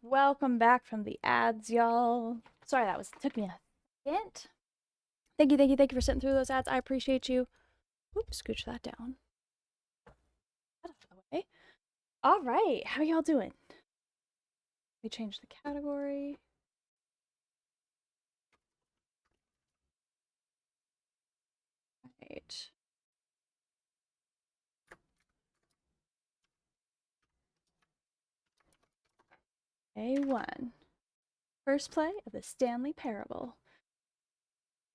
Welcome back from the ads, y'all. Sorry took me a second. Thank you for sitting through those ads. I appreciate you. Oops, scooch that down. Out of the way. All right, how y'all doing? We changed the category. Right. A1. First play of the Stanley Parable.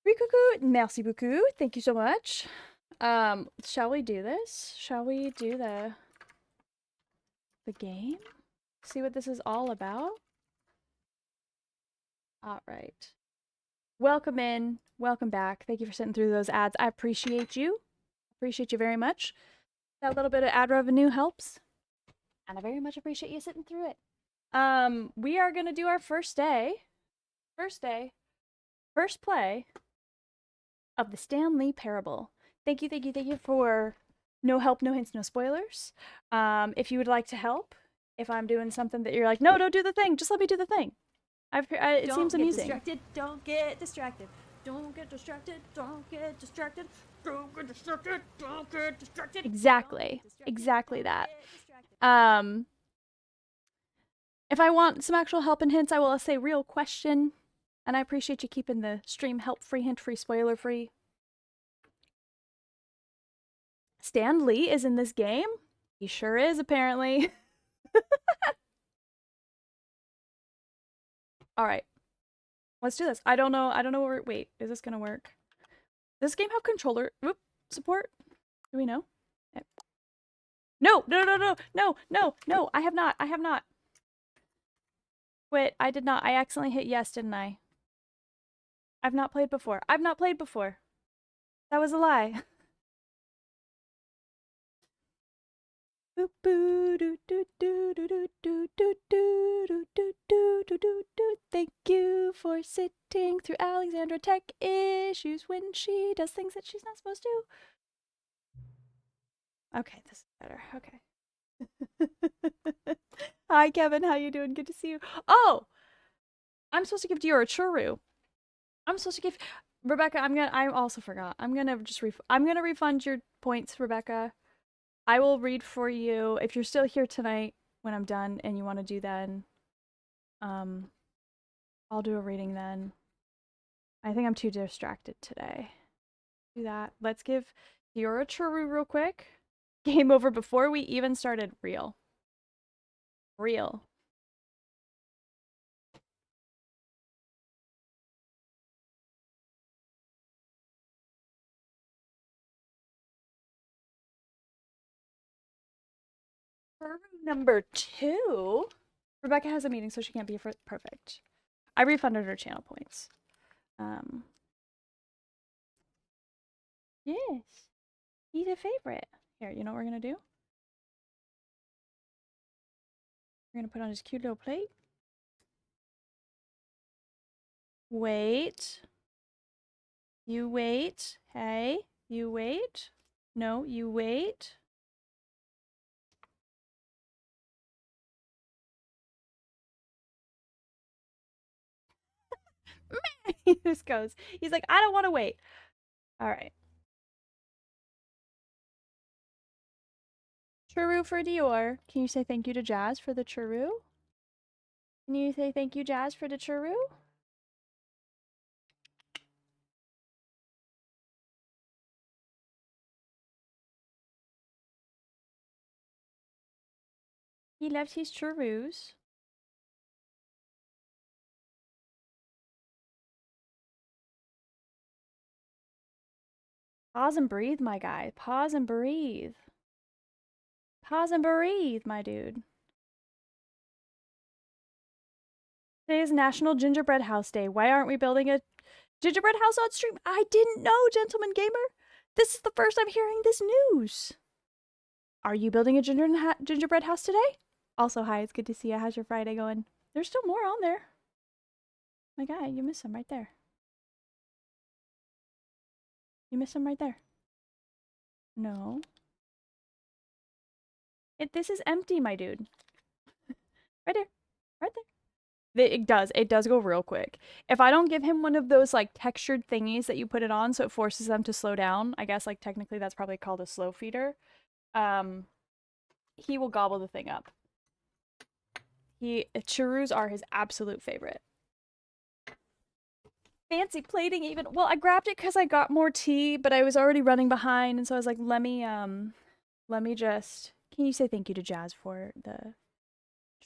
Rikuku, merci beaucoup. Thank you so much. Shall we do this? Shall we do the game? See what this is all about? All right. Welcome in. Welcome back. Thank you for sitting through those ads. I appreciate you. Appreciate you very much. That little bit of ad revenue helps. And I very much appreciate you sitting through it. We are going to do our first play of the Stanley Parable. Thank you for no help, no hints, no spoilers. If you would like to help, if I'm doing something that you're like, no, don't do the thing, just let me do the thing. It seems amusing. Don't get distracted. Don't get distracted. Don't get distracted. Don't get distracted. Don't get distracted. Exactly that. If I want some actual help and hints, I will say real question. And I appreciate you keeping the stream help-free, hint-free, spoiler-free. Stan Lee is in this game. He sure is, apparently. All right. Let's do this. I don't know where... Wait, is this gonna work? Does this game have controller support? Do we know? No! I have not. Wait, I did not. I accidentally hit yes, didn't I? I've not played before. That was a lie. Thank you for sitting through Alexandra Tech Issues when she does things that she's not supposed to. Okay, this is better. Okay. Hi, Kevin. How you doing? Good to see you. Oh! I'm supposed to give Dior a churro. I'm supposed to give... Rebecca, I also forgot. I'm gonna refund your points, Rebecca. I will read for you if you're still here tonight when I'm done and you want to do then. I'll do a reading then. I think I'm too distracted today. Do that. Let's give Dior a churro real quick. Game over before we even started. Real. Number 2. Rebecca has a meeting, so she can't be perfect. I refunded her channel points. Yes. He's a favorite. Here, you know what we're gonna do? We're gonna put on his cute little plate. Wait. You wait. Hey, you wait. No, you wait. He just goes. He's like, I don't want to wait. All right. Churro for Dior. Can you say thank you to Jazz for the churro? Can you say thank you, Jazz, for the churro? He loves his churros. Pause and breathe, my guy. Pause and breathe. Pause and breathe, my dude. Today is National Gingerbread House Day. Why aren't we building a gingerbread house on stream? I didn't know, Gentleman Gamer. This is the first I'm hearing this news. Are you building a gingerbread house today? Also, hi, it's good to see you. How's your Friday going? There's still more on there. My guy, you missed some right there. You missed some right there. No. This is empty, my dude. Right there. Right there. It does. It does go real quick. If I don't give him one of those like textured thingies that you put it on so it forces them to slow down, I guess like technically that's probably called a slow feeder. Um, he will gobble the thing up. Churros are his absolute favorite. Fancy plating even. Well, I grabbed it because I got more tea, but I was already running behind, and so I was like, let me just. Can you say thank you to Jazz for the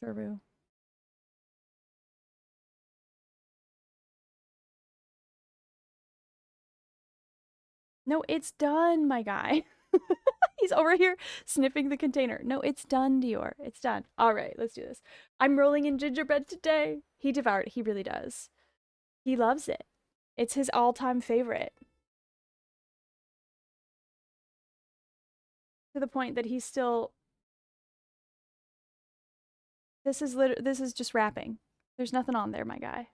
churro? No, it's done, my guy. He's over here sniffing the container. No, it's done, Dior. It's done. All right, let's do this. I'm rolling in gingerbread today. He devoured it. He really does. He loves it. It's his all-time favorite. To the point that he's still. This is just wrapping. There's nothing on there, my guy.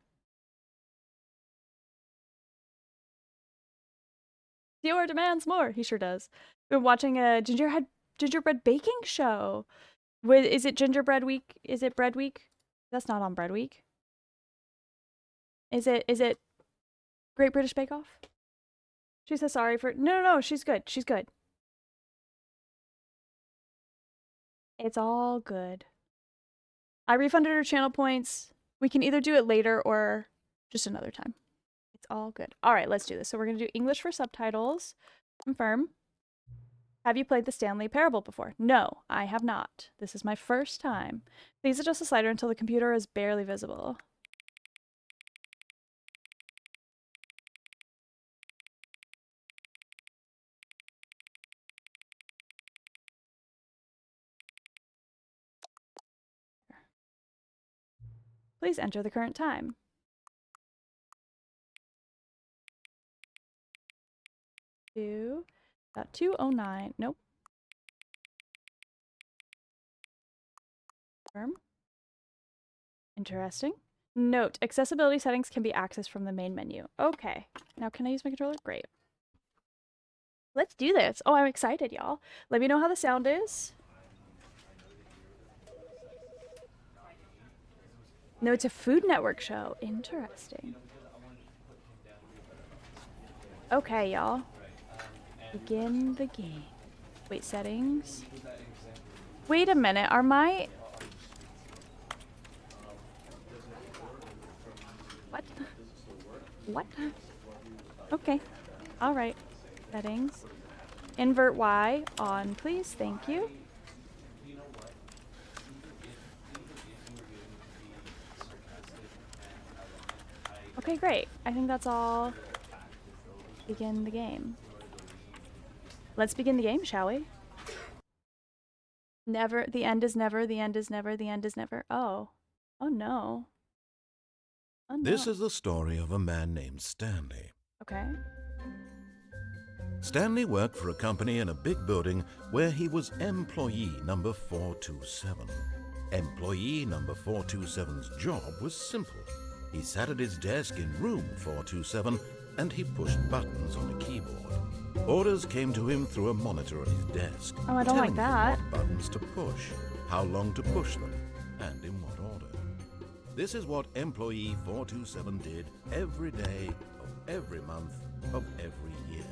Dior demands more. He sure does. Been watching a gingerbread baking show. Is it gingerbread week? Is it bread week? That's not on bread week. Is it Great British Bake Off? She says sorry for no, she's good. She's good. It's all good. I refunded her channel points. We can either do it later or just another time. It's all good. All right, let's do this. So we're going to do English for subtitles. Confirm. Have you played the Stanley Parable before? No, I have not. This is my first time. Please adjust the slider until the computer is barely visible. Please enter the current time. About 2:09. Nope. Confirm. Interesting. Note, accessibility settings can be accessed from the main menu. Okay. Now can I use my controller? Great. Let's do this. Oh, I'm excited, y'all. Let me know how the sound is. No, it's a Food Network show. Interesting. Okay, y'all. Begin the game. Wait, settings. Wait a minute. Are my... What? What? Okay. All right. Settings. Invert Y on, please. Thank you. Okay, great. I think that's all. Begin the game. Let's begin the game, shall we? Never. The end is never. The end is never. The end is never. Oh. Oh no. Oh no. This is the story of a man named Stanley. Okay. Stanley worked for a company in a big building where he was employee number 427. Employee number 427's job was simple. He sat at his desk in room 427 and he pushed buttons on a keyboard. Orders came to him through a monitor on his desk. Oh, I don't like that. What buttons to push, how long to push them, and in what order. This is what employee 427 did every day of every month of every year.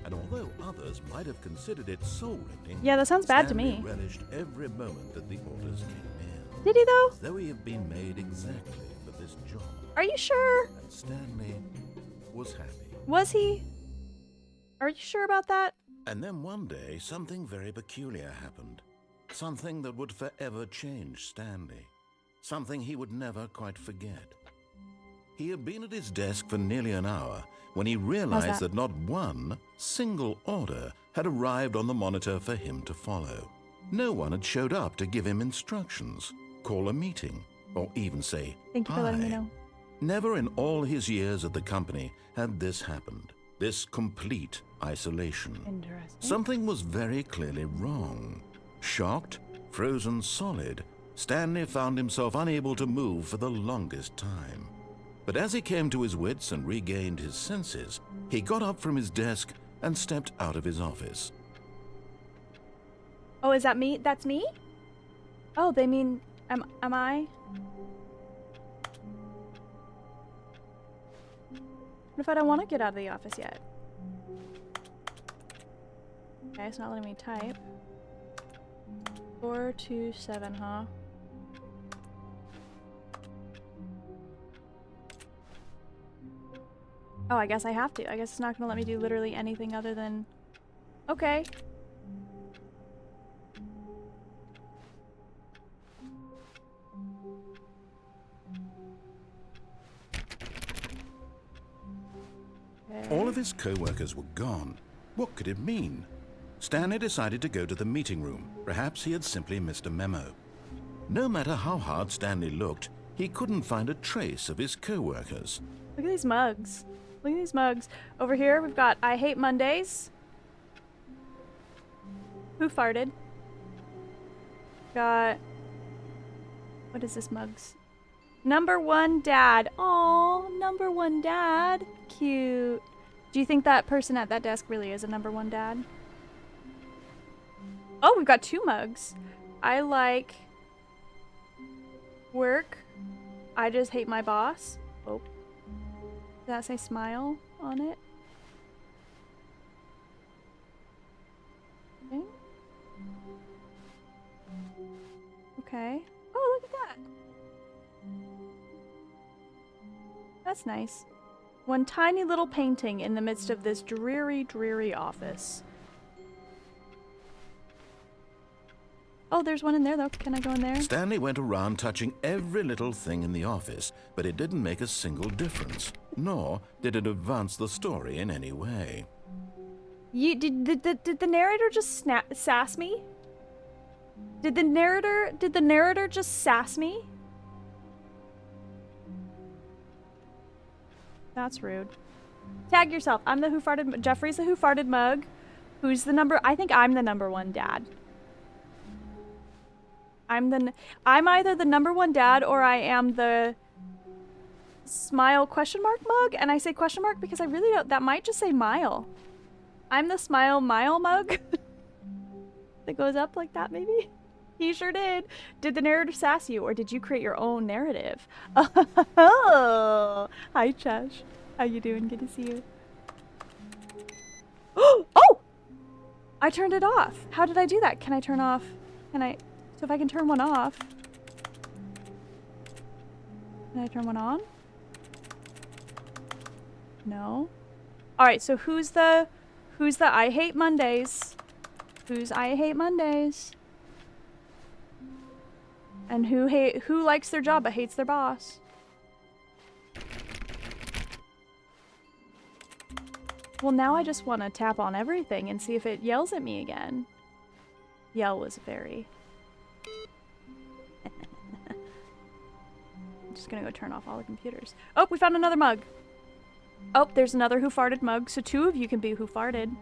And although others might have considered it soul-rending, Yeah, that sounds bad to Stanley me. relished every moment that the orders came in. Did he though? As though he had been made exactly for this job. Are you sure? And Stanley was happy. Was he? Are you sure about that? And then one day, something very peculiar happened. Something that would forever change Stanley. Something he would never quite forget. He had been at his desk for nearly an hour when he realized that not one single order had arrived on the monitor for him to follow. No one had showed up to give him instructions, call a meeting, or even say Thank you for letting me hi. know. Never in all his years at the company had this happened. This complete isolation. Interesting. Something was very clearly wrong. Shocked, frozen solid, Stanley found himself unable to move for the longest time. But as he came to his wits and regained his senses, he got up from his desk and stepped out of his office. Oh, is that me? That's me? Oh, they mean, am I? What if I don't want to get out of the office yet? Okay, it's not letting me type. 427, huh? Oh, I guess I have to. I guess it's not gonna let me do literally anything other than... Okay. All of his co-workers were gone. What could it mean? Stanley decided to go to the meeting room. Perhaps he had simply missed a memo. No matter how hard Stanley looked, he couldn't find a trace of his co-workers. Look at these mugs. Look at these mugs. Over here, we've got I Hate Mondays. Who farted? Got... What is this mug's? Number one dad. Aw, number one dad. Cute. Do you think that person at that desk really is a number one dad? Oh, we've got 2 mugs. I like work. I just hate my boss. Oh. Does that say smile on it? Okay. Okay. Oh, look at that. That's nice. One tiny little painting in the midst of this dreary, dreary office. Oh, there's one in there, though. Can I go in there? Stanley went around touching every little thing in the office, but it didn't make a single difference, nor did it advance the story in any way. Did the narrator just sass me? Did the narrator just sass me? That's rude. Tag yourself. I'm the Who Farted... Jeffrey's the Who Farted mug. Who's the number... I think I'm the number one dad. I'm either the number one dad or I am the smile question mark mug. And I say question mark because I really don't... That might just say mile. I'm the smile mile mug. That goes up like that, maybe? He sure did. Did the narrator sass you, or did you create your own narrative? Oh, hi, Chash. How you doing? Good to see you. Oh! I turned it off. How did I do that? Can I turn off? Can I? So if I can turn one off, can I turn one on? No. All right. So who's the I Hate Mondays? Who's I Hate Mondays? And who likes their job but hates their boss? Well, now I just want to tap on everything and see if it yells at me again. Yell was very... I'm just gonna go turn off all the computers. Oh, we found another mug. Oh, there's another Who Farted mug, so 2 of you can be Who Farted.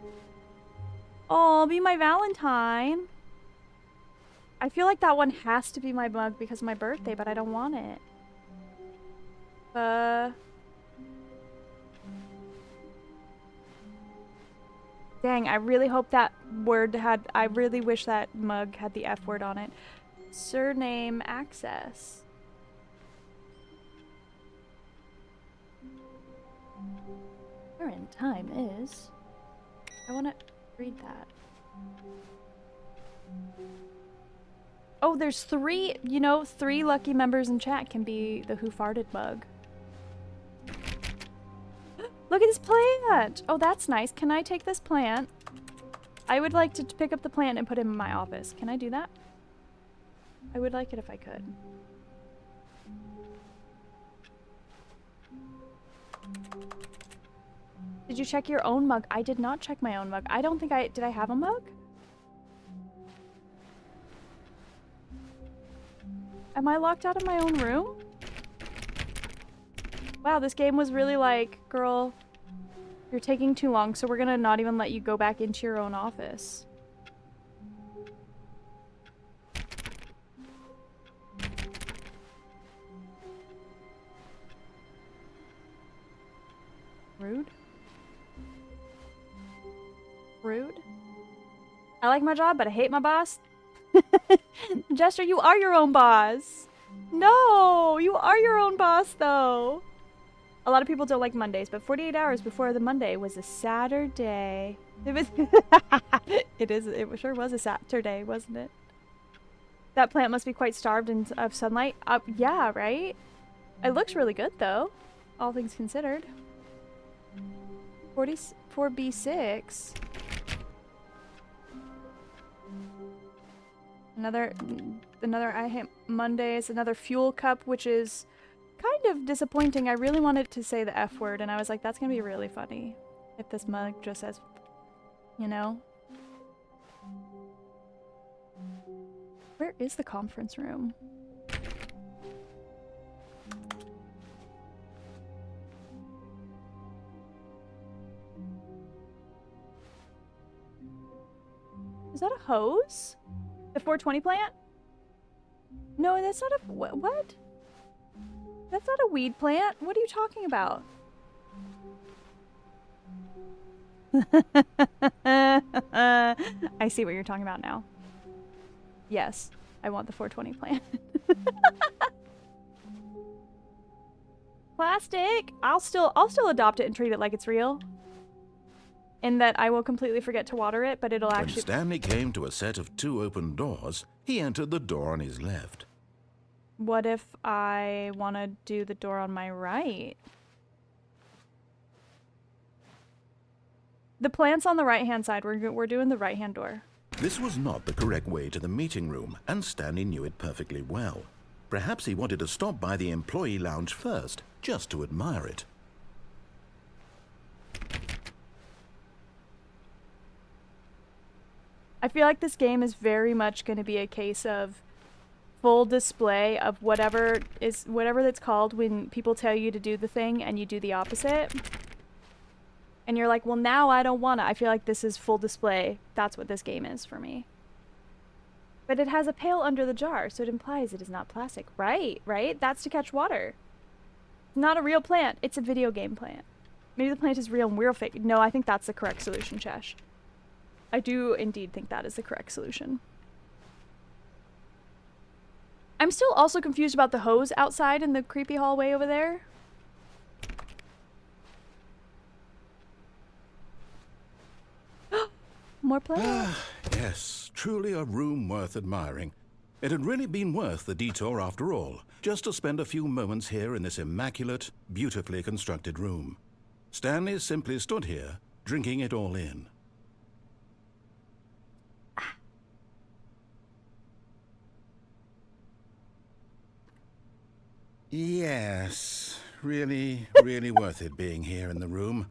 Oh, be my Valentine. I feel like that one has to be my mug because of my birthday, but I don't want it. Dang, I really hope that word had... I really wish that mug had the F word on it. Surname access. Current time is... I want to read that. Oh, there's 3, you know, 3 lucky members in chat can be the Who Farted mug. Look at this plant! Oh, that's nice. Can I take this plant? I would like to pick up the plant and put it in my office. Can I do that? I would like it if I could. Did you check your own mug? I did not check my own mug. I don't think I... Did I have a mug? Am I locked out of my own room? Wow, this game was really like, girl, you're taking too long, so we're gonna not even let you go back into your own office. Rude? Rude? I like my job, but I hate my boss. Jester, you are your own boss. No, you are your own boss, though. A lot of people don't like Mondays, but 48 hours before the Monday was a Saturday. It was. It sure was a Saturday, wasn't it? That plant must be quite starved of sunlight. Yeah, right? It looks really good, though, all things considered. 4B6. Another I hate Mondays. Another fuel cup, which is kind of disappointing. I really wanted to say the F word, and I was like, that's gonna be really funny if this mug just says, you know. Where is the conference room? Is that a hose? The 420 plant? No, that's not a... What? That's not a weed plant. What are you talking about? I see what you're talking about now. Yes, I want the 420 plant. Plastic! I'll still adopt it and treat it like it's real. In that I will completely forget to water it, but it'll actually... When Stanley came to a set of 2 open doors, he entered the door on his left. What if I want to do the door on my right? The plant's on the right-hand side. We're doing the right-hand door. This was not the correct way to the meeting room, and Stanley knew it perfectly well. Perhaps he wanted to stop by the employee lounge first, just to admire it. I feel like this game is very much going to be a case of full display of whatever that's called when people tell you to do the thing and you do the opposite. And you're like, well, now I don't want to. I feel like this is full display. That's what this game is for me. But it has a pail under the jar, so it implies it is not plastic. Right, right? That's to catch water. Not a real plant. It's a video game plant. Maybe the plant is real and we're fake. No, I think that's the correct solution, Chesh. I do indeed think that is the correct solution. I'm still also confused about the hose outside in the creepy hallway over there. More plants? Yes, truly a room worth admiring. It had really been worth the detour after all, just to spend a few moments here in this immaculate, beautifully constructed room. Stanley simply stood here, drinking it all in. Yes, really, really worth it being here in the room.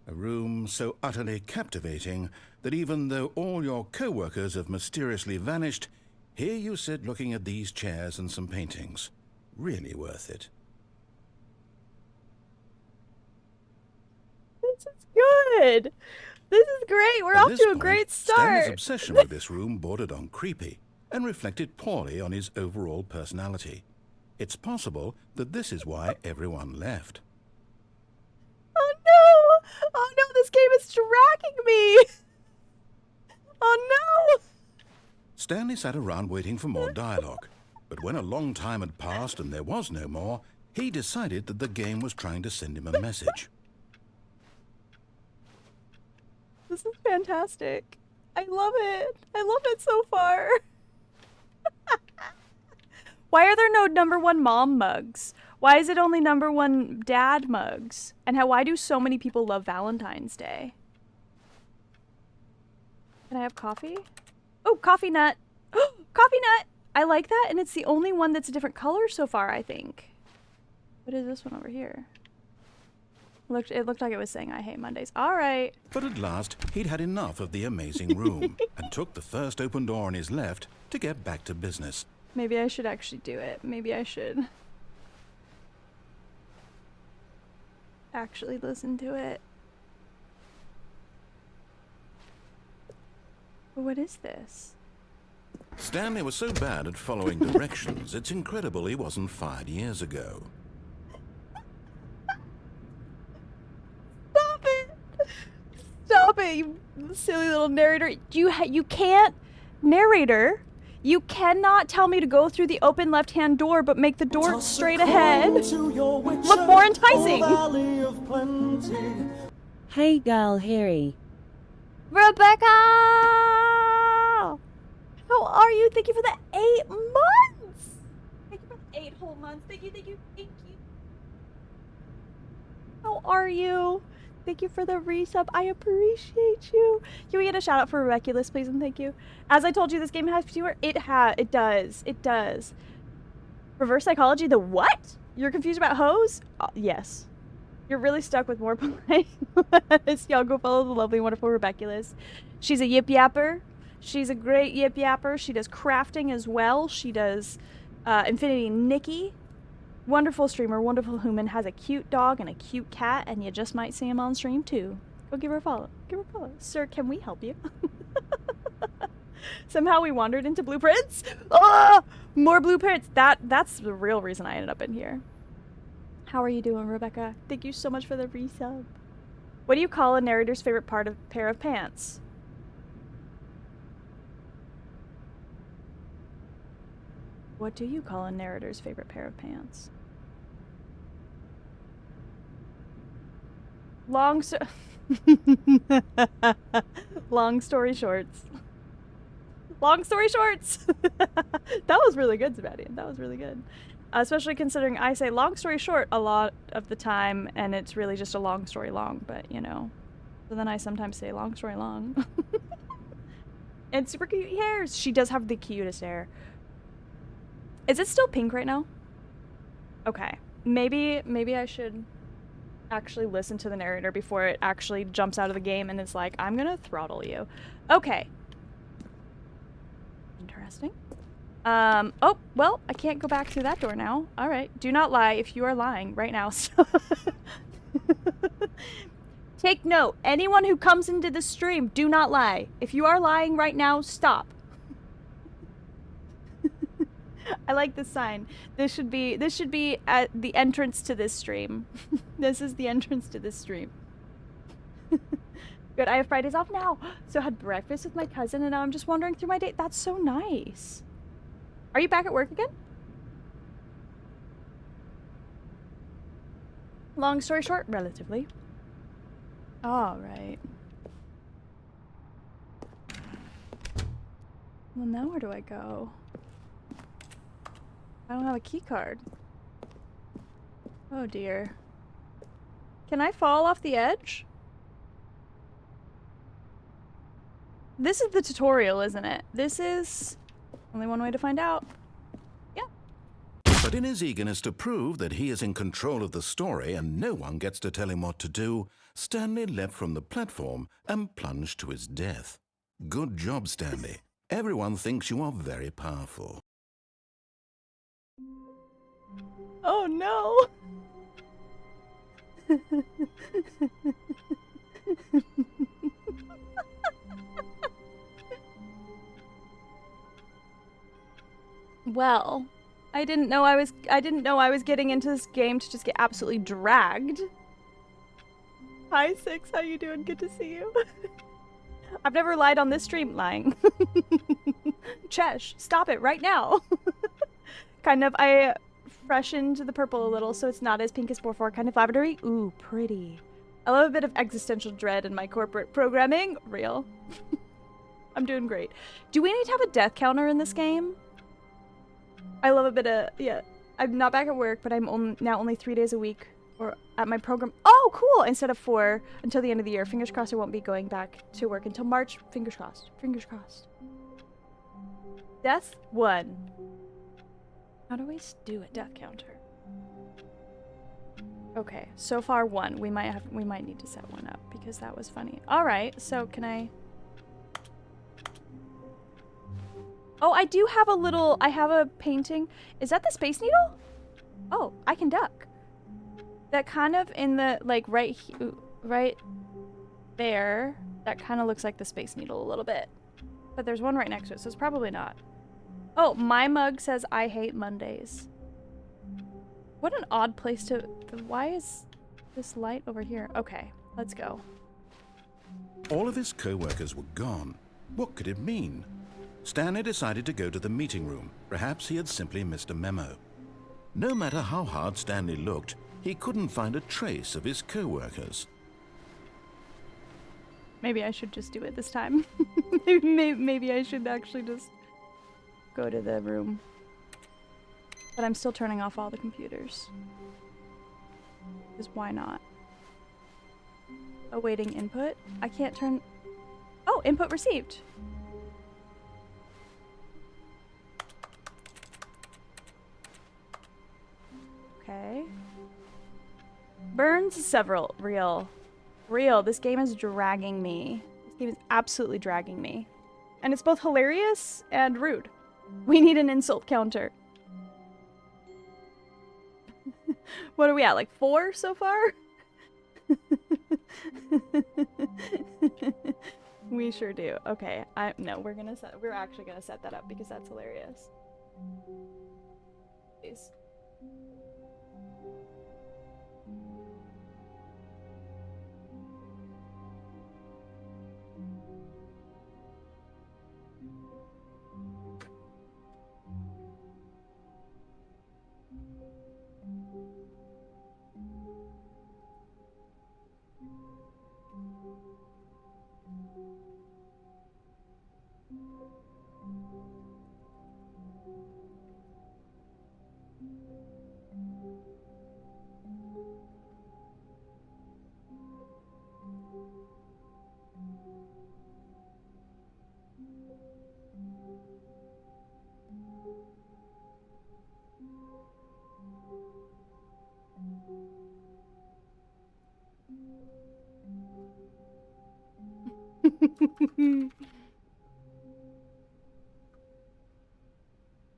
A room so utterly captivating that even though all your co-workers have mysteriously vanished, here you sit looking at these chairs and some paintings. Really worth it. This is good. This is great. We're off to a great start. Stanley's obsession with this room bordered on creepy and reflected poorly on his overall personality. It's possible that this is why everyone left. Oh no! Oh no, this game is tracking me! Oh no! Stanley sat around waiting for more dialogue, but when a long time had passed and there was no more, he decided that the game was trying to send him a message. This is fantastic. I love it. I love it so far. Why are there no #1 mom mugs? Why is it only #1 dad mugs? And why do so many people love Valentine's Day? Can I have coffee? Oh, coffee nut. Coffee nut! I like that, and it's the only one that's a different color so far, I think. What is this one over here? It looked like it was saying, I hate Mondays. All right. But at last, he'd had enough of the amazing room and took the first open door on his left to get back to business. Maybe I should actually do it. Maybe I should actually listen to it. What is this? Stanley was so bad at following directions, it's incredible he wasn't fired years ago. Stop it! Stop it, you silly little narrator. You can't, narrator, You cannot tell me to go through the open left-hand door, but make the door straight ahead look more enticing. Hey girl, Harry. Rebecca! How are you? Thank you for the 8 months! Thank you for the 8 whole months. Thank you, thank you, thank you. How are you? Thank you for the resub. I appreciate you. Can we get a shout out for Reculus, please, and thank you. As I told you, this game has fewer. It does. It does. Reverse psychology. The what? You're confused about hoes? Yes. You're really stuck with more play. Y'all go follow the lovely, wonderful Rebeculus. She's a yip yapper. She's a great yip yapper. She does crafting as well. She does Infinity Nikki. Wonderful streamer, wonderful human, has a cute dog and a cute cat, and you just might see him on stream too. Go give her a follow. Give her a follow. Sir, can we help you? Somehow we wandered into blueprints. Ah! More blueprints. That's the real reason I ended up in here. How are you doing, Rebecca? Thank you so much for the resub. What do you call a narrator's favorite pair of pants? What do you call a narrator's favorite pair of pants? Long story shorts. Long story shorts. That was really good, Sebastian. That was really good. Especially considering I say long story short a lot of the time, and it's really just a long story long, but you know. So then I sometimes say long story long. And super cute hairs. She does have the cutest hair. Is it still pink right now? Okay. Maybe I should actually listen to the narrator before it actually jumps out of the game and is like, I'm gonna throttle you. Okay. Interesting. Oh, well, I can't go back through that door now. Alright. Do not lie if you are lying right now. Take note. Anyone who comes into the stream, do not lie. If you are lying right now, stop. I like this sign. This should be at the entrance to this stream. This is the entrance to this stream. Good, I have Fridays off now. So I had breakfast with my cousin and now I'm just wandering through my day. That's so nice. Are you back at work again? Long story short, relatively. All right. Well, now where do I go? I don't have a key card. Oh dear. Can I fall off the edge? This is the tutorial, isn't it? This is only one way to find out. Yeah. But in his eagerness to prove that he is in control of the story and no one gets to tell him what to do, Stanley leapt from the platform and plunged to his death. Good job, Stanley. Everyone thinks you are very powerful. Oh no! Well, I didn't know I was getting into this game to just get absolutely dragged. Hi Six, how you doing? Good to see you. I've never lied on this stream. Lying. Chesh, stop it right now. Kind of, I freshened the purple a little so it's not as pink as before. Kind of lavendery. Ooh, pretty. I love a bit of existential dread in my corporate programming. Real. I'm doing great. Do we need to have a death counter in this game? I love a bit of, yeah. I'm not back at work, but I'm now only 3 days a week or at my program. Oh, cool! Instead of 4 until the end of the year. Fingers crossed I won't be going back to work until March. Fingers crossed. Fingers crossed. Death 1. How do we do a death counter? Okay, so far 1. We might need to set 1 up because that was funny. All right, so can I? Oh, I do have I have a painting. Is that the Space Needle? Oh, I can duck. That kind of in the, like, right there, that kind of looks like the Space Needle a little bit. But there's one right next to it, so it's probably not. Oh, my mug says, I hate Mondays. What an odd place to... Why is this light over here? Okay, let's go. All of his co-workers were gone. What could it mean? Stanley decided to go to the meeting room. Perhaps he had simply missed a memo. No matter how hard Stanley looked, he couldn't find a trace of his co-workers. Maybe I should just do it this time. Maybe I should actually just go to the room. But I'm still turning off all the computers. Because why not? Awaiting input? I can't turn... Oh, input received. Okay. Burns several. Real. This game is dragging me. This game is absolutely dragging me. And it's both hilarious and rude. We need an insult counter. What are we at? Like 4 so far? We sure do. Okay. No, we're actually gonna set that up because that's hilarious. Please.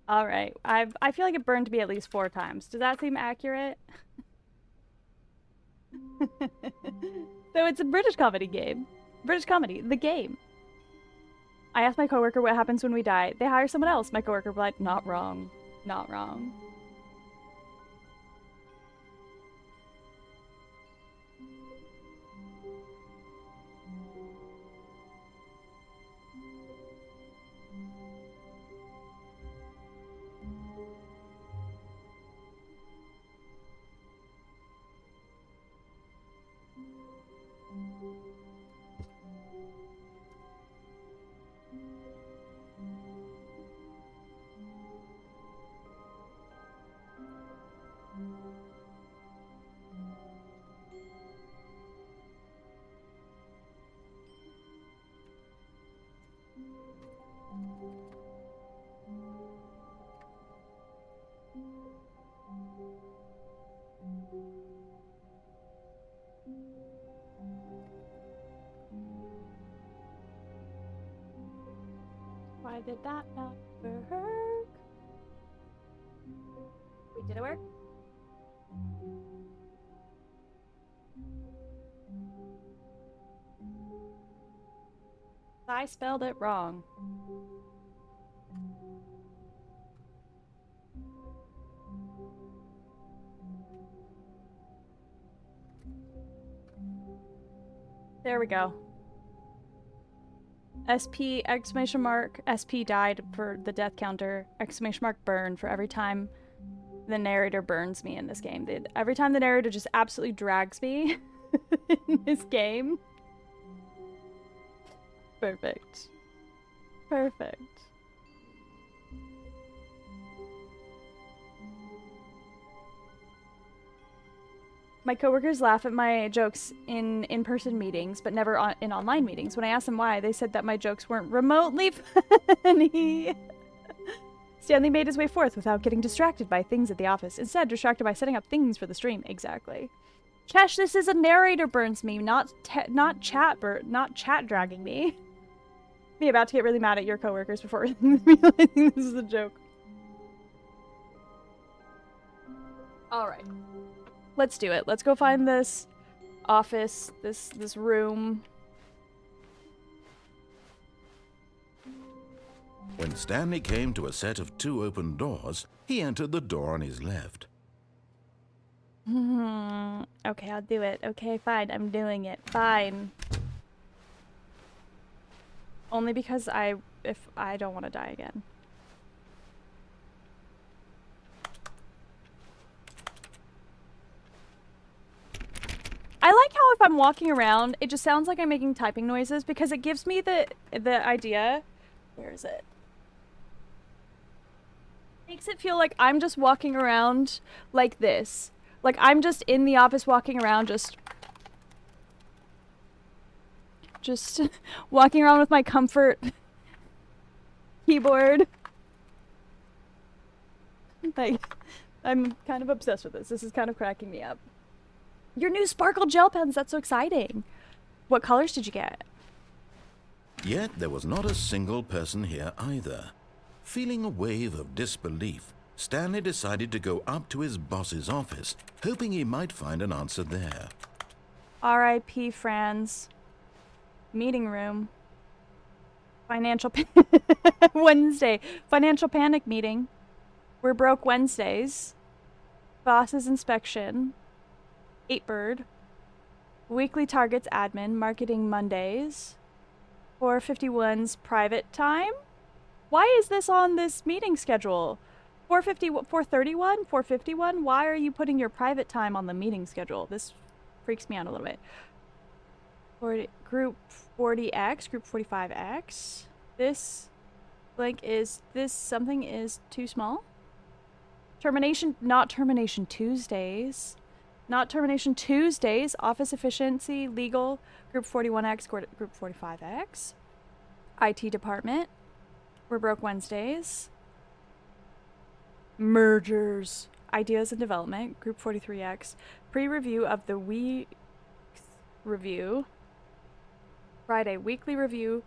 All right. I feel like it burned me at least 4 times. Does that seem accurate? So it's a British comedy game. British comedy, the game. I asked my coworker what happens when we die. They hire someone else. My coworker replied, not wrong. Not wrong. Why did that not work? Wait, did it work? I spelled it wrong. There we go. SP exclamation mark SP died for the death counter exclamation mark burn for every time the narrator burns me in this game. Every time the narrator just absolutely drags me in this game. Perfect. Perfect. My coworkers laugh at my jokes in in-person meetings, but never in online meetings. When I asked them why, they said that my jokes weren't remotely funny. Stanley made his way forth without getting distracted by things at the office. Instead, distracted by setting up things for the stream. Exactly. Chesh, this is a narrator burns me, not chat dragging me. Me about to get really mad at your coworkers before realizing this is a joke. All right. Let's do it. Let's go find this office, this room. When Stanley came to a set of 2 open doors, he entered the door on his left. Okay, I'll do it. Okay, fine. I'm doing it. Fine. Only because I if I don't want to die again. I like how if I'm walking around, it just sounds like I'm making typing noises because it gives me the idea. Where is it? Makes it feel like I'm just walking around like this. Like I'm just in the office walking around just walking around with my comfort keyboard. Like, I'm kind of obsessed with this. This is kind of cracking me up. Your new sparkle gel pens, that's so exciting. What colors did you get? Yet there was not a single person here either. Feeling a wave of disbelief, Stanley decided to go up to his boss's office, hoping he might find an answer there. R.I.P. Franz. Meeting room. Financial Wednesday. Financial panic meeting. We're broke Wednesdays. Boss's inspection. 8bird. Weekly targets admin. Marketing Mondays. 451's private time? Why is this on this meeting schedule? 431? 451? Why are you putting your private time on the meeting schedule? This freaks me out a little bit. Group 40X, group 45X. This blank is, this something is too small? Termination, not termination Tuesdays. Not termination Tuesdays. Office efficiency, legal, group 41X, group 45X. IT department. We're broke Wednesdays. Mergers. Ideas and development, group 43X. Pre-review of the week's review. Friday, weekly review.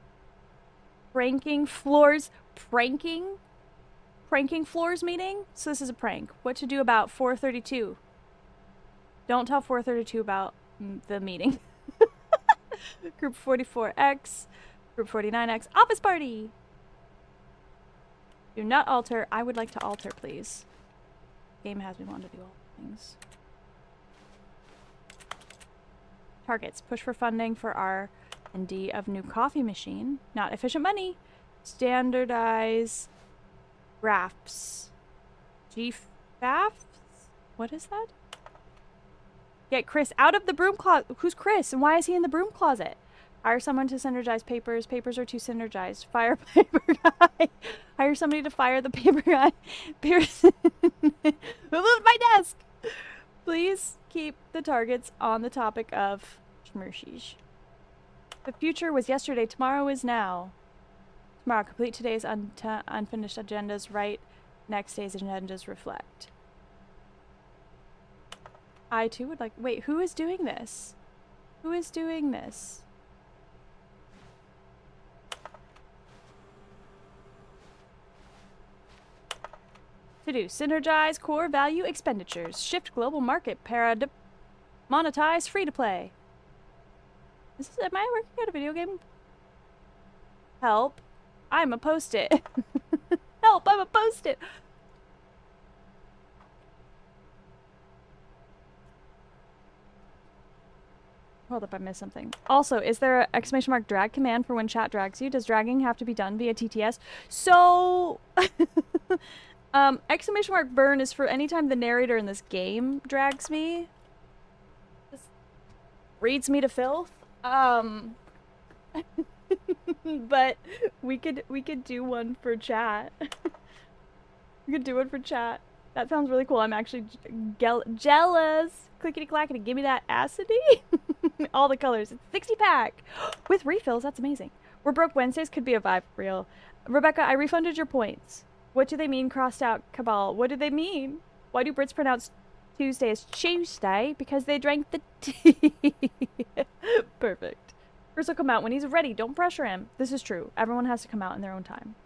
Pranking floors. Pranking floors meeting? So this is a prank. What to do about 432? Don't tell 432 about the meeting. Group 44X. Group 49X. Office party! Do not alter. I would like to alter, please. Game has me want to do all things. Targets. Push for funding for R&D of new coffee machine. Not efficient money. Standardize graphs. GFAFs? What is that? Get Chris out of the broom closet. Who's Chris and why is he in the broom closet? Hire someone to synergize papers. Papers are too synergized. Fire paper guy. Hire somebody to fire the paper guy. Papers. Remove my desk. Please keep the targets on the topic of schmershish. The future was yesterday. Tomorrow is now. Tomorrow, complete today's unfinished agendas. Write next day's agendas. Reflect. I too would like. Wait, who is doing this? Who is doing this? To do. Synergize core value expenditures. Shift global market paradigm. Monetize free to play. Am I working at a video game? Help. I'm a post-it. Help, I'm a post-it. Hold up, I missed something. Also, is there an exclamation mark drag command for when chat drags you? Does dragging have to be done via TTS? So, exclamation mark burn is for anytime the narrator in this game drags me. Just reads me to filth. But we could do one for chat. We could do one for chat. That sounds really cool. I'm actually jealous. Clickety clackety, give me that acidity. All the colors. It's 60 pack with refills. That's amazing. We're broke Wednesdays could be a vibe for real. Rebecca, I refunded your points. What do they mean crossed out cabal? What do they mean? Why do Brits pronounce Tuesday as Tuesday? Because they drank the tea. Perfect. Chris will come out when he's ready. Don't pressure him. This is true. Everyone has to come out in their own time.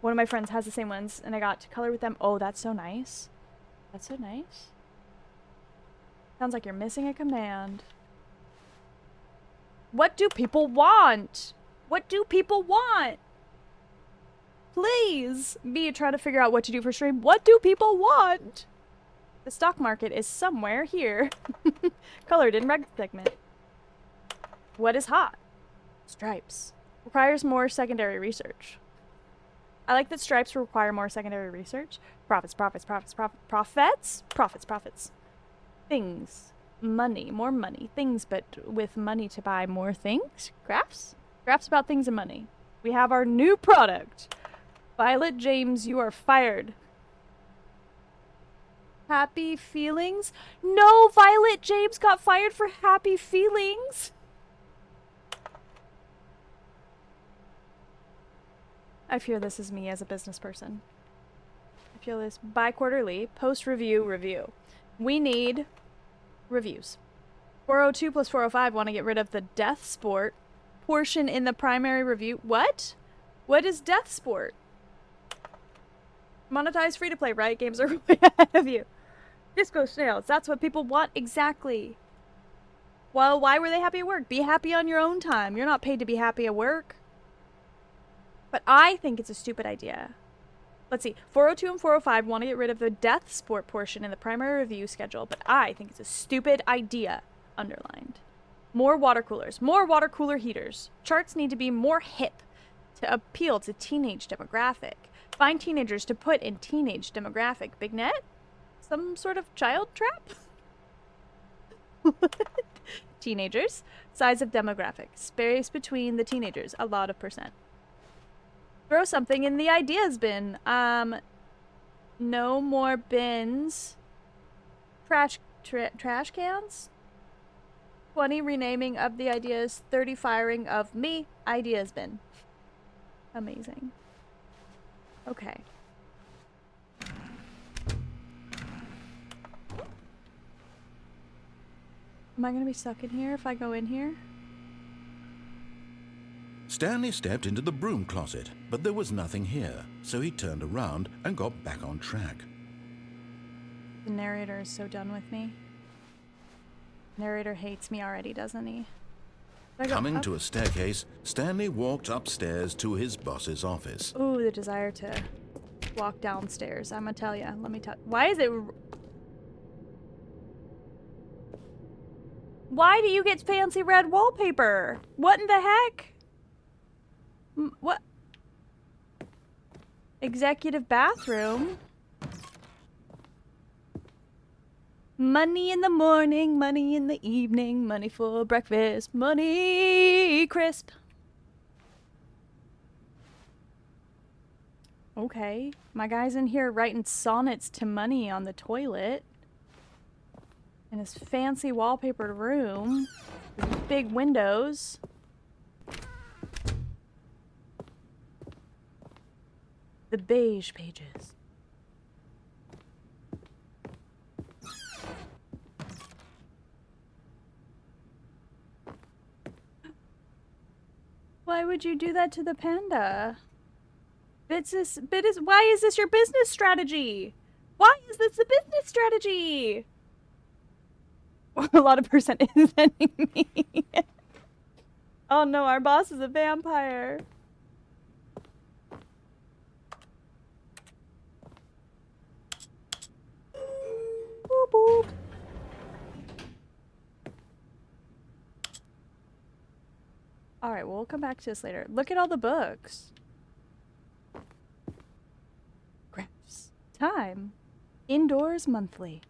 One of my friends has the same ones, and I got to color with them. Oh, that's so nice. That's so nice. Sounds like you're missing a command. What do people want? What do people want? Please be trying to figure out what to do for stream. What do people want? The stock market is somewhere here. Colored in red segment. What is hot? Stripes. Requires more secondary research. I like that stripes require more secondary research. Profits. Things. Money. More money. Things, but with money to buy more things. Graphs? Graphs about things and money. We have our new product. Violet James, you are fired. Happy feelings? No, Violet James got fired for happy feelings. I fear this is me as a business person. I feel this bi-quarterly, post-review review. We need reviews. 402 plus 405 want to get rid of the death sport portion in the primary review. What? What is death sport? Monetize free to play, right? Games are way ahead of you. Disco sales. That's what people want exactly. Well, why were they happy at work? Be happy on your own time. You're not paid to be happy at work. But I think it's a stupid idea. Let's see. 402 and 405 want to get rid of the death sport portion in the primary review schedule, but I think it's a stupid idea. Underlined. More water coolers. More water cooler heaters. Charts need to be more hip to appeal to teenage demographic. Find teenagers to put in teenage demographic. Big net? Some sort of child trap? Teenagers. Size of demographic. Space between the teenagers. A lot of percent. Throw something in the ideas bin. No more bins. Trash cans? 20 renaming of the ideas. 30 firing of me. Ideas bin. Amazing. Okay. Am I gonna be stuck in here if I go in here? Stanley stepped into the broom closet, but there was nothing here, so he turned around and got back on track. The narrator is so done with me. Narrator hates me already, doesn't he? Coming to a staircase, Stanley walked upstairs to his boss's office. Ooh, the desire to walk downstairs. I'm gonna tell you. Let me tell. Why is it? Why do you get fancy red wallpaper? What in the heck? What? Executive bathroom. Money in the morning, money in the evening, money for breakfast, money crisp. Okay, my guy's in here writing sonnets to money on the toilet. In his fancy wallpapered room. With big windows. The beige pages. Why would you do that to the panda? Why is this your business strategy? Why is this a business strategy? A lot of percent is sending me. Oh no, our boss is a vampire. Boop boop. Alright, well, we'll come back to this later. Look at all the books. Graphs. Time. Indoors monthly.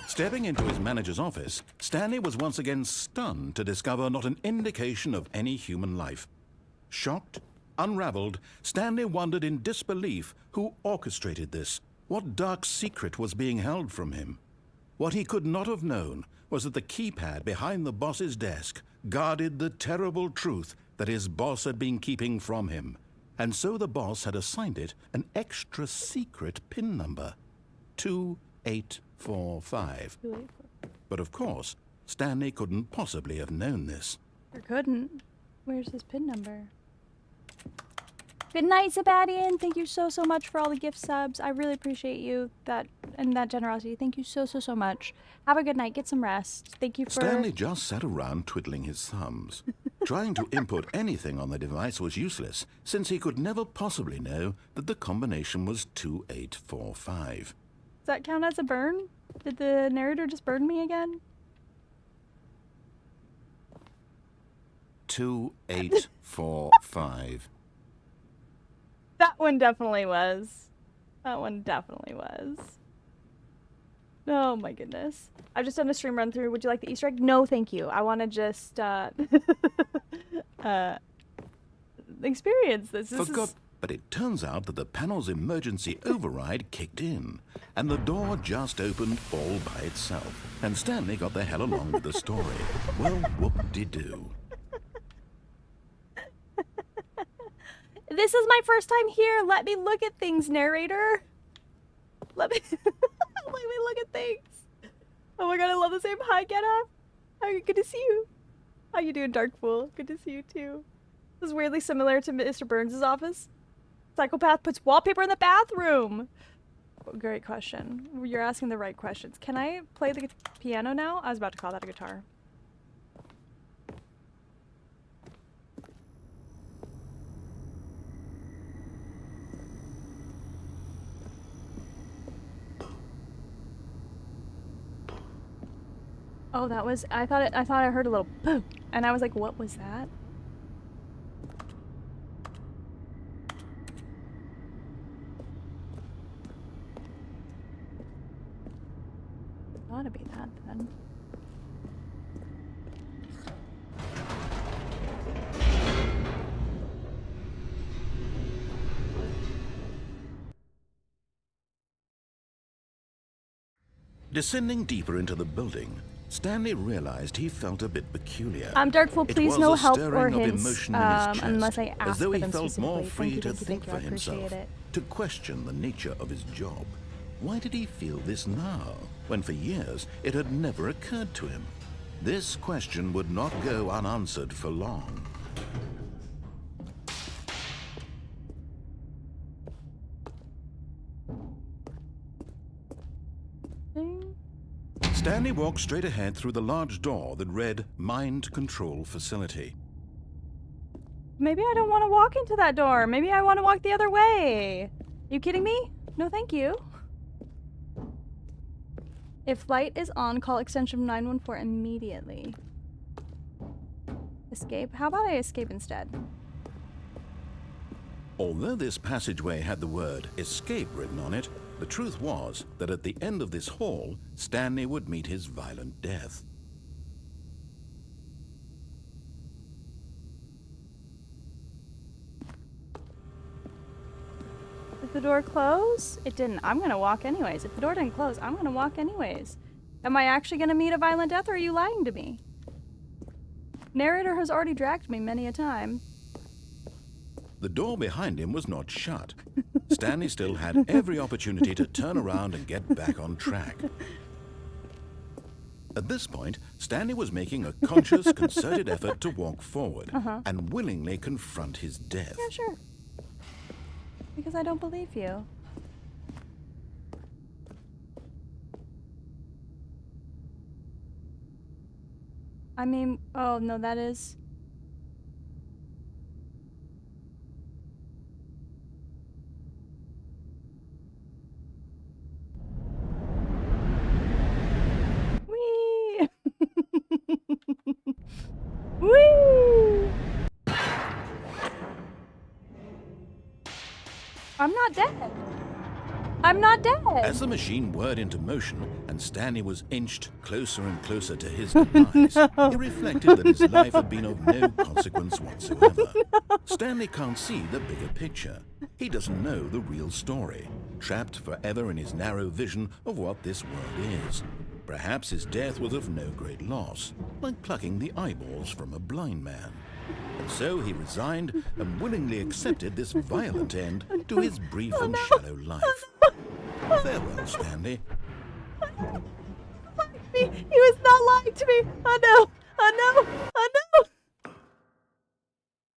Stepping into his manager's office, Stanley was once again stunned to discover not an indication of any human life. Shocked, unraveled, Stanley wondered in disbelief who orchestrated this, what dark secret was being held from him. What he could not have known was that the keypad behind the boss's desk guarded the terrible truth that his boss had been keeping from him, and so the boss had assigned it an extra secret PIN number, 2845. But of course, Stanley couldn't possibly have known this. Or couldn't. Where's his PIN number? Good night, Sebastian. Thank you so much for all the gift subs. I really appreciate you that generosity. Thank you so much. Have a good night. Get some rest. Thank you for... Stanley just sat around twiddling his thumbs. Trying to input anything on the device was useless, since he could never possibly know that the combination was 2845. Does that count as a burn? Did the narrator just burn me again? 2845. That one definitely was. That one definitely was. Oh my goodness. I've just done a stream run through. Would you like the Easter egg? No, thank you. I want to just experience this. But it turns out that the panel's emergency override kicked in, and the door just opened all by itself. And Stanley got the hell along with the story. Well, whoop-de-doo. This is my first time here. Let me look at things, narrator. Let me let me look at things. Oh my god, I love the same. Hi, Get Up. Hi, good to see you. How you doing, Darkfool? Good to see you too. This is weirdly similar to Mr. Burns' office. Psychopath puts wallpaper in the bathroom. Great question. You're asking the right questions. Can I play the piano now? I was about to call that a guitar. Oh, that was. I thought I heard a little boom, and I was like, "What was that?" Ought to be that then. Descending deeper into the building, Stanley realized he felt a bit peculiar. Darkful, It please was no a help or stirring of hints, emotion in his chest, unless I ask as though for he them felt more specifically. free Thank you, to thank you, think thank you. for I himself, appreciate it. to question the nature of his job. Why did he feel this now, when for years it had never occurred to him? This question would not go unanswered for long. Stanley walked straight ahead through the large door that read Mind Control Facility. Maybe I don't want to walk into that door. Maybe I want to walk the other way. You kidding me? No, thank you. If light is on, call extension 914 immediately. Escape? How about I escape instead? Although this passageway had the word escape written on it, the truth was that at the end of this hall, Stanley would meet his violent death. Did the door close? It didn't. I'm gonna walk anyways. If the door didn't close, I'm gonna walk anyways. Am I actually gonna meet a violent death, or are you lying to me? Narrator has already dragged me many a time. The door behind him was not shut. Stanley still had every opportunity to turn around and get back on track. At this point, Stanley was making a conscious, concerted effort to walk forward and willingly confront his death. Yeah, sure. Because I don't believe you. I mean, oh no, that is... Whee! Whee! I'm not dead. I'm not dead. As the machine whirred into motion and Stanley was inched closer and closer to his demise, he reflected that his life had been of no consequence whatsoever. Stanley can't see the bigger picture. He doesn't know the real story, trapped forever in his narrow vision of what this world is. Perhaps his death was of no great loss, like plucking the eyeballs from a blind man. And so he resigned and willingly accepted this violent end to his brief and shallow life. Farewell, Stanley. He was not lying to me. Oh no. Oh no. Oh no.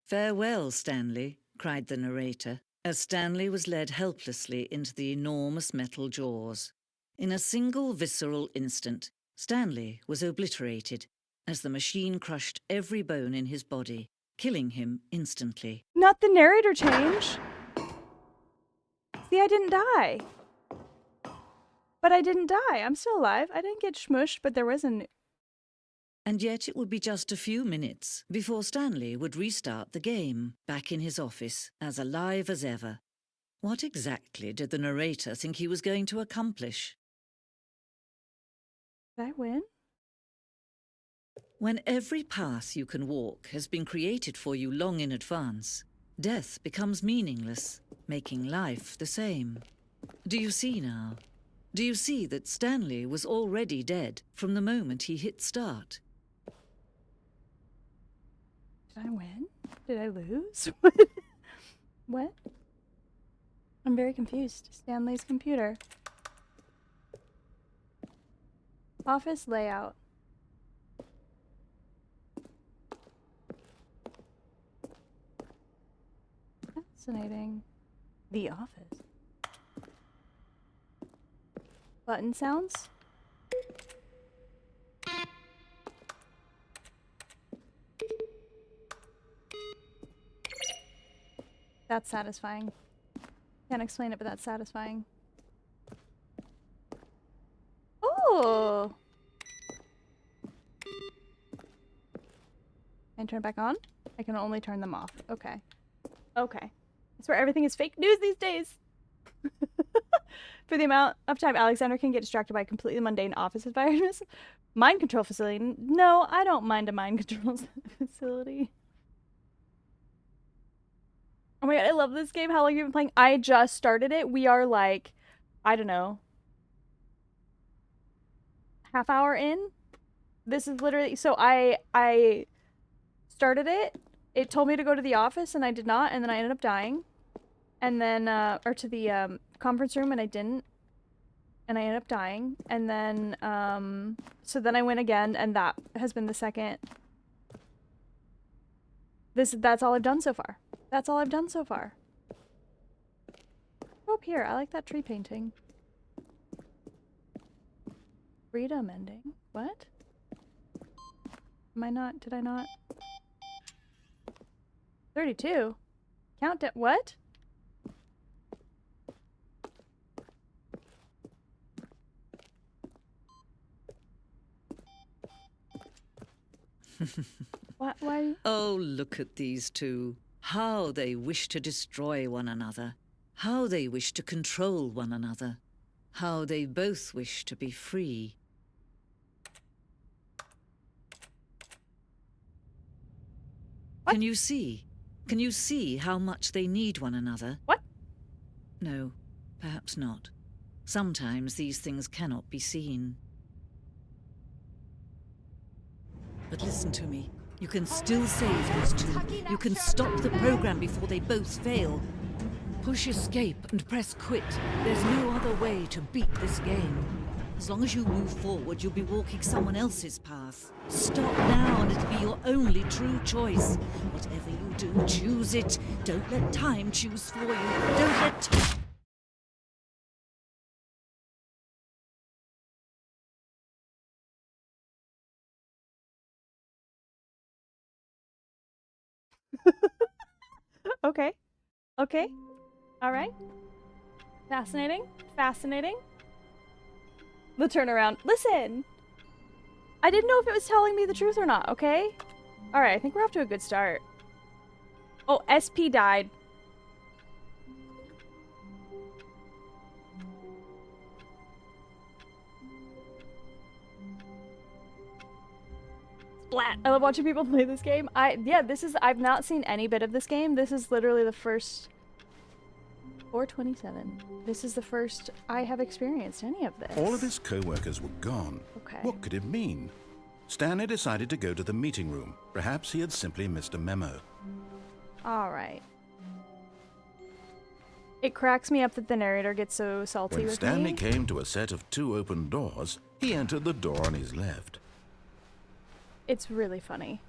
"Farewell, Stanley," cried the narrator, as Stanley was led helplessly into the enormous metal jaws. In a single visceral instant, Stanley was obliterated as the machine crushed every bone in his body, killing him instantly. Not the narrator change. See, I didn't die. But I didn't die. I'm still alive. I didn't get smushed, but there was an... And yet it would be just a few minutes before Stanley would restart the game, back in his office, as alive as ever. What exactly did the narrator think he was going to accomplish? Did I win? When every path you can walk has been created for you long in advance, death becomes meaningless, making life the same. Do you see now? Do you see that Stanley was already dead from the moment he hit start? Did I win? Did I lose? What? I'm very confused. Stanley's computer. Office layout. Fascinating. The office. Button sounds? That's satisfying. Can't explain it, but that's satisfying. Oh! And turn it back on? I can only turn them off. Okay. Okay. That's where everything is fake news these days. For the amount of time Alexander can get distracted by a completely mundane office environment. Mind control facility. No, I don't mind a mind control facility. Oh my god, I love this game. How long have you been playing? I just started it. We are like, I don't know, half hour in. This is literally, so I started it. It told me to go to the office and I did not, and then I ended up dying. And then, or to the conference room, and I didn't. And I ended up dying. And then, so then I went again, and that has been the second. That's all I've done so far. That's all I've done so far. Go up here. I like that tree painting. Freedom ending. What? Am I not? Did I not? 32? Countdown. What? What? Why? Oh, look at these two. How they wish to destroy one another. How they wish to control one another. How they both wish to be free. What? Can you see? Can you see how much they need one another? What? No, perhaps not. Sometimes these things cannot be seen. But listen to me. You can still save these two. You can stop the program before they both fail. Push escape and press quit. There's no other way to beat this game. As long as you move forward, you'll be walking someone else's path. Stop now and it'll be your only true choice. Whatever you do, choose it. Don't let time choose for you. Don't let time... Okay. Okay. All right. Fascinating. Fascinating. The turnaround. Listen! I didn't know if it was telling me the truth or not, okay? Alright, I think we're off to a good start. Oh, SP died. Splat! I love watching people play this game. I've not seen any bit of this game. This is literally the first... 427. This is the first I have experienced any of this. All of his co-workers were gone. Okay. What could it mean? Stanley decided to go to the meeting room. Perhaps he had simply missed a memo. Alright. It cracks me up that the narrator gets so salty When with Stanley me. came to a set of 2 open doors, he entered the door on his left. It's really funny.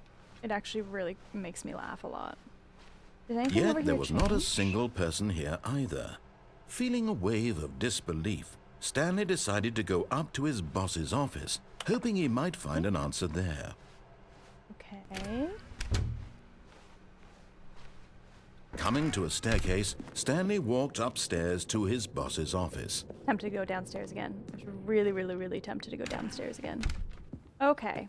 It actually really makes me laugh a lot. Did anything over Yet here there was not a change? single person here either. Feeling a wave of disbelief, Stanley decided to go up to his boss's office, hoping he might find an answer there. Okay. Coming to a staircase, Stanley walked upstairs to his boss's office. Tempted to go downstairs again. I was really, really, really tempted to go downstairs again. Okay.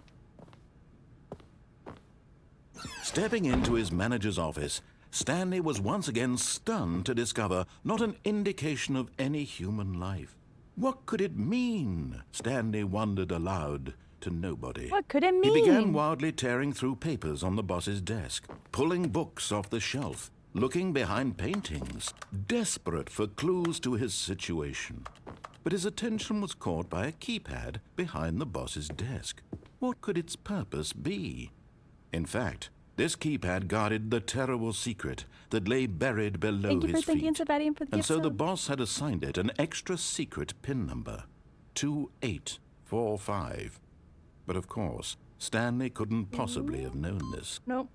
Stepping into his manager's office, Stanley was once again stunned to discover not an indication of any human life. What could it mean? Stanley wondered aloud to nobody. What could it mean? He began wildly tearing through papers on the boss's desk, pulling books off the shelf, looking behind paintings, desperate for clues to his situation. But his attention was caught by a keypad behind the boss's desk. What could its purpose be? In fact, this keypad guarded the terrible secret that lay buried below Thank you for his thinking, feet. Sebastian, for the And gift so the sub. boss had assigned it an extra secret PIN number, 2845. But of course, Stanley couldn't possibly have known this. Nope.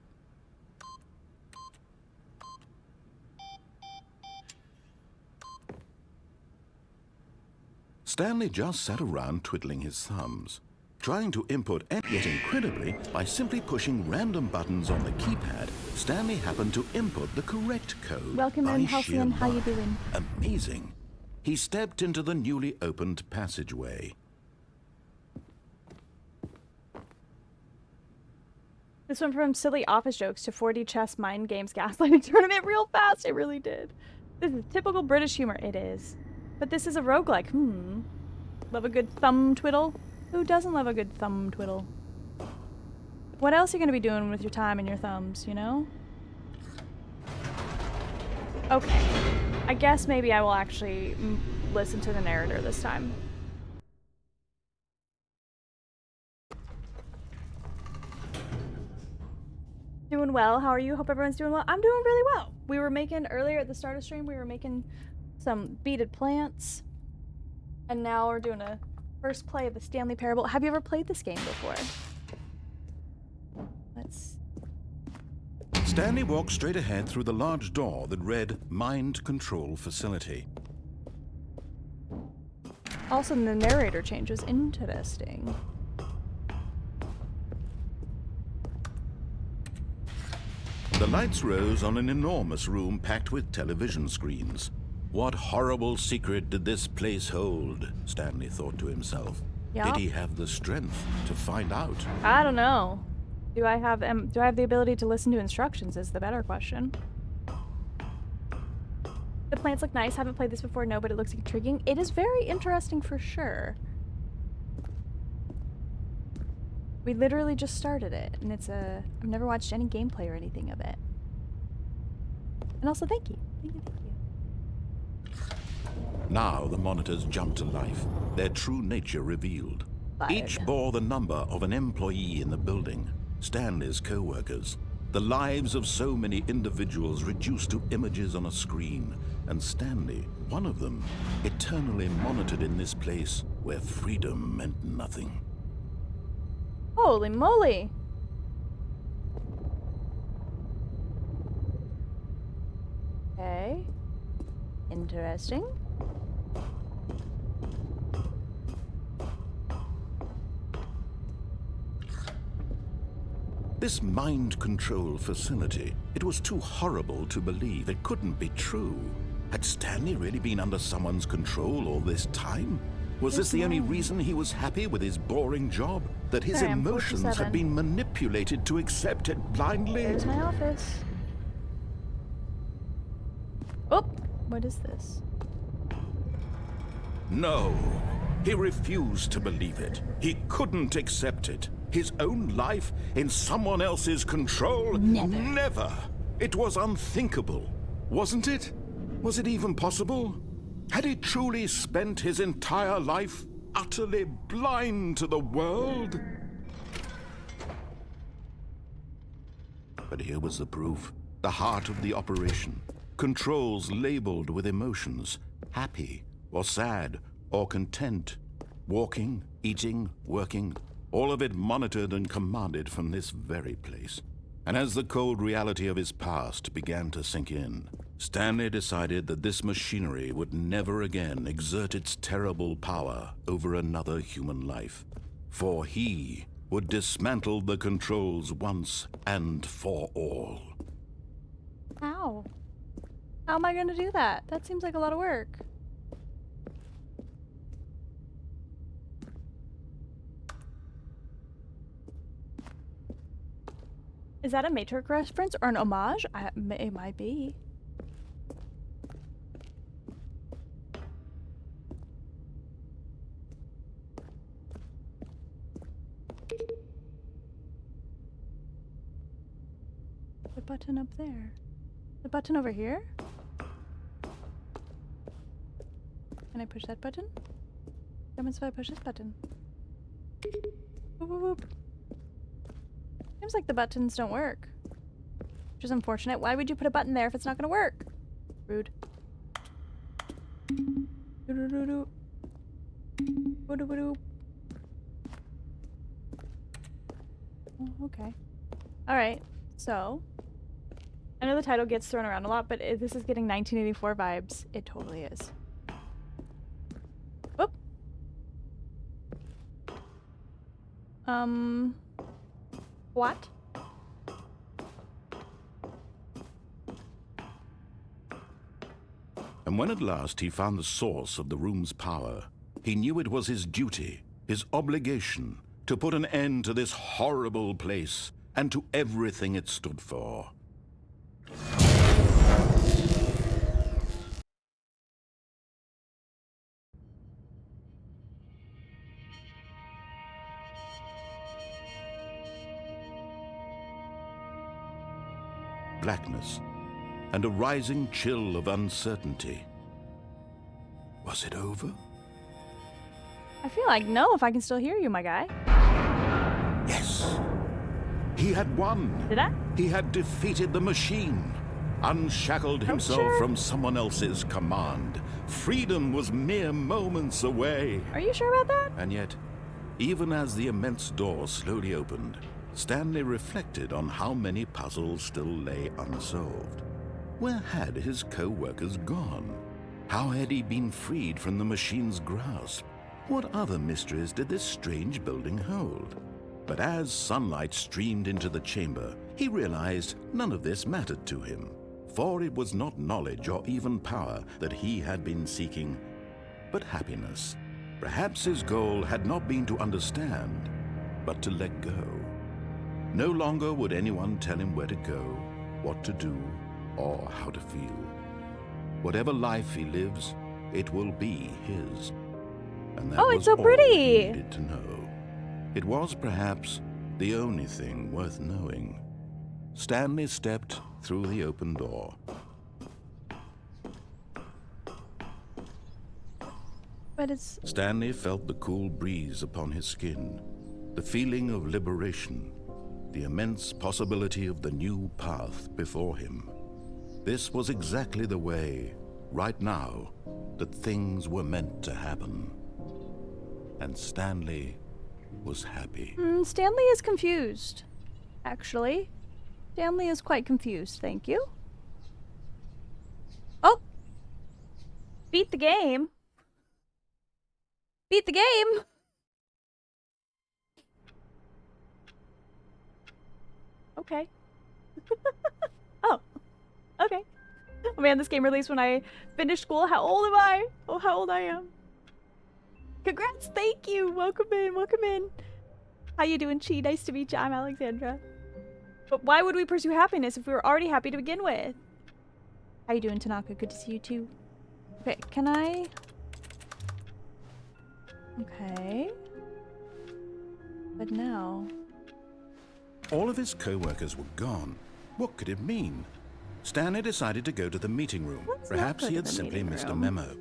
Stanley just sat around twiddling his thumbs, trying to input, and yet incredibly, by simply pushing random buttons on the keypad, Stanley happened to input the correct code. Welcome by in, sheer Halcyon. How you luck. doing? Amazing. He stepped into the newly opened passageway. This went from silly office jokes to 4D chess mind games gaslighting tournament real fast. It really did. This is typical British humor. It is. But this is a roguelike. Love a good thumb twiddle? Who doesn't love a good thumb twiddle? What else are you going to be doing with your time and your thumbs, you know? Okay. I guess maybe I will actually listen to the narrator this time. Doing well. How are you? Hope everyone's doing well. I'm doing really well. We were making, earlier at the start of stream, we were making some beaded plants. And now we're doing a first play of the Stanley Parable. Have you ever played this game before? Let's... Stanley walked straight ahead through the large door that read Mind Control Facility. Also, the narrator change was interesting. The lights rose on an enormous room packed with television screens. What horrible secret did this place hold? Stanley thought to himself. Yup. Did he have the strength to find out? I don't know. Do I have the ability to listen to instructions is the better question. The plants look nice. Haven't played this before, no, but it looks intriguing. It is very interesting for sure. We literally just started it, and I've never watched any gameplay or anything of it. And also, thank you. Thank you, thank you. Now the monitors jumped to life, their true nature revealed. Fired. Each bore the number of an employee in the building, Stanley's co-workers, the lives of so many individuals reduced to images on a screen, and Stanley, one of them, eternally monitored in this place where freedom meant nothing. Holy moly! Okay. Interesting. This mind control facility, it was too horrible to believe. It couldn't be true. Had Stanley really been under someone's control all this time? Was this the only reason he was happy with his boring job? That his Sorry, I'm emotions 47. had been manipulated to accept it blindly? There's my office. Oh! What is this? No. He refused to believe it. He couldn't accept it. His own life in someone else's control? Never. It was unthinkable. Wasn't it? Was it even possible? Had he truly spent his entire life utterly blind to the world? But here was the proof. The heart of the operation. Controls labeled with emotions. Happy, or sad, or content. Walking, eating, working. All of it monitored and commanded from this very place. And as the cold reality of his past began to sink in, Stanley decided that this machinery would never again exert its terrible power over another human life. For he would dismantle the controls once and for all. How? How am I gonna do that? That seems like a lot of work. Is that a Matrix reference or an homage? It might be. The button up there. The button over here? Can I push that button? What happens if I push this button? Whoop, whoop, whoop. Seems like the buttons don't work. Which is unfortunate. Why would you put a button there if it's not gonna work? Rude. Doo-doo-doo-doo. Doo-doo-doo-doo. Oh, okay. Alright, so I know the title gets thrown around a lot, but this is getting 1984 vibes. It totally is. Whoop. What? And when at last he found the source of the room's power, he knew it was his duty, his obligation, to put an end to this horrible place and to everything it stood for. Blackness and a rising chill of uncertainty. Was it over? I feel like no if I can still hear you, my guy. Yes. He had won. Did I? He had defeated the machine, unshackled himself sure? from someone else's command. Freedom was mere moments away. Are you sure about that? And yet, even as the immense door slowly opened, Stanley reflected on how many puzzles still lay unsolved. Where had his co-workers gone? How had he been freed from the machine's grasp? What other mysteries did this strange building hold? But as sunlight streamed into the chamber, he realized none of this mattered to him, for it was not knowledge or even power that he had been seeking, but happiness. Perhaps his goal had not been to understand, but to let go. No longer would anyone tell him where to go, what to do, or how to feel. Whatever life he lives, it will be his. And that Oh, it's was so all pretty. he needed to know. It was perhaps the only thing worth knowing. Stanley stepped through the open door. But it's Stanley felt the cool breeze upon his skin, the feeling of liberation, the immense possibility of the new path before him. This was exactly the way, right now, that things were meant to happen. And Stanley was happy. Stanley is confused. Actually, Stanley is quite confused. Thank you. Oh, beat the game. Beat the game. Okay. Oh, okay. Oh man, this game released when I finished school. How old am I? Oh, how old I am. Congrats, thank you. Welcome in, welcome in. How you doing, Chi? Nice to meet you. I'm Alexandra. But why would we pursue happiness if we were already happy to begin with? How you doing, Tanaka? Good to see you too. Okay, can I... Okay. But now... All of his co-workers were gone. What could it mean? Stanley decided to go to the meeting room. Let's not Perhaps go he to had the simply meeting missed a room. memo.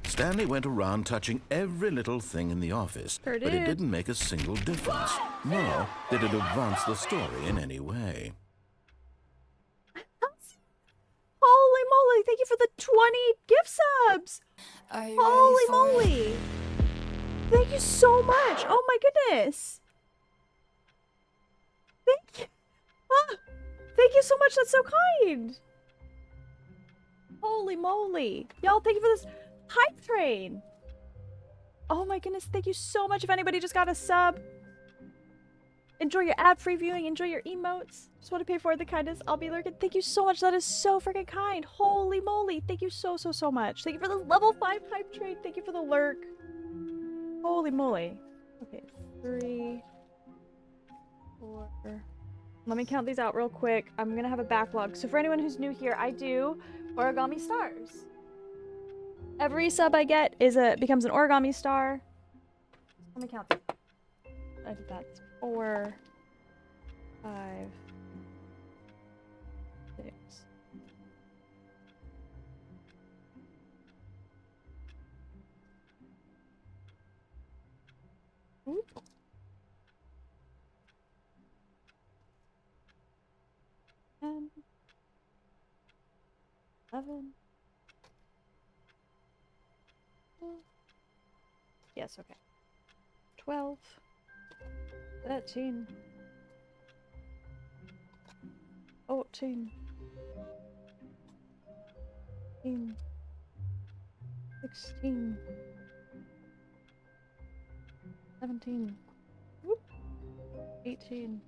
Stanley went around touching every little thing in the office, Sure but it did. didn't make a single difference, nor did it advance the story in any way. Holy moly, thank you for the 20 gift subs! Holy moly! Thank you so much! Oh my goodness! Thank you! Ah, thank you so much, that's so kind! Holy moly! Y'all, thank you for this hype train! Oh my goodness, thank you so much if anybody just got a sub. Enjoy your ad-free viewing. Enjoy your emotes. Just want to pay forward the kindness. I'll be lurking. Thank you so much. That is so freaking kind. Holy moly. Thank you so much. Thank you for the level 5 hype trade. Thank you for the lurk. Holy moly. Okay, 3, 4. Let me count these out real quick. I'm gonna have a backlog. So for anyone who's new here, I do origami stars. Every sub I get becomes an origami star. Let me count. I did that. 4, 5, 6. Oop. 10, 11. Yes, okay. 12, 13, 14, 15, 16, 17, whoop, 18,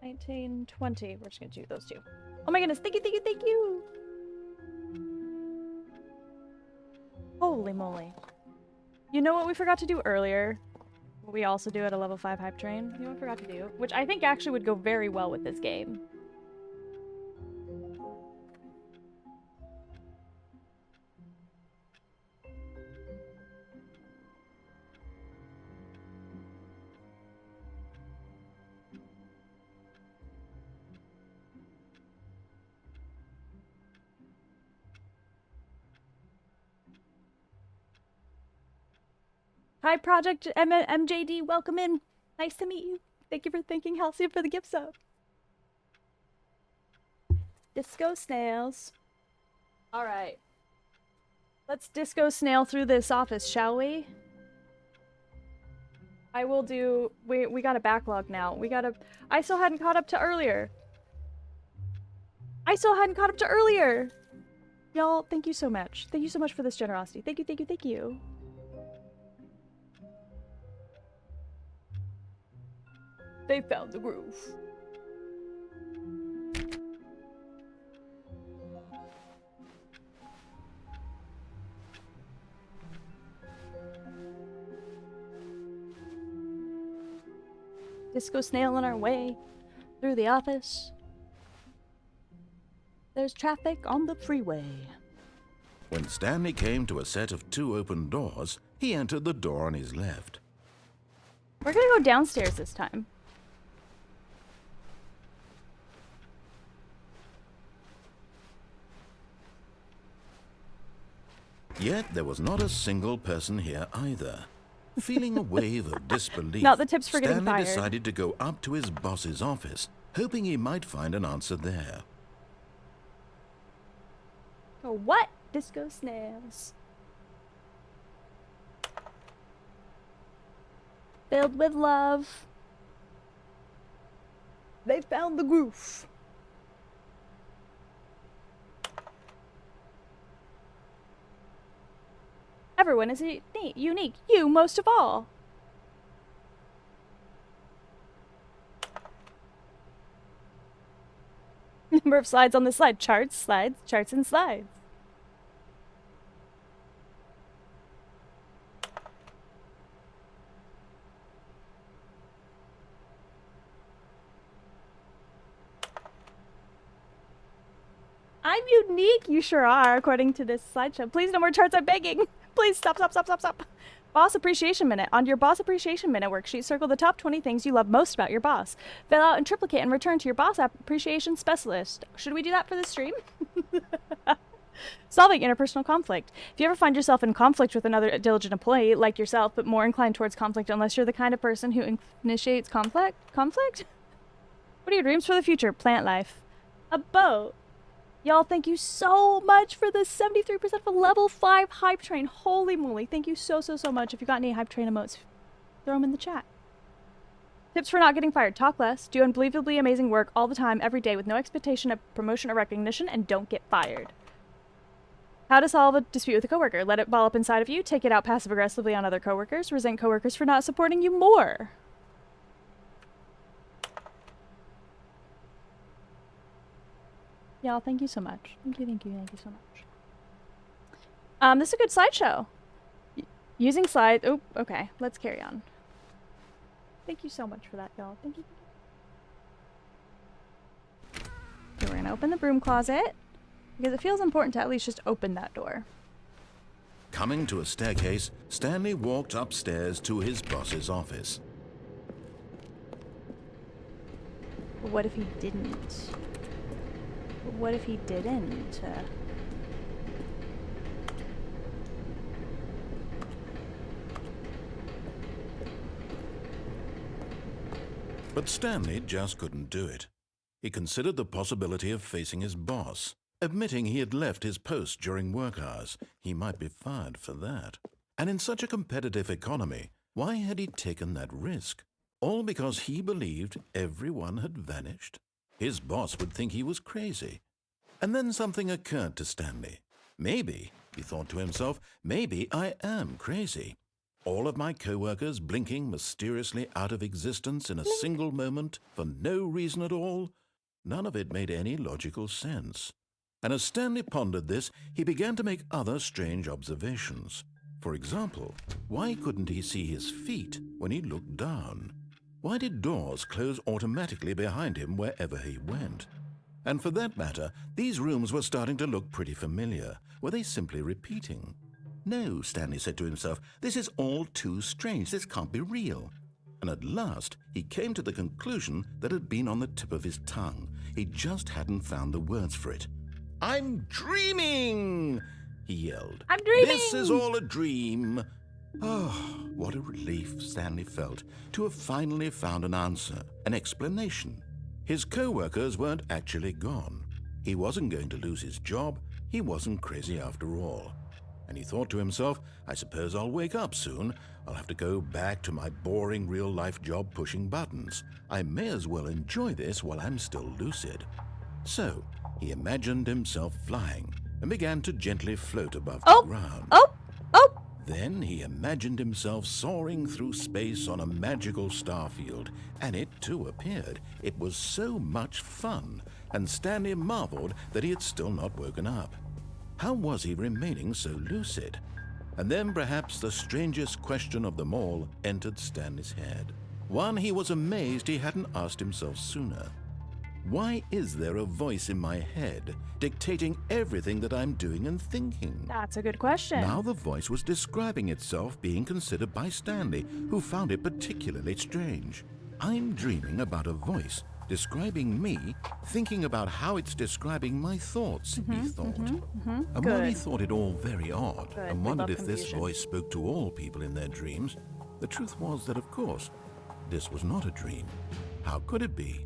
19, 20. We're just gonna do those two. Oh my goodness, thank you, thank you, thank you! Holy moly. You know what we forgot to do earlier? What we also do at a level 5 hype train? You know what we forgot to do? Which I think actually would go very well with this game. Hi, Project MJD. Welcome in. Nice to meet you. Thank you for thanking Halcyon for the gift sub. Disco snails. All right. Let's disco snail through this office, shall we? I will do... We got a backlog now. I still hadn't caught up to earlier. Y'all, thank you so much. Thank you so much for this generosity. Thank you, thank you, thank you. They found the groove. Disco snail on our way through the office. There's traffic on the freeway. When Stanley came to a set of 2 open doors, he entered the door on his left. We're gonna go downstairs this time. Yet there was not a single person here either. Feeling a wave of disbelief, Not the tips for getting Stanley fired. decided to go up to his boss's office, hoping he might find an answer there. Oh, what? Disco snails. Filled with love. They found the groove. Everyone is unique. You most of all. Number of slides on the slide. Charts, slides, charts, and slides. I'm unique. You sure are, according to this slideshow. Please, no more charts. I'm begging. Please stop. Boss Appreciation Minute. On your Boss Appreciation Minute worksheet, circle the top 20 things you love most about your boss. Fill out and triplicate and return to your Boss Appreciation Specialist. Should we do that for the stream? Solving interpersonal conflict. If you ever find yourself in conflict with another diligent employee, like yourself, but more inclined towards conflict unless you're the kind of person who initiates conflict? What are your dreams for the future? Plant life. A boat. Y'all, thank you so much for the 73% for level 5 hype train. Holy moly. Thank you so much. If you got any hype train emotes, throw them in the chat. Tips for not getting fired. Talk less. Do unbelievably amazing work all the time, every day, with no expectation of promotion or recognition, and don't get fired. How to solve a dispute with a coworker. Let it ball up inside of you. Take it out passive-aggressively on other coworkers. Resent coworkers for not supporting you more. Y'all, thank you so much. Thank you so much. This is a good slideshow. Using slides. Oh, okay. Let's carry on. Thank you so much for that, y'all. Thank you. Okay, we're gonna open the broom closet because it feels important to at least just open that door. Coming to a staircase, Stanley walked upstairs to his boss's office. But what if he didn't? What if he didn't? But Stanley just couldn't do it. He considered the possibility of facing his boss. Admitting he had left his post during work hours, he might be fired for that. And in such a competitive economy, why had he taken that risk? All because he believed everyone had vanished? His boss would think he was crazy. And then something occurred to Stanley. Maybe, he thought to himself, maybe I am crazy. All of my co-workers blinking mysteriously out of existence in a single moment for no reason at all? None of it made any logical sense. And as Stanley pondered this, he began to make other strange observations. For example, why couldn't he see his feet when he looked down? Why did doors close automatically behind him wherever he went? And for that matter, these rooms were starting to look pretty familiar. Were they simply repeating? No, Stanley said to himself, this is all too strange. This can't be real. And at last, he came to the conclusion that had been on the tip of his tongue. He just hadn't found the words for it. I'm dreaming, he yelled. I'm dreaming! This is all a dream. Oh, what a relief Stanley felt to have finally found an answer, an explanation. His co-workers weren't actually gone. He wasn't going to lose his job. He wasn't crazy after all. And he thought to himself, I suppose I'll wake up soon. I'll have to go back to my boring real-life job pushing buttons. I may as well enjoy this while I'm still lucid. So, he imagined himself flying and began to gently float above the ground. Oh! Then he imagined himself soaring through space on a magical starfield, and it too appeared. It was so much fun, and Stanley marveled that he had still not woken up. How was he remaining so lucid? And then perhaps the strangest question of them all entered Stanley's head. One he was amazed he hadn't asked himself sooner. Why is there a voice in my head dictating everything that I'm doing and thinking? That's a good question. Now the voice was describing itself being considered by Stanley, who found it particularly strange. I'm dreaming about a voice describing me, thinking about how it's describing my thoughts, he thought. And while he thought it all very odd, and wondered if this voice spoke to all people in their dreams, the truth was that, of course, this was not a dream. How could it be?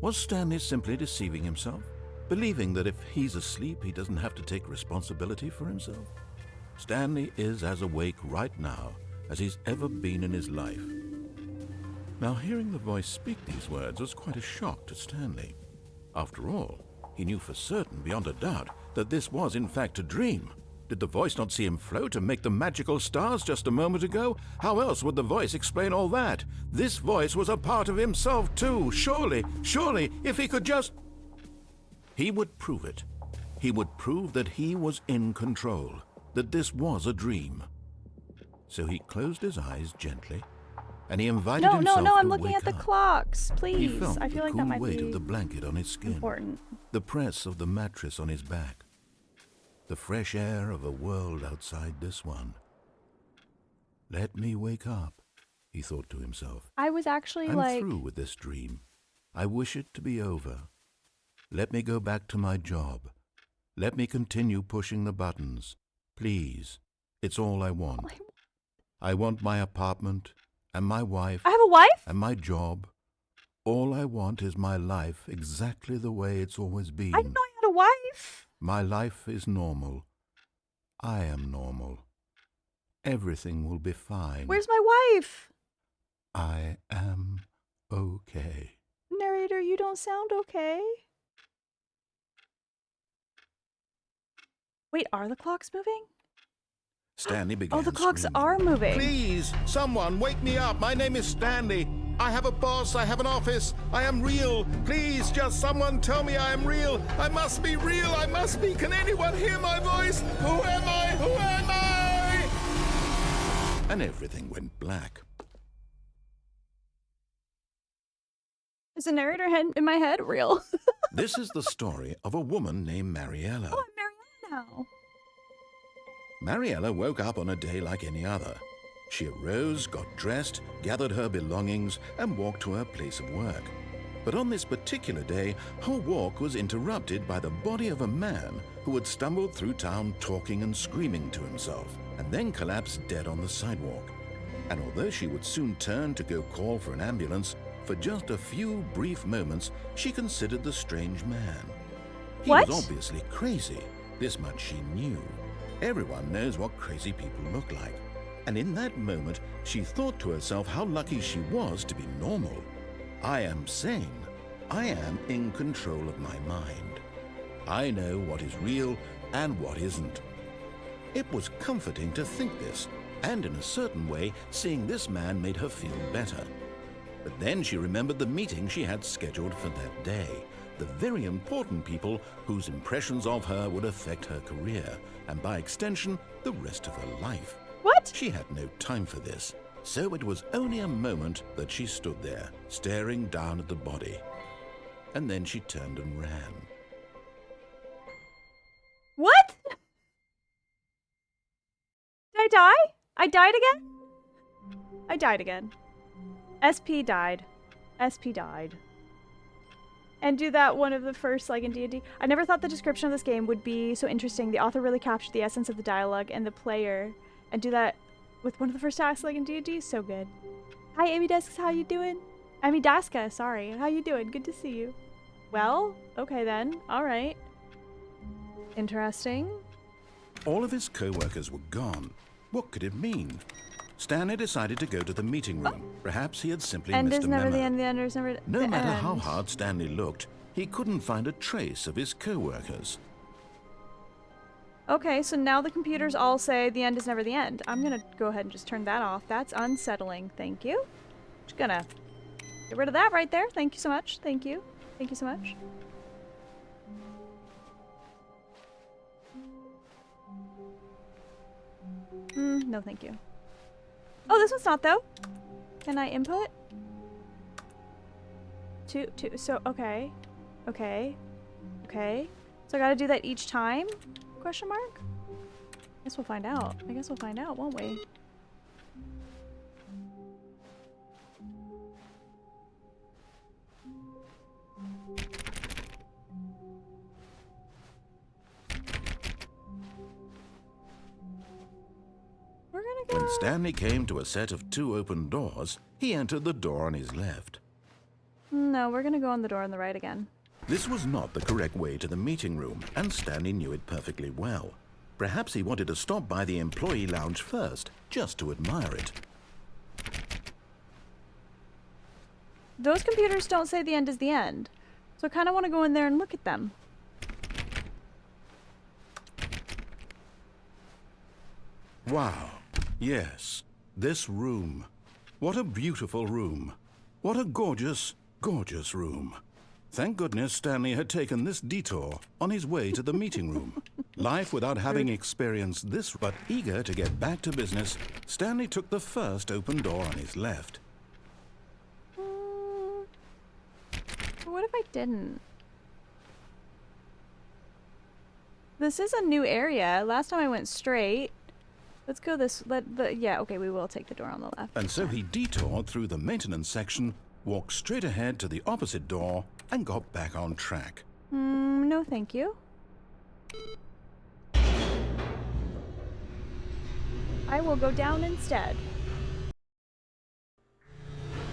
Was Stanley simply deceiving himself, believing that if he's asleep, he doesn't have to take responsibility for himself? Stanley is as awake right now as he's ever been in his life. Now, hearing the voice speak these words was quite a shock to Stanley. After all, he knew for certain, beyond a doubt, that this was in fact a dream. Did the voice not see him float and make the magical stars just a moment ago? How else would the voice explain all that? This voice was a part of himself too. Surely, if he could just... He would prove it. He would prove that he was in control, that this was a dream. So he closed his eyes gently, and he invited himself No, I'm to looking wake at the up. clocks, please. He felt I feel the like cool that might weight be of the blanket on his skin, important. the press of the mattress on his back, the fresh air of a world outside this one. Let me wake up, he thought to himself. I was actually I'm through with this dream. I wish it to be over. Let me go back to my job. Let me continue pushing the buttons. Please, it's all I want. I want my apartment and my wife I have a wife? and my job. All I want is my life exactly the way it's always been. I didn't know I had a wife. My life is normal. I am normal. Everything will be fine. Where's my wife? I am okay. Narrator, you don't sound okay. Wait, are the clocks moving? Stanley began Oh, the clocks screaming. are moving. Please, someone, wake me up. My name is Stanley. I have a boss. I have an office. I am real. Please, just someone tell me I am real. I must be real. I must be. Can anyone hear my voice? Who am I? Who am I? And everything went black. Is the narrator in my head real? This is the story of a woman named Mariella. Oh, I'm Mariella now. Mariella woke up on a day like any other. She arose, got dressed, gathered her belongings, and walked to her place of work. But on this particular day, her walk was interrupted by the body of a man who had stumbled through town talking and screaming to himself, and then collapsed dead on the sidewalk. And although she would soon turn to go call for an ambulance, for just a few brief moments, she considered the strange man. He What? was obviously crazy. This much she knew. Everyone knows what crazy people look like. And in that moment, she thought to herself how lucky she was to be normal. I am sane. I am in control of my mind. I know what is real and what isn't. It was comforting to think this, and in a certain way, seeing this man made her feel better. But then she remembered the meeting she had scheduled for that day, the very important people whose impressions of her would affect her career, and by extension, the rest of her life. What? She had no time for this, so it was only a moment that she stood there, staring down at the body. And then she turned and ran. What? Did I die? I died again? I died again. SP died. SP died. And do that one of the first, like in D&D. I never thought the description of this game would be so interesting. The author really captured the essence of the dialogue and the player. And do that with one of the first tasks, like in D&D. So good. Hi, Amy Desks. How you doing? Amy Daska, sorry. How you doing? Good to see you. Well, okay then. All right. Interesting. All of his co-workers were gone. What could it mean? Stanley decided to go to the meeting room. Perhaps he had simply End missed is a never memo. the end. The end is never No the matter how end. hard Stanley looked, he couldn't find a trace of his co-workers. Okay, so now the computers all say the end is never the end. I'm gonna go ahead and just turn that off. That's unsettling. Thank you. Just gonna get rid of that right there. Thank you so much. Thank you. Thank you so much. No thank you. Oh, this one's not though. Can I input? Two, so, okay. Okay. Okay. So I gotta do that each time? Question mark? Guess we'll find out. I guess we'll find out, won't we? We're gonna go. When Stanley came to a set of 2 open doors, he entered the door on his left. No, we're gonna go on the door on the right again. This was not the correct way to the meeting room, and Stanley knew it perfectly well. Perhaps he wanted to stop by the employee lounge first, just to admire it. Those computers don't say the end is the end. So I kind of want to go in there and look at them. Wow. Yes, this room. What a beautiful room. What a gorgeous, gorgeous room. Thank goodness Stanley had taken this detour on his way to the meeting room. Life without having experienced this, but eager to get back to business, Stanley took the first open door on his left. What if I didn't? This is a new area. Last time I went straight. Let's go this. Yeah, okay, we will take the door on the left. And so he detoured through the maintenance section, walked straight ahead to the opposite door, and got back on track. No thank you. I will go down instead.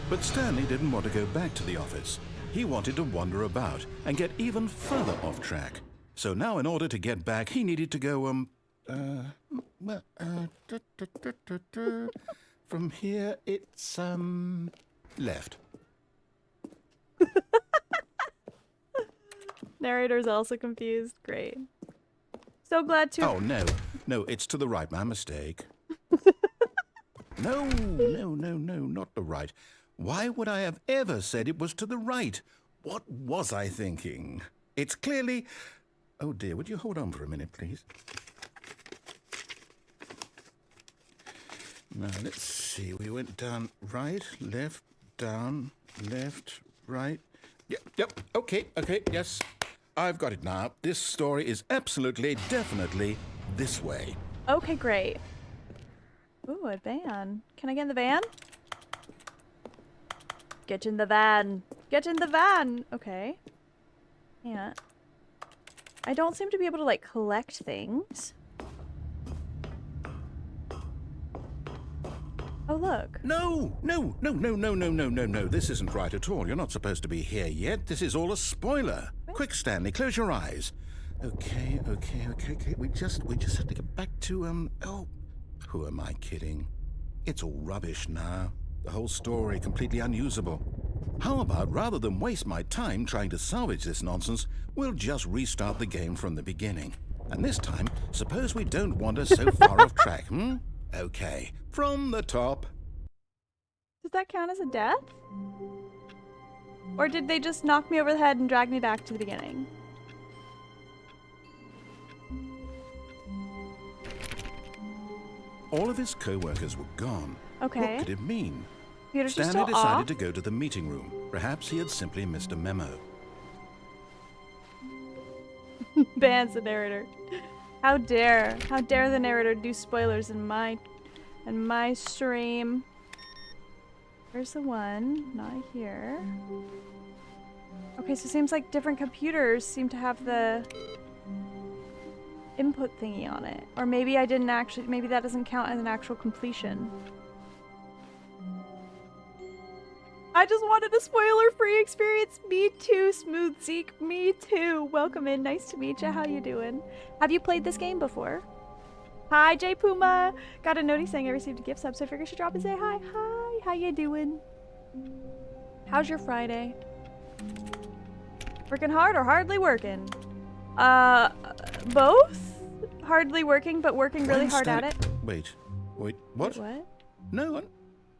But Stanley didn't want to go back to the office. He wanted to wander about and get even further off track. So now in order to get back, he needed to go, from here it's, left. Narrator's also confused. Great. So glad to. Oh, no, it's to the right, my mistake. No, not the right. Why would I have ever said it was to the right? What was I thinking? It's clearly... Oh dear, would you hold on for a minute, please? Now, let's see. We went down right, left, down, left, right. Yep, okay, yes. I've got it now. This story is absolutely, definitely this way. Okay, great. Ooh, a van. Can I get in the van? Get in the van. Get in the van. Okay. Yeah. I don't seem to be able to, like, collect things. Oh, look. No. This isn't right at all. You're not supposed to be here yet. This is all a spoiler. Quick, Stanley, close your eyes. Okay. We just have to get back to, oh, who am I kidding? It's all rubbish now. The whole story completely unusable. How about, rather than waste my time trying to salvage this nonsense, we'll just restart the game from the beginning. And this time, suppose we don't wander so far off track, hmm? Okay, from the top. Does that count as a death? Or did they just knock me over the head and drag me back to the beginning? All of his co-workers were gone. Okay. What could it mean? Computer's just Stanley still decided off. to go to the meeting room. Perhaps he had simply missed a memo. Bans the narrator. How dare the narrator do spoilers in my stream. Where's the one? Not here. Okay, so it seems like different computers seem to have the input thingy on it. Or maybe I didn't actually, maybe that doesn't count as an actual completion. I just wanted a spoiler-free experience. Me too, Smooth Zeke. Me too. Welcome in. Nice to meet you. How you doing? Have you played this game before? Hi, J Puma. Got a notice saying I received a gift sub, so I figured I should drop and say hi. Hi. How you doing? How's your Friday? Working hard or hardly working? Both. Hardly working, but working really hard at it. Wait, what? Wait, what?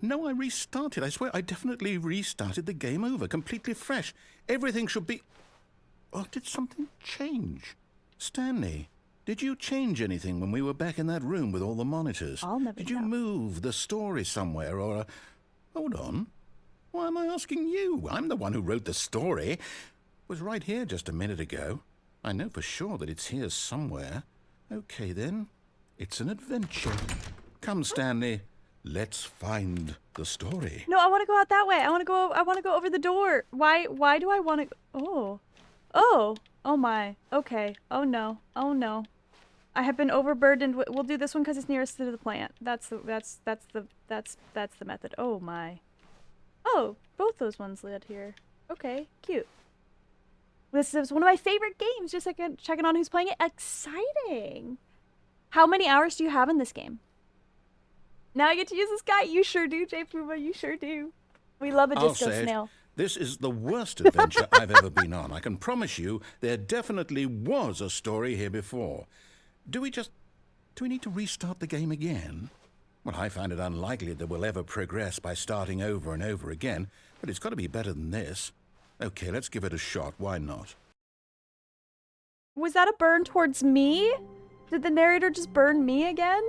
No, I restarted. I swear, I definitely restarted the game over, completely fresh. Everything should be... Oh, did something change? Stanley, did you change anything when we were back in that room with all the monitors? I'll never Did you know. move the story somewhere, or... Hold on. Why am I asking you? I'm the one who wrote the story. It was right here just a minute ago. I know for sure that it's here somewhere. Okay, then. It's an adventure. Come, Stanley. Let's find the story. No, I want to go out that way. I want to go over the door. Why do I want to? Oh my. Okay. Oh no. I have been overburdened. We'll do this one because it's nearest to the plant. That's the method. Oh my. Oh, both those ones led here. Okay, cute. This is one of my favorite games. Just like checking on who's playing it. Exciting. How many hours do you have in this game? Now I get to use this guy. You sure do, J Puma. You sure do. We love a I'll disco say it. snail. This is the worst adventure I've ever been on. I can promise you there definitely was a story here before. Do we need to restart the game again? Well, I find it unlikely that we'll ever progress by starting over and over again, but it's got to be better than this. Okay, let's give it a shot. Why not? Was that a burn towards me? Did the narrator just burn me again?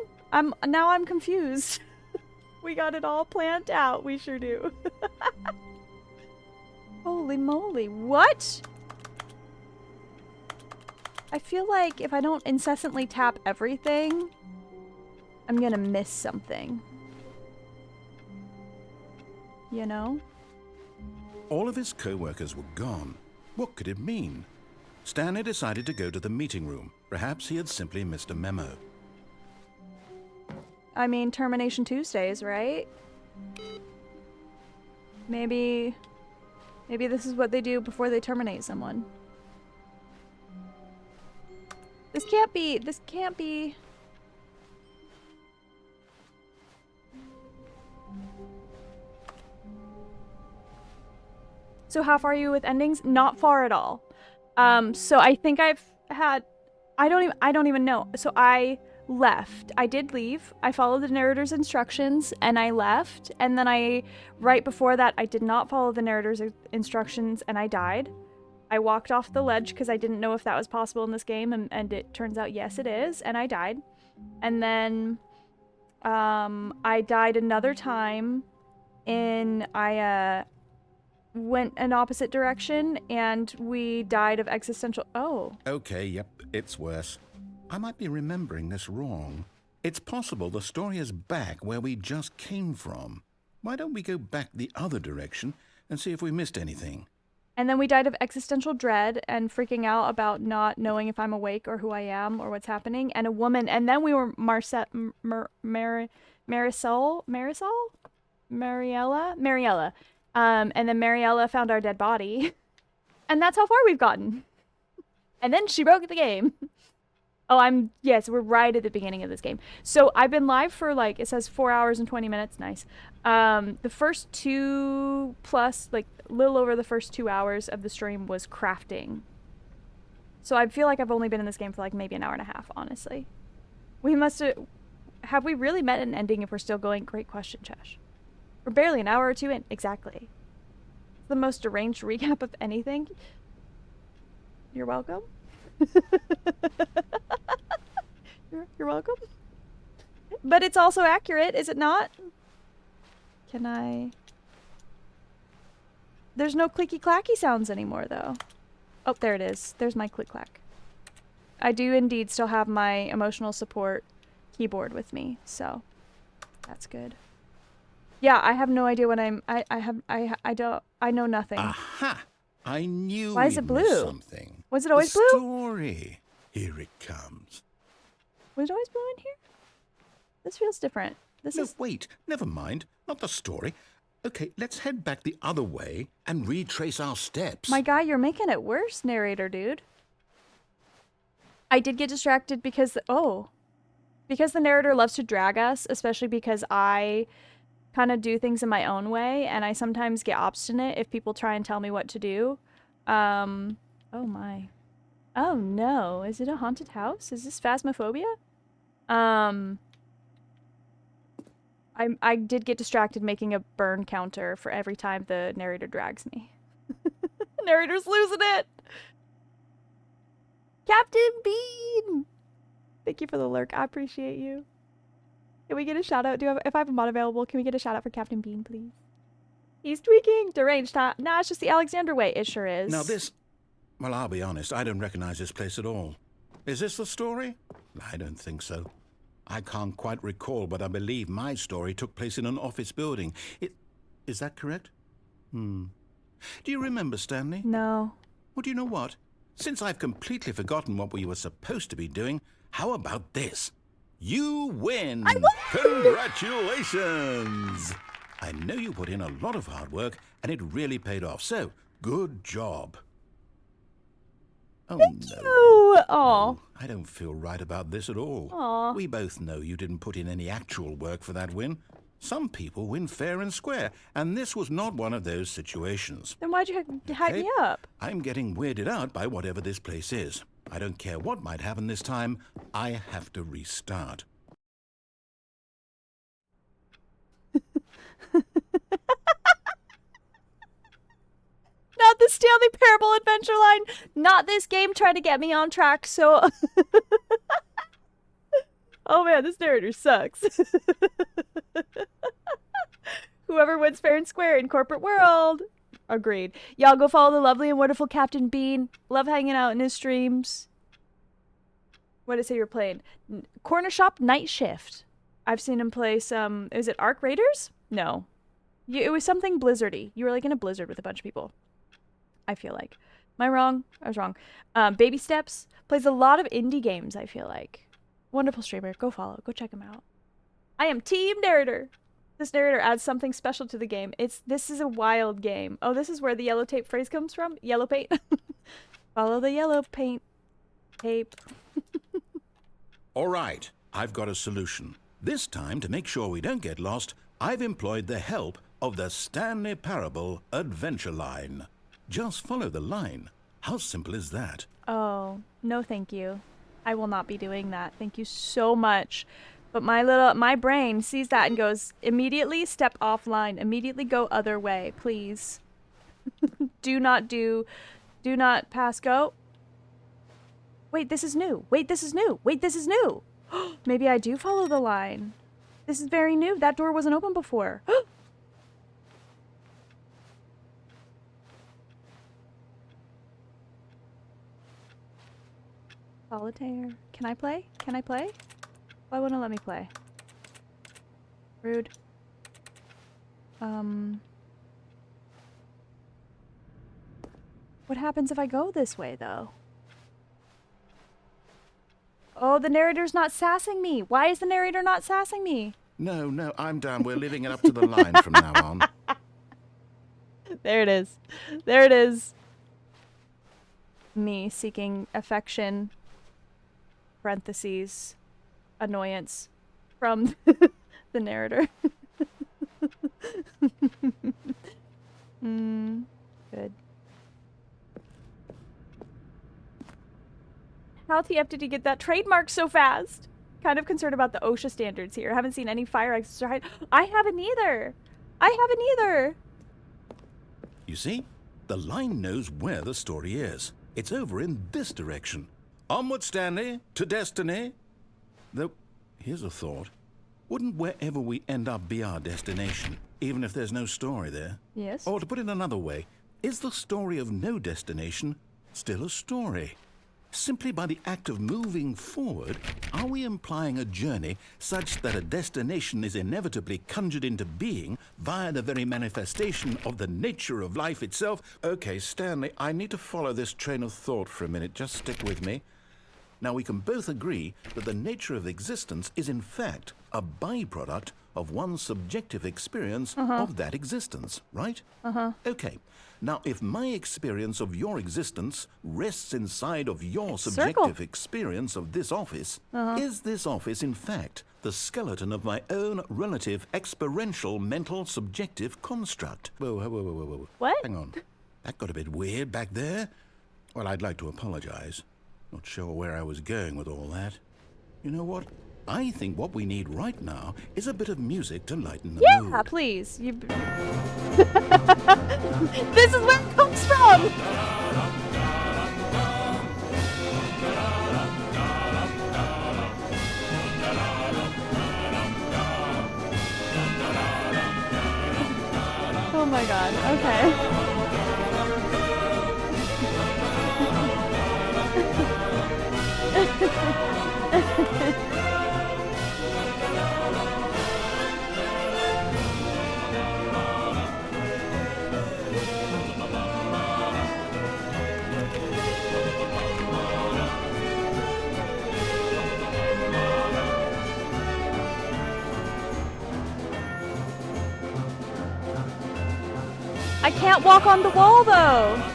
Now I'm confused. We got it all planned out. We sure do. Holy moly, what? I feel like if I don't incessantly tap everything, I'm gonna miss something. You know? All of his co-workers were gone. What could it mean? Stanley decided to go to the meeting room. Perhaps he had simply missed a memo. I mean, Termination Tuesdays, right? Maybe this is what they do before they terminate someone. This can't be. So how far are you with endings? Not far at all. So I think I've had, I don't even know. So I left. I did leave. I followed the narrator's instructions and I left. And then right before that, I did not follow the narrator's instructions and I died. I walked off the ledge because I didn't know if that was possible in this game, and it turns out yes, it is, and I died. And then I died another time, and I went an opposite direction, and we died of existential. Oh. Okay, yep, it's worse. I might be remembering this wrong. It's possible the story is back where we just came from. Why don't we go back the other direction and see if we missed anything? And then we died of existential dread and freaking out about not knowing if I'm awake or who I am or what's happening. And a woman, and then we were Mariella. And then Mariella found our dead body. And that's how far we've gotten. And then she broke the game. Oh, yes, we're right at the beginning of this game. So I've been live for like, it says 4 hours and 20 minutes. Nice. The first 2 plus, like a little over the first 2 hours of the stream was crafting. So I feel like I've only been in this game for like maybe an hour and a half, honestly. We must have we really met an ending if we're still going? Great question, Chesh. We're barely an hour or two in. Exactly. The most deranged recap of anything. You're welcome. You're welcome. But it's also accurate, is it not? Can I... There's no clicky-clacky sounds anymore, though. Oh, there it is. There's my click-clack. I do indeed still have my emotional support keyboard with me, so that's good. Yeah, I have no idea what I know nothing. Aha! I knew Why is it blue? Something. Was it always the blue? Story. Here it comes. Was it always blue in here? This feels different. No, wait. Never mind. Not the story. Okay, let's head back the other way and retrace our steps. My guy, you're making it worse, narrator dude. I did get distracted because because the narrator loves to drag us, especially because I kind of do things in my own way, and I sometimes get obstinate if people try and tell me what to do. Oh my. Oh no, is it a haunted house? Is this phasmophobia? I did get distracted making a burn counter for every time the narrator drags me. Narrator's losing it! Captain Bean! Thank you for the lurk. I appreciate you. Can we get a shout out? If I have a mod available, can we get a shout out for Captain Bean, please? He's tweaking. Deranged, huh? Nah, it's just the Alexander way. It sure is. Now this... Well, I'll be honest. I don't recognize this place at all. Is this the story? I don't think so. I can't quite recall, but I believe my story took place in an office building. Is that correct? Do you remember, Stanley? No. Well, do you know what? Since I've completely forgotten what we were supposed to be doing, how about this? You win! I won! Congratulations! I know you put in a lot of hard work, and it really paid off, so good job. Oh, Thank no. you! Aw. No, I don't feel right about this at all. Aw. We both know you didn't put in any actual work for that win. Some people win fair and square, and this was not one of those situations. Then why'd you hype me up? I'm getting weirded out by whatever this place is. I don't care what might happen this time. I have to restart. Not the Stanley Parable adventure line. Not this game trying to get me on track, so... Oh man, this narrator sucks. Whoever wins fair and square in corporate world. Agreed. Y'all go follow the lovely and wonderful Captain Bean. Love hanging out in his streams. What did it say you're playing? Corner Shop Night Shift. I've seen him play some... Is it Arc Raiders? No. It was something blizzardy. You were like in a blizzard with a bunch of people. I feel like. Am I wrong? I was wrong. Baby Steps. Plays a lot of indie games, I feel like. Wonderful streamer. Go follow. Go check him out. I am Team Narrator. This narrator adds something special to the game. This is a wild game. Oh, this is where the yellow tape phrase comes from? Yellow paint? Follow the yellow paint tape. All right, I've got a solution. This time, to make sure we don't get lost, I've employed the help of the Stanley Parable adventure line. Just follow the line. How simple is that? Oh, no thank you. I will not be doing that. Thank you so much. But my brain sees that and goes, immediately step offline. Immediately go other way, please. do not pass go. Wait, this is new. Wait, this is new. Wait, this is new. Maybe I do follow the line. This is very new. That door wasn't open before. Solitaire. Can I play? Can I play? Why wouldn't it let me play? Rude. What happens if I go this way, though? Oh, the narrator's not sassing me. Why is the narrator not sassing me? No, I'm down. We're leaving it up to the line from now on. There it is. There it is. Me seeking affection, parentheses, annoyance from the narrator. Good. How TF did he get that trademark so fast? Kind of concerned about the OSHA standards here. Haven't seen any fire exits or hide. I haven't either. I haven't either. You see? The line knows where the story is. It's over in this direction. Onward, Stanley, to destiny. Though, here's a thought. Wouldn't wherever we end up be our destination, even if there's no story there? Yes. Or to put it another way, is the story of no destination still a story? Simply by the act of moving forward, are we implying a journey such that a destination is inevitably conjured into being via the very manifestation of the nature of life itself? Okay, Stanley, I need to follow this train of thought for a minute. Just stick with me. Now, we can both agree that the nature of existence is in fact a byproduct of one's subjective experience of that existence, right? Okay. Now, if my experience of your existence rests inside of your subjective experience of this office, is this office, in fact, the skeleton of my own relative experiential mental subjective construct? Whoa. What? Hang on. That got a bit weird back there. Well, I'd like to apologize. Not sure where I was going with all that. You know what? I think what we need right now is a bit of music to lighten the mood. Yeah, please. You. This is where it comes from. Oh my god. Okay. I can't walk on the wall though.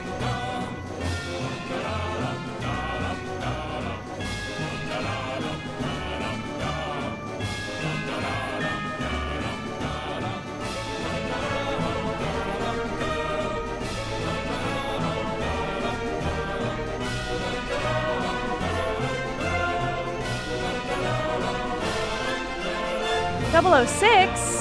.006?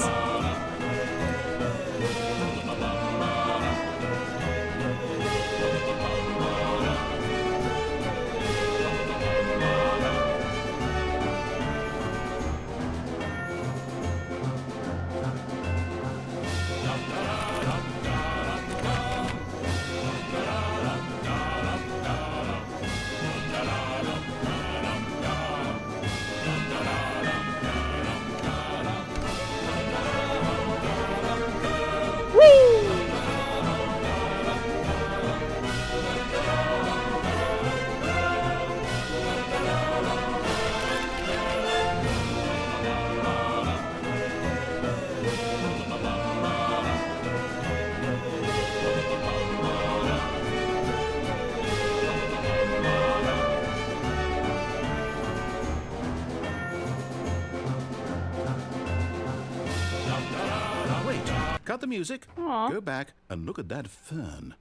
Cut the music, Aw. go back and look at that fern.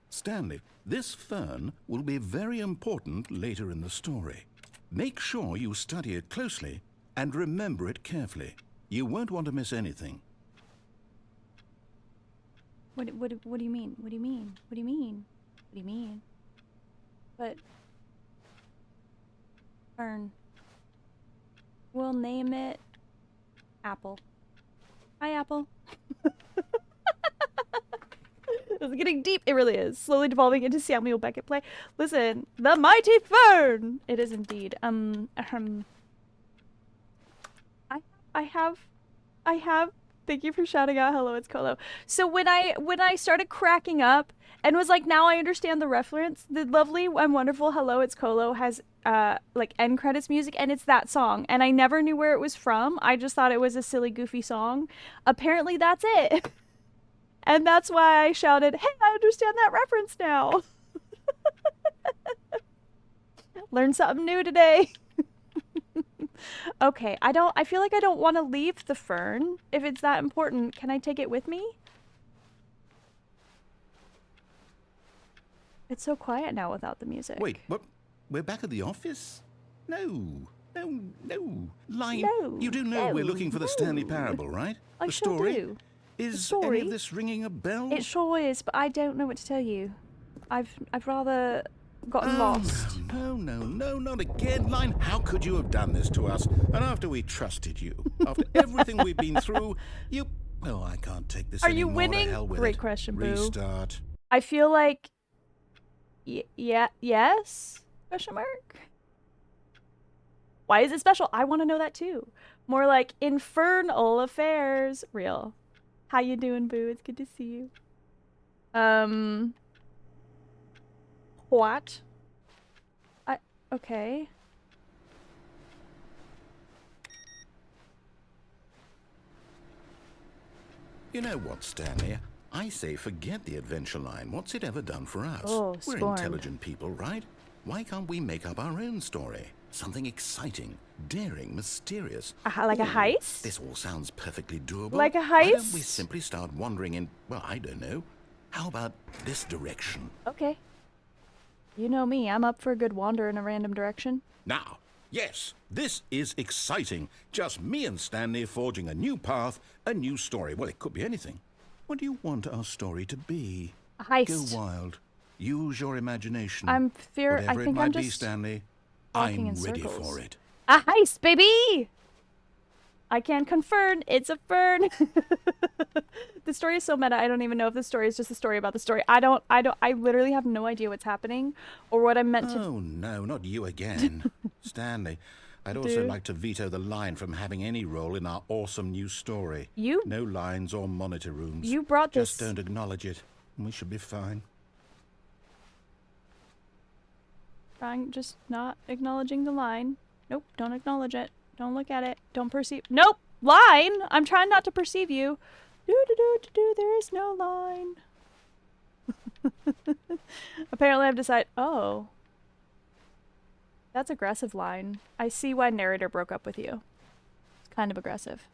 Stanley, this fern will be very important later in the story. Make sure you study it closely and remember it carefully. You won't want to miss anything. What do you mean? What do you mean? What do you mean? What do you mean? But fern. We'll name it Apple. Hi, Apple. It's getting deep. It really is. Slowly devolving into Samuel Beckett play. Listen, the mighty fern. It is indeed. I have. Thank you for shouting out. Hello, it's Colo. So when I started cracking up and was like, now I understand the reference. The lovely and wonderful Hello, it's Colo has like end credits music, and it's that song. And I never knew where it was from. I just thought it was a silly, goofy song. Apparently, that's it. And that's why I shouted, "Hey, I understand that reference now." Learned something new today. Okay, I feel like I don't want to leave the fern. If it's that important, can I take it with me? It's so quiet now without the music. Wait, what? We're back at the office? No. Line, No, you do know we're no, looking for the Stanley Parable, right? I the sure story? do. Is story? any of this ringing a bell? It sure is, but I don't know what to tell you. I've rather gotten lost. No, not again. Line, how could you have done this to us? And after we trusted you, after everything we've been through, you... Oh, I can't take this Are you anymore. winning? To hell with Great it. question, Boo. Restart. I feel like... yes? Question mark? Why is it special? I want to know that too. More like infernal affairs. Real. How you doing, Boo? It's good to see you. What? Okay. You know what, Stanley? I say forget the adventure line. What's it ever done for us? Oh, We're scorned. intelligent people, right? Why can't we make up our own story? Something exciting, daring, mysterious. Like a Ooh, heist? This all sounds perfectly doable. Like a Why don't we heist? simply start wandering in, well, I don't know. How about this direction? Okay. You know me. I'm up for a good wander in a random direction. Now, yes, this is exciting. Just me and Stanley forging a new path, a new story. Well, it could be anything. What do you want our story to be? A heist. Go wild. Use your imagination. I Whatever think it might I'm be, just Stanley, walking I'm in ready circles. for it. A heist, baby! I can confirm it's a fern. The story is so meta. I don't even know if the story is just a story about the story. I literally have no idea what's happening or what I'm meant to. Oh, no, not you again. Stanley, I'd also Dude. like to veto the line from having any role in our awesome new story. You No lines or monitor rooms. You brought this. Just don't acknowledge it, and we should be fine. Trying, just not acknowledging the line. Nope, don't acknowledge it. Don't look at it. Don't perceive. Nope, line. I'm trying not to perceive you. There is no line. Apparently, I've decided. Oh, that's aggressive line. I see why narrator broke up with you. It's kind of aggressive.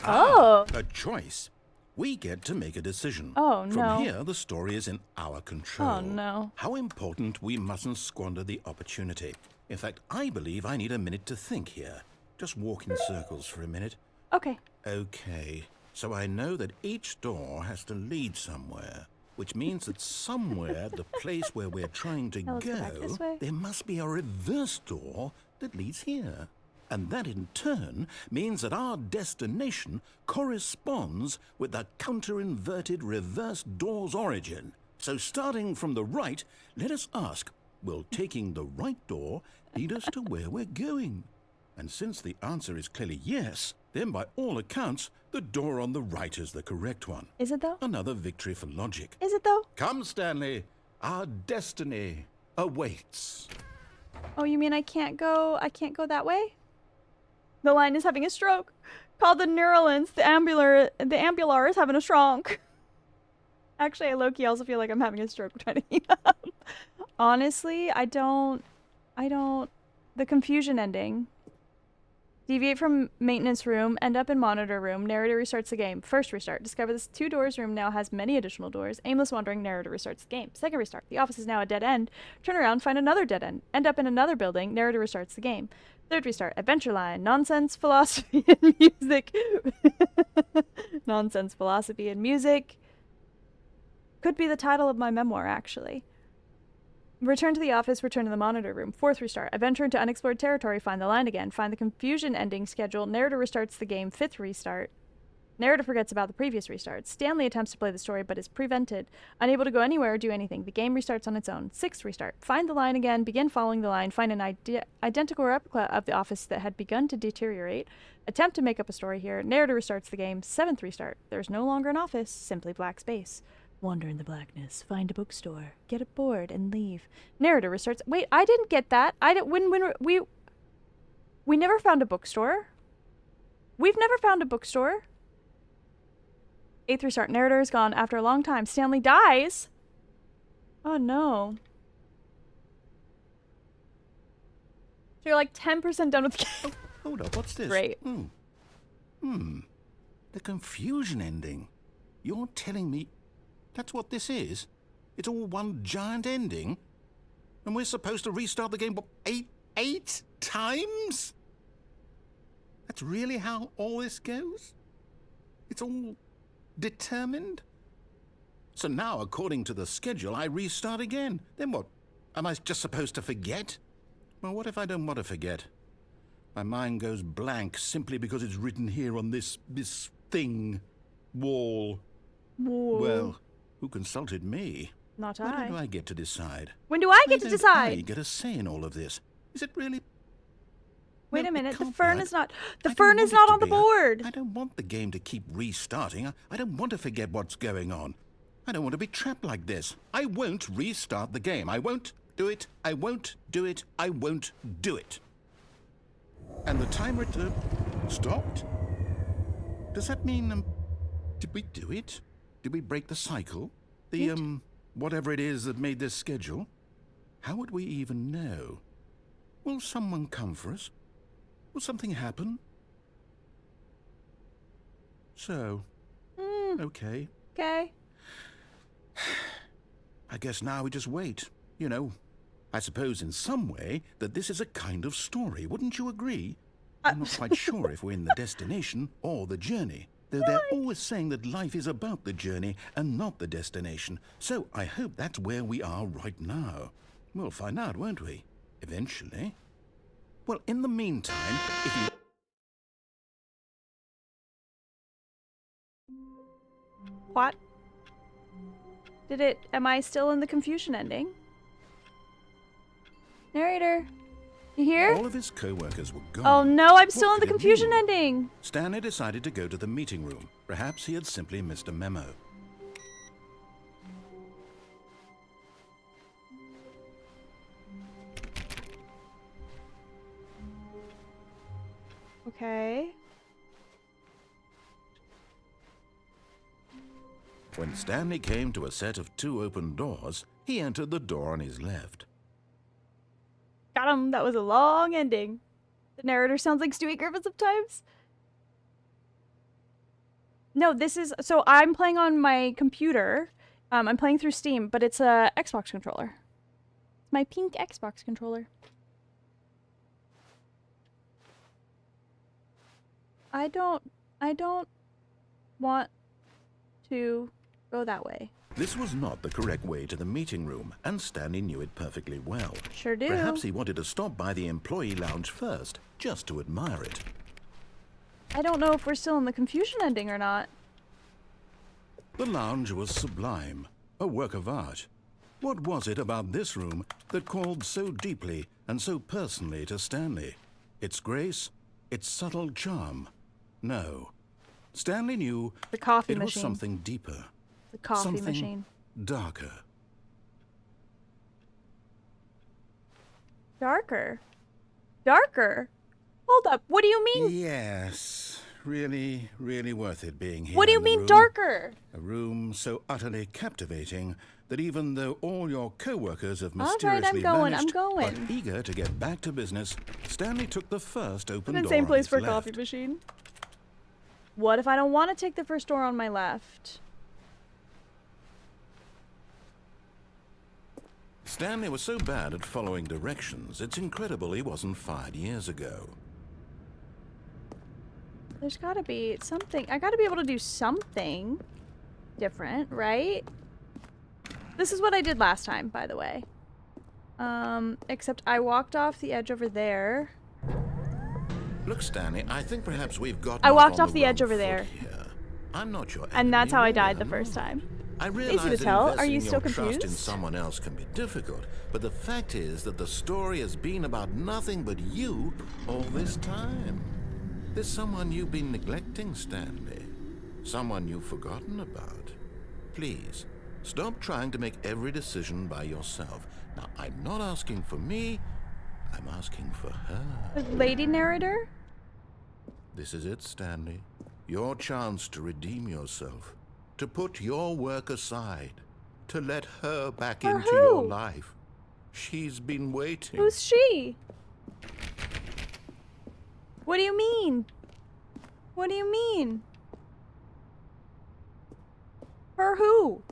Oh. A choice. We get to make a decision. Oh, no. From here, the story is in our control. Oh, no. How important, we mustn't squander the opportunity. In fact, I believe I need a minute to think here. Just walk in circles for a minute. Okay. Okay, so I know that each door has to lead somewhere, which means that somewhere, the place where we're trying to Now let's go back this way. there must be a reverse door that leads here. And that in turn means that our destination corresponds with the counter-inverted reverse door's origin. So starting from the right, let us ask, will taking the right door lead us to where we're going? And since the answer is clearly yes, then by all accounts, the door on the right is the correct one. Is it though? Another victory for logic. Is it though? Come, Stanley. Our destiny awaits. Oh, you mean I can't go that way? The line is having a stroke. Call the Neuralins. The ambular is having a stroke. Actually, I low-key also feel like I'm having a stroke trying to heat up. Honestly, I don't... The confusion ending. Deviate from maintenance room, end up in monitor room, narrator restarts the game. First restart, discover this 2 doors room now has many additional doors. Aimless wandering, narrator restarts the game. Second restart, the office is now a dead end. Turn around, find another dead end. End up in another building, narrator restarts the game. Third restart, adventure line, nonsense, philosophy, and music. Nonsense, philosophy, and music. Could be the title of my memoir, actually. Return to the office, return to the monitor room. Fourth restart. Adventure into unexplored territory, find the line again. Find the confusion ending schedule. Narrator restarts the game. Fifth restart. Narrator forgets about the previous restart. Stanley attempts to play the story, but is prevented. Unable to go anywhere or do anything. The game restarts on its own. Sixth restart. Find the line again. Begin following the line. Find an identical replica of the office that had begun to deteriorate. Attempt to make up a story here. Narrator restarts the game. Seventh restart. There's no longer an office, simply black space. Wander in the blackness, find a bookstore, get a board, and leave. Narrator restarts. Wait, I didn't get that. We never found a bookstore. We've never found a bookstore. Eighth restart. Narrator is gone after a long time. Stanley dies. Oh no. So you're like 10% done with the game. Hold up, what's this? Great. The confusion ending. You're telling me that's what this is? It's all one giant ending? And we're supposed to restart the game, what, eight times? That's really how all this goes? It's all determined? So now, according to the schedule, I restart again. Then what? Am I just supposed to forget? Well, what if I don't want to forget? My mind goes blank simply because it's written here on this thing. Wall. Whoa. Well, who consulted me? Not When I. do I get to decide? When do I get to Why don't decide? I get a say in all of this? Is it really? Wait No, a it minute. The can't be. fern I- is not. I The don't fern want is it not to on the be. board. I don't want the game to keep restarting. I don't want to forget what's going on. I don't want to be trapped like this. I won't restart the game. I won't do it. I won't do it. I won't do it. And the timer stopped? Does that mean, did we do it? Did we break the cycle? The, whatever it is that made this schedule? How would we even know? Will someone come for us? Will something happen? So, okay. Okay. I guess now we just wait. You know, I suppose in some way that this is a kind of story. Wouldn't you agree? I'm not quite sure if we're in the destination or the journey. Though they're always saying that life is about the journey and not the destination. So I hope that's where we are right now. We'll find out, won't we? Eventually. Well, in the meantime, if you... What? Did it... Am I still in the confusion ending? Narrator. You here? All of his co-workers were gone. Oh no, I'm still What in the could it confusion mean? ending. Stanley decided to go to the meeting room. Perhaps he had simply missed a memo. Okay. When Stanley came to a set of 2 open doors, he entered the door on his left. Got him. That was a long ending. The narrator sounds like Stewie Griffin sometimes. No, this is... So I'm playing on my computer. I'm playing through Steam, but it's a Xbox controller. My pink Xbox controller. I don't want to go that way. This was not the correct way to the meeting room, and Stanley knew it perfectly well. Sure do. Perhaps he wanted to stop by the employee lounge first, just to admire it. I don't know if we're still in the confusion ending or not. The lounge was sublime, a work of art. What was it about this room that called so deeply and so personally to Stanley? Its grace? Its subtle charm? No. Stanley knew The coffee it was machine. something deeper, The coffee something machine. darker. Darker? Darker? Hold up. What do you mean? Yes, really, really worth it being here. What do you in the mean room. darker? A room so utterly captivating that even though all your co-workers have All right, mysteriously I'm vanished, going. but eager to get back to business, Stanley took the first open I'm in door the same on place his for a left. coffee machine. What if I don't want to take the first door on my left? Stanley was so bad at following directions, it's incredible he wasn't fired years ago. There's gotta be something. I gotta be able to do something different, right? This is what I did last time, by the way. Except I walked off the edge over there. Look, Stanley, I think perhaps we've got. I walked on off the edge wrong over foot there. Here. I'm not your And that's how I enemy, died the really, first I'm not. time. I Easy realize to that tell. Are investing you still your trust in confused? someone else can be difficult, but the fact is that the story has been about nothing but you all this time. There's someone you've been neglecting, Stanley. Someone you've forgotten about. Please, stop trying to make every decision by yourself. Now, I'm not asking for me, I'm asking for her. The lady narrator? This is it, Stanley. Your chance to redeem yourself. To put your work aside. To let her back For into your who? life. She's been waiting. Who's she? What do you mean? What do you mean? Her who?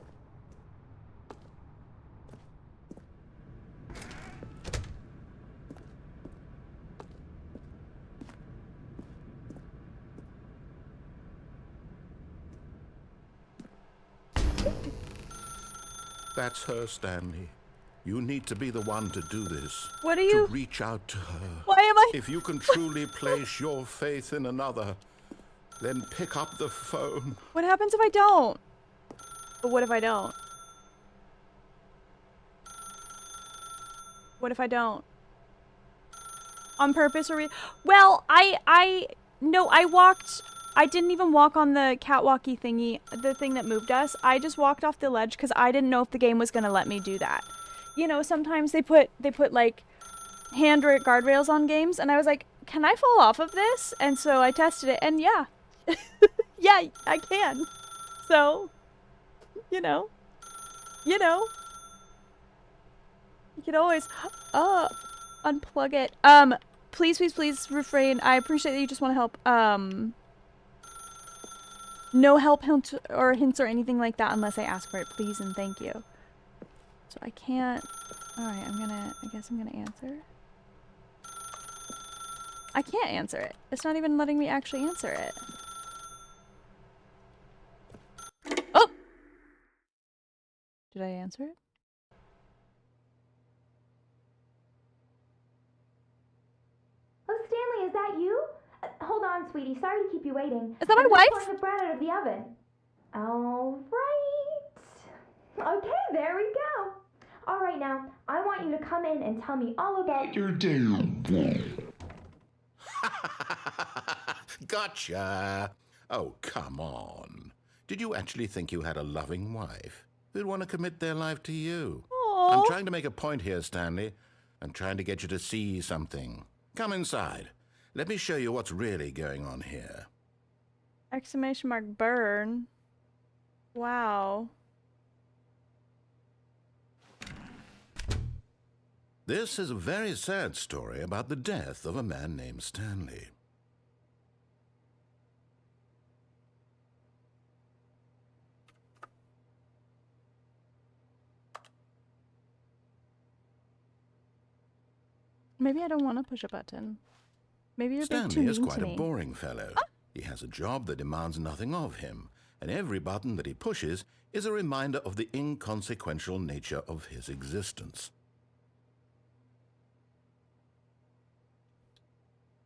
That's her, Stanley. You need to be the one to do this. What are you? To reach out to her. Why am I? If you can truly place your faith in another, then pick up the phone. What happens if I don't? But what if I don't? What if I don't? On purpose or well, no, I didn't even walk on the catwalky thingy, the thing that moved us. I just walked off the ledge because I didn't know if the game was gonna let me do that. You know, sometimes they put like guardrails on games, and I was like, can I fall off of this? And so I tested it, and yeah. Yeah, I can. So, you know. You can always unplug it. Please refrain. I appreciate that you just want to help. No help hints or anything like that unless I ask for it, please and thank you. So I can't. Alright, I guess I'm gonna answer. I can't answer it. It's not even letting me actually answer it. Oh! Did I answer it? Oh, Stanley, is that you? Hold on, sweetie. Sorry to keep you waiting. Is that my I'm just wife? pulling the bread out of the oven. All right. Okay, there we go. All right, now, I want you to come in and tell me all about your day. Gotcha. Oh, come on. Did you actually think you had a loving wife who'd want to commit their life to you? I'm Aww. trying to make a point here, Stanley. I'm trying to get you to see something. Come inside. Let me show you what's really going on here. Exclamation mark burn. Wow. This is a very sad story about the death of a man named Stanley. Maybe I don't want to push a button. Maybe you're being too Stanley is mean quite to a me. boring fellow. He has a job that demands nothing of him, and every button that he pushes is a reminder of the inconsequential nature of his existence.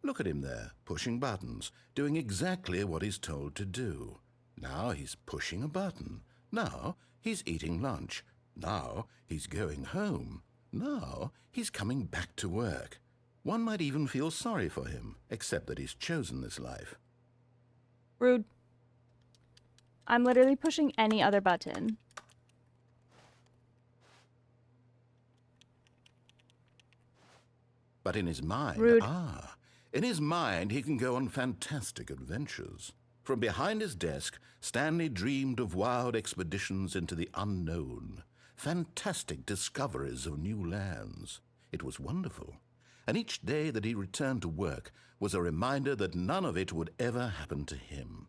Look at him there, pushing buttons, doing exactly what he's told to do. Now he's pushing a button. Now he's eating lunch. Now he's going home. Now he's coming back to work. One might even feel sorry for him, except that he's chosen this life. Rude. I'm literally pushing any other button. But in his mind, Rude. In his mind, he can go on fantastic adventures. From behind his desk, Stanley dreamed of wild expeditions into the unknown, fantastic discoveries of new lands. It was wonderful, and each day that he returned to work was a reminder that none of it would ever happen to him.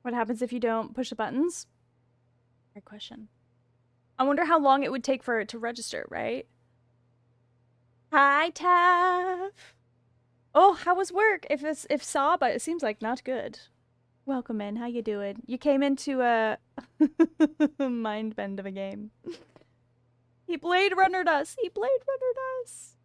What happens if you don't push the buttons? Great question. I wonder how long it would take for it to register, right? Hi, Tav. Oh, how was work? If saw, but it seems like not good. Welcome in. How you doing? You came into a mind bend of a game. He Blade Runner'd us. He Blade Runner'd us.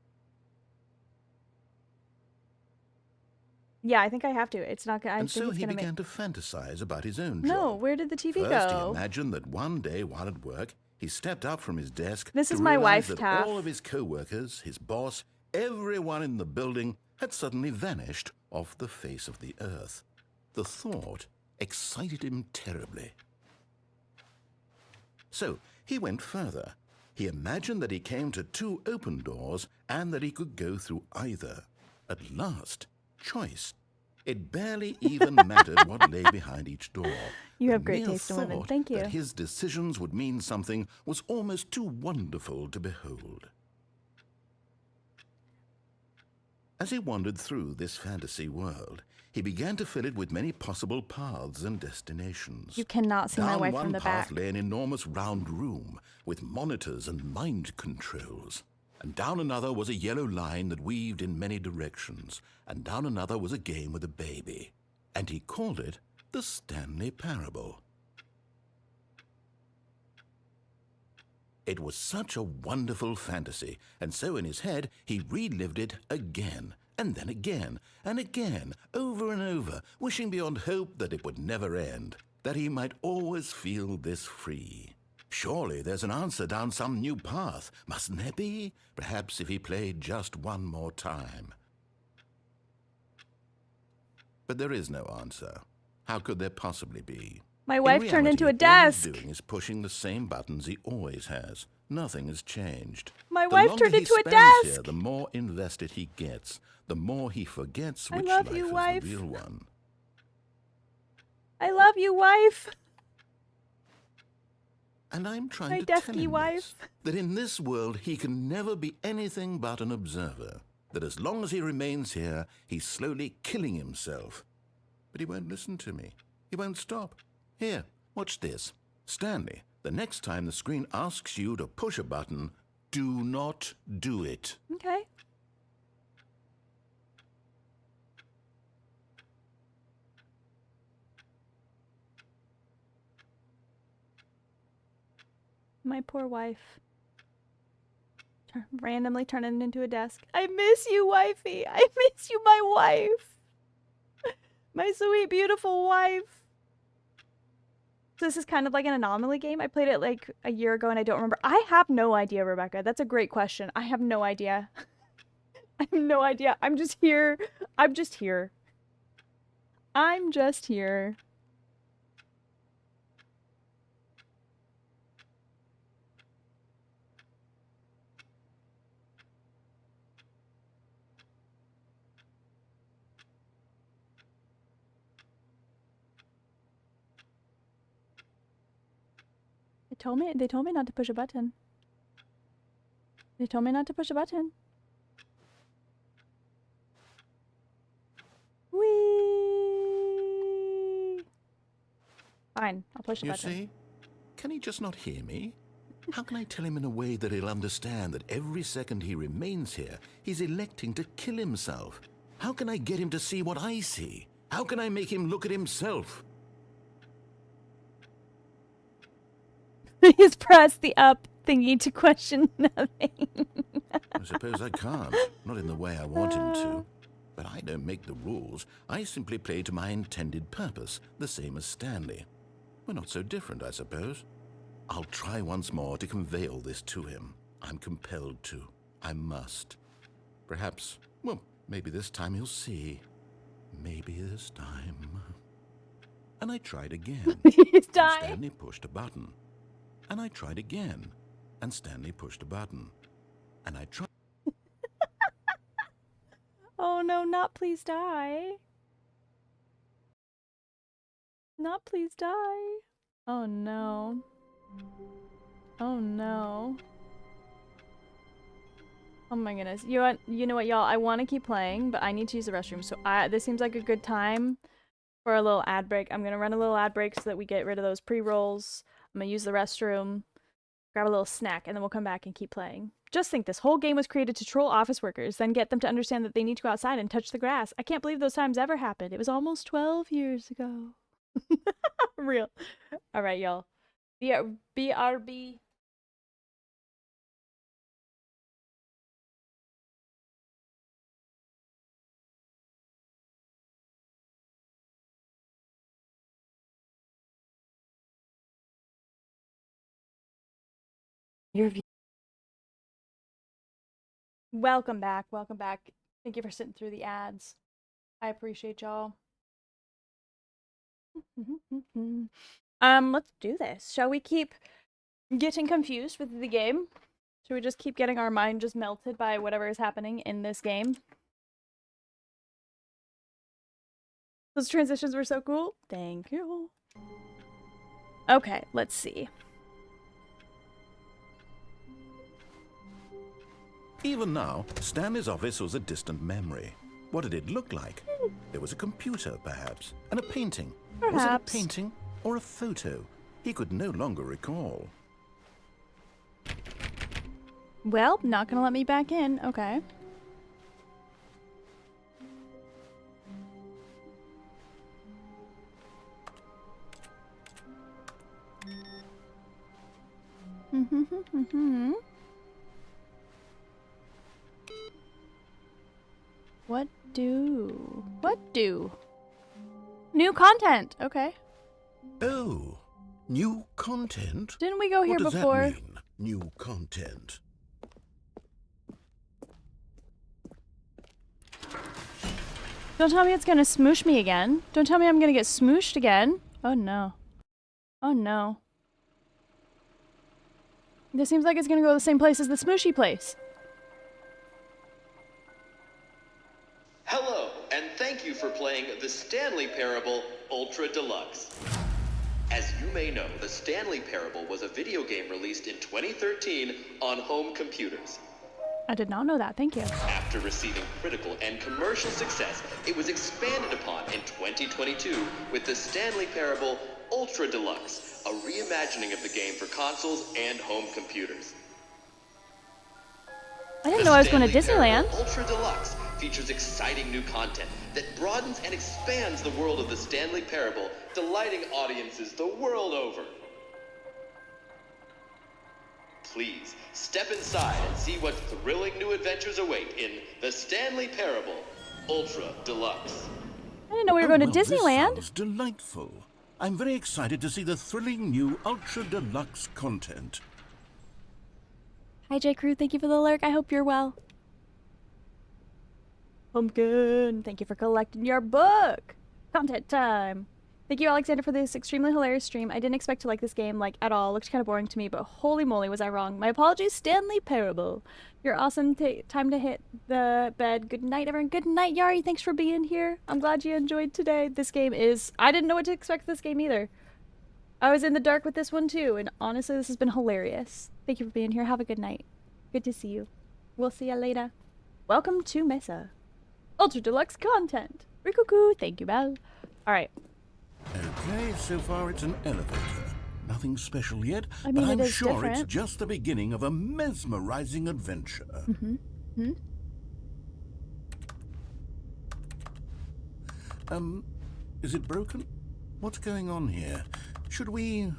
Yeah, I think I have to. It's not gonna. And so he began to fantasize about his own job. No, where did the TV First, he go? imagined that one day while at work, he stepped up from his desk This to is my realize wife, that Taff. all of his co-workers, his boss, everyone in the building had suddenly vanished off the face of the earth. The thought excited him terribly. So he went further. He imagined that he came to 2 open doors and that he could go through either. At last, choice. It barely even mattered what lay behind each door. You The have great mere taste in women. thought Thank you. that his decisions would mean something was almost too wonderful to behold. As he wandered through this fantasy world, he began to fill it with many possible paths and destinations. You cannot see my Down wife one from the path back. lay an enormous round room with monitors and mind controls. And down another was a yellow line that weaved in many directions. And down another was a game with a baby. And he called it the Stanley Parable. It was such a wonderful fantasy, and so in his head he relived it again, and then again, and again, over and over, wishing beyond hope that it would never end, that he might always feel this free. Surely there's an answer down some new path, mustn't there be? Perhaps if he played just one more time. But there is no answer. How could there possibly be? My wife turned into a All desk. he's doing is pushing the same buttons he always has. Nothing has changed. My The wife longer turned he into a spends desk. Here, the more invested he gets, the more he forgets I which love life you, is wife. the real one. I love you, wife. And I'm trying My to tell desky him wife. this, that in this world he can never be anything but an observer, that as long as he remains here, he's slowly killing himself. But he won't listen to me. He won't stop. Here, watch this. Stanley, the next time the screen asks you to push a button, do not do it. Okay. My poor wife. Randomly turning into a desk. I miss you, wifey. I miss you, my wife. My sweet, beautiful wife. So this is kind of like an anomaly game. I played it like a year ago and I don't remember. I have no idea, Rebecca. That's a great question. I have no idea. I have no idea. I'm just here. I'm just here. I'm just here. They told me not to push a button. They told me not to push a button. Whee! Fine, I'll push the You button. see? Can he just not hear me? How can I tell him in a way that he'll understand that every second he remains here, he's electing to kill himself? How can I get him to see what I see? How can I make him look at himself? Please press the up thingy to question nothing. I suppose I can't, not in the way I want him to. But I don't make the rules. I simply play to my intended purpose, the same as Stanley. We're not so different, I suppose. I'll try once more to convey all this to him. I'm compelled to. I must. Perhaps, well, maybe this time he'll see. Maybe this time. And I tried again. Please die. Stanley pushed a button. And I tried again. and Stanley pushed a button. And I tried. Oh no, not please die. Not please die. Oh no. Oh no. Oh my goodness. You know what, y'all? I want to keep playing, but I need to use the restroom. So this seems like a good time for a little ad break. I'm gonna run a little ad break so that we get rid of those pre-rolls. I'm gonna use the restroom, grab a little snack, and then we'll come back and keep playing. Just think, this whole game was created to troll office workers, then get them to understand that they need to go outside and touch the grass. I can't believe those times ever happened. It was almost 12 years ago. Real. All right, y'all. BRB. Your view. Welcome back. Welcome back. Thank you for sitting through the ads. I appreciate y'all. Let's do this. Shall we keep getting confused with the game? Should we just keep getting our mind just melted by whatever is happening in this game? Those transitions were so cool. Thank you. Okay, let's see. Even now, Stanley's office was a distant memory. What did it look like? There was a computer, perhaps, and a painting. Was it a Perhaps. painting or a photo? He could no longer recall. Well, not gonna let me back in. Okay. What do? New content. Okay. Oh, new content? Didn't we go here What does before? that mean, new content? Don't tell me it's gonna smoosh me again. Don't tell me I'm gonna get smooshed again. Oh no. Oh no. This seems like it's gonna go to the same place as the smooshy place. Hello, and thank you for playing the Stanley Parable Ultra Deluxe. As you may know, the Stanley Parable was a video game released in 2013 on home computers. I did not know that. Thank you. After receiving critical and commercial success, it was expanded upon in 2022 with the Stanley Parable Ultra Deluxe, a reimagining of the game for consoles and home computers. I didn't know I was going to Stanley Disneyland. Parable Ultra Deluxe features exciting new content that broadens and expands the world of the Stanley Parable, delighting audiences the world over. Please, step inside and see what thrilling new adventures await in the Stanley Parable Ultra Deluxe. I didn't know we were going to This Disneyland. sounds delightful. I'm very excited to see the thrilling new Ultra Deluxe content. Hi, J. Crew. Thank you for the lurk. I hope you're well. Pumpkin, thank you for collecting your book. Content time. Thank you, Alexander, for this extremely hilarious stream. I didn't expect to like this game, like, at all. Looked kind of boring to me, but holy moly, was I wrong. My apologies, Stanley Parable. You're awesome. Time to hit the bed. Good night, everyone. Good night, Yari. Thanks for being here. I'm glad you enjoyed today. This game is... I didn't know what to expect this game either. I was in the dark with this one, too, and honestly, this has been hilarious. Thank you for being here. Have a good night. Good to see you. We'll see you later. Welcome to Mesa. Ultra Deluxe content. Rikuku, thank you, Belle. Alright. Okay, so far it's an elevator. Nothing special yet, I mean, but I'm it is sure different. it's just the beginning of a mesmerizing adventure. Is it broken? What's going on here? Should we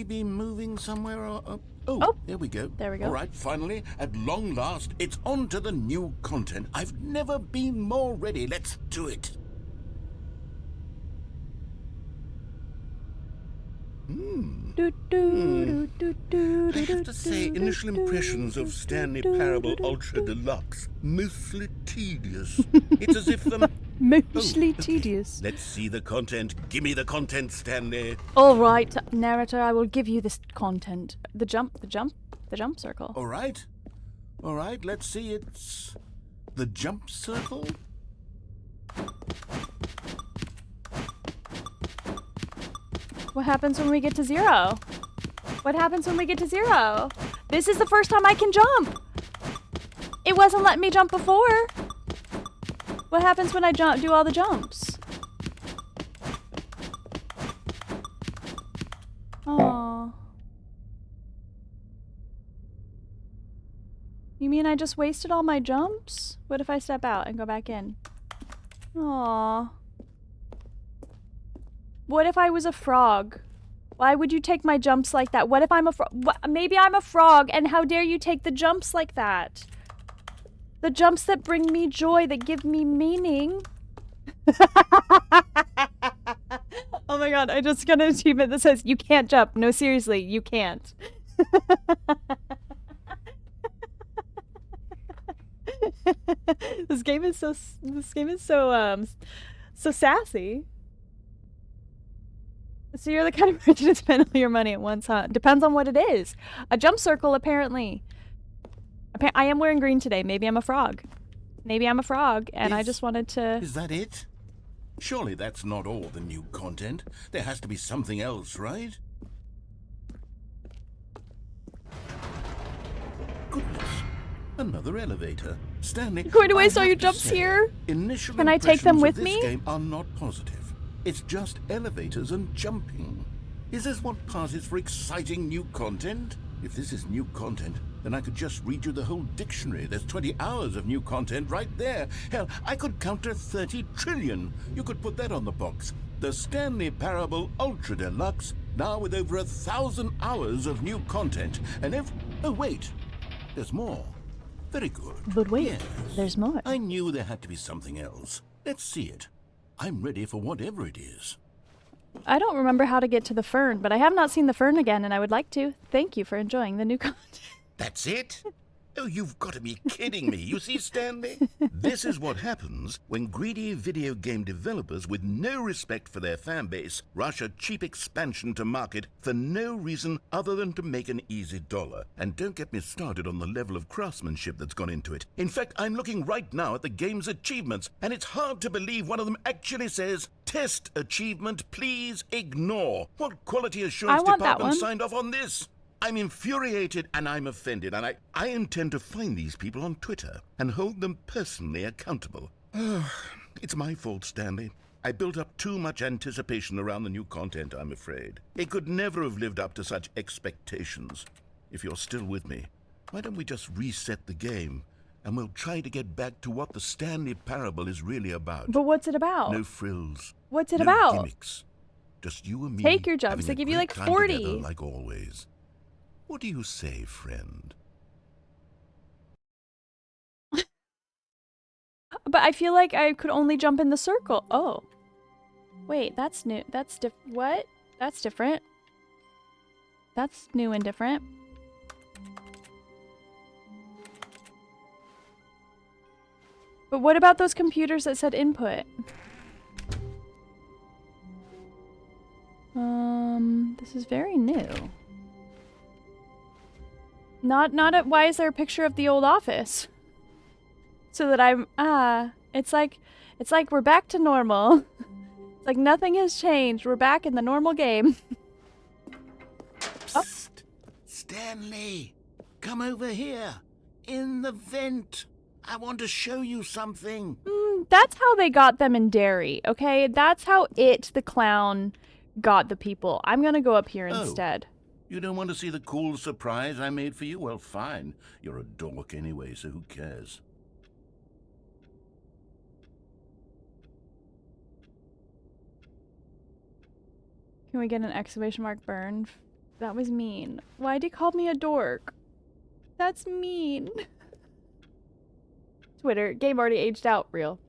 be moving somewhere or... Oh, there we go. There we go. All right, finally, at long last, it's on to the new content. I've never been more ready. Let's do it. I have to say, initial impressions of Stanley Parable Ultra Deluxe, mostly tedious. It's as if Mostly okay. tedious. Let's see the content. Give me the content, Stanley. Alright, narrator, I will give you this content. The jump. The jump circle. All right. All right, let's see. It's the jump circle. What happens when we get to 0? What happens when we get to 0? This is the first time I can jump. It wasn't letting me jump before. What happens when I do all the jumps? Oh. You mean I just wasted all my jumps? What if I step out and go back in? Aww. What if I was a frog? Why would you take my jumps like that? What if I'm a frog? Maybe I'm a frog, and how dare you take the jumps like that? The jumps that bring me joy, that give me meaning. Oh my god, I just got an achievement that says, you can't jump. No, seriously, you can't. This game is so sassy. So you're the kind of person to spend all your money at once, huh? Depends on what it is. A jump circle, apparently. I am wearing green today. Maybe I'm a frog. Maybe I'm a frog, and I just wanted to... Is that it? Surely that's not all the new content. There has to be something else, right? Goodness. Another elevator. Stanley, You're going to I waste all have your to jumps say, here? Initial Can I take them impressions with of this me? game are not positive. It's just elevators and jumping. Is this what passes for exciting new content? If this is new content, then I could just read you the whole dictionary. There's 20 hours of new content right there. Hell, I could count to 30 trillion. You could put that on the box. The Stanley Parable Ultra Deluxe, now with over 1,000 hours of new content. And oh wait, there's more. Very good. But wait, Yes. there's more. I knew there had to be something else. Let's see it. I'm ready for whatever it is. I don't remember how to get to the fern, but I have not seen the fern again, and I would like to. Thank you for enjoying the new content. That's it? Oh, you've got to be kidding me. You see, Stanley? This is what happens when greedy video game developers with no respect for their fan base rush a cheap expansion to market for no reason other than to make an easy dollar. And don't get me started on the level of craftsmanship that's gone into it. In fact, I'm looking right now at the game's achievements, and it's hard to believe one of them actually says, "Test achievement, please ignore." What quality assurance I want that department one. signed off on this? I'm infuriated and I'm offended, and I intend to find these people on Twitter and hold them personally accountable. It's my fault, Stanley. I built up too much anticipation around the new content, I'm afraid. It could never have lived up to such expectations. If you're still with me, why don't we just reset the game, and we'll try to get back to what the Stanley Parable is really about. But what's it about? No frills. What's it no about? Gimmicks. Just you and me. Take your jumps. having They a give you great like time 40. together, like always. What do you say, friend? But I feel like I could only jump in the circle. Oh. Wait, that's new. That's what? That's different. That's new and different. But what about those computers that said input? This is very new. Why is there a picture of the old office? So that it's like we're back to normal. It's like nothing has changed. We're back in the normal game. Psst. Stanley, come over here. In the vent. I want to show you something. That's how they got them in Derry, okay? That's how the clown, got the people. I'm gonna go up here instead. You don't want to see the cool surprise I made for you? Well, fine. You're a dork anyway, so who cares? Can we get an exclamation mark burn? That was mean. Why'd he call me a dork? That's mean. Twitter, game already aged out, real.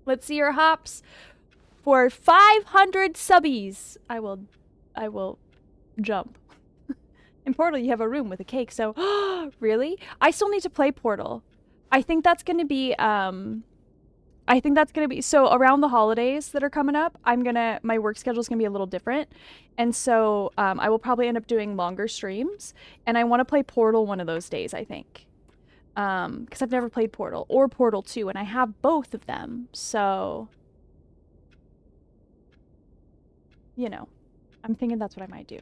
Let's see your hops for 500 subbies. I will jump. In Portal, you have a room with a cake, so really? I still need to play Portal. I think that's going to be I think that's gonna be so around the holidays that are coming up. My work schedule is gonna be a little different, and so I will probably end up doing longer streams. And I want to play Portal one of those days, I think, because I've never played Portal or Portal 2, and I have both of them. So, you know, I'm thinking that's what I might do.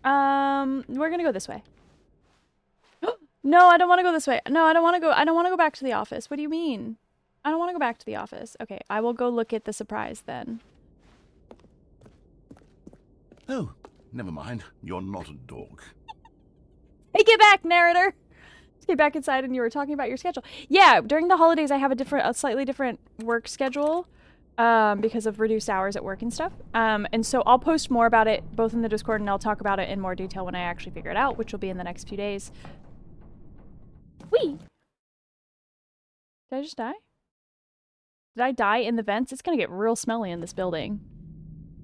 We're gonna go this way. No, I don't want to go this way. No, I don't want to go. I don't want to go back to the office. What do you mean? I don't want to go back to the office. Okay, I will go look at the surprise then. Oh, never mind. You're not a dog. Hey, get back, narrator! Let's get back inside, and you were talking about your schedule. Yeah, during the holidays, I have a slightly different work schedule because of reduced hours at work and stuff. And so I'll post more about it both in the Discord, and I'll talk about it in more detail when I actually figure it out, which will be in the next few days. Whee! Did I just die? Did I die in the vents? It's gonna get real smelly in this building.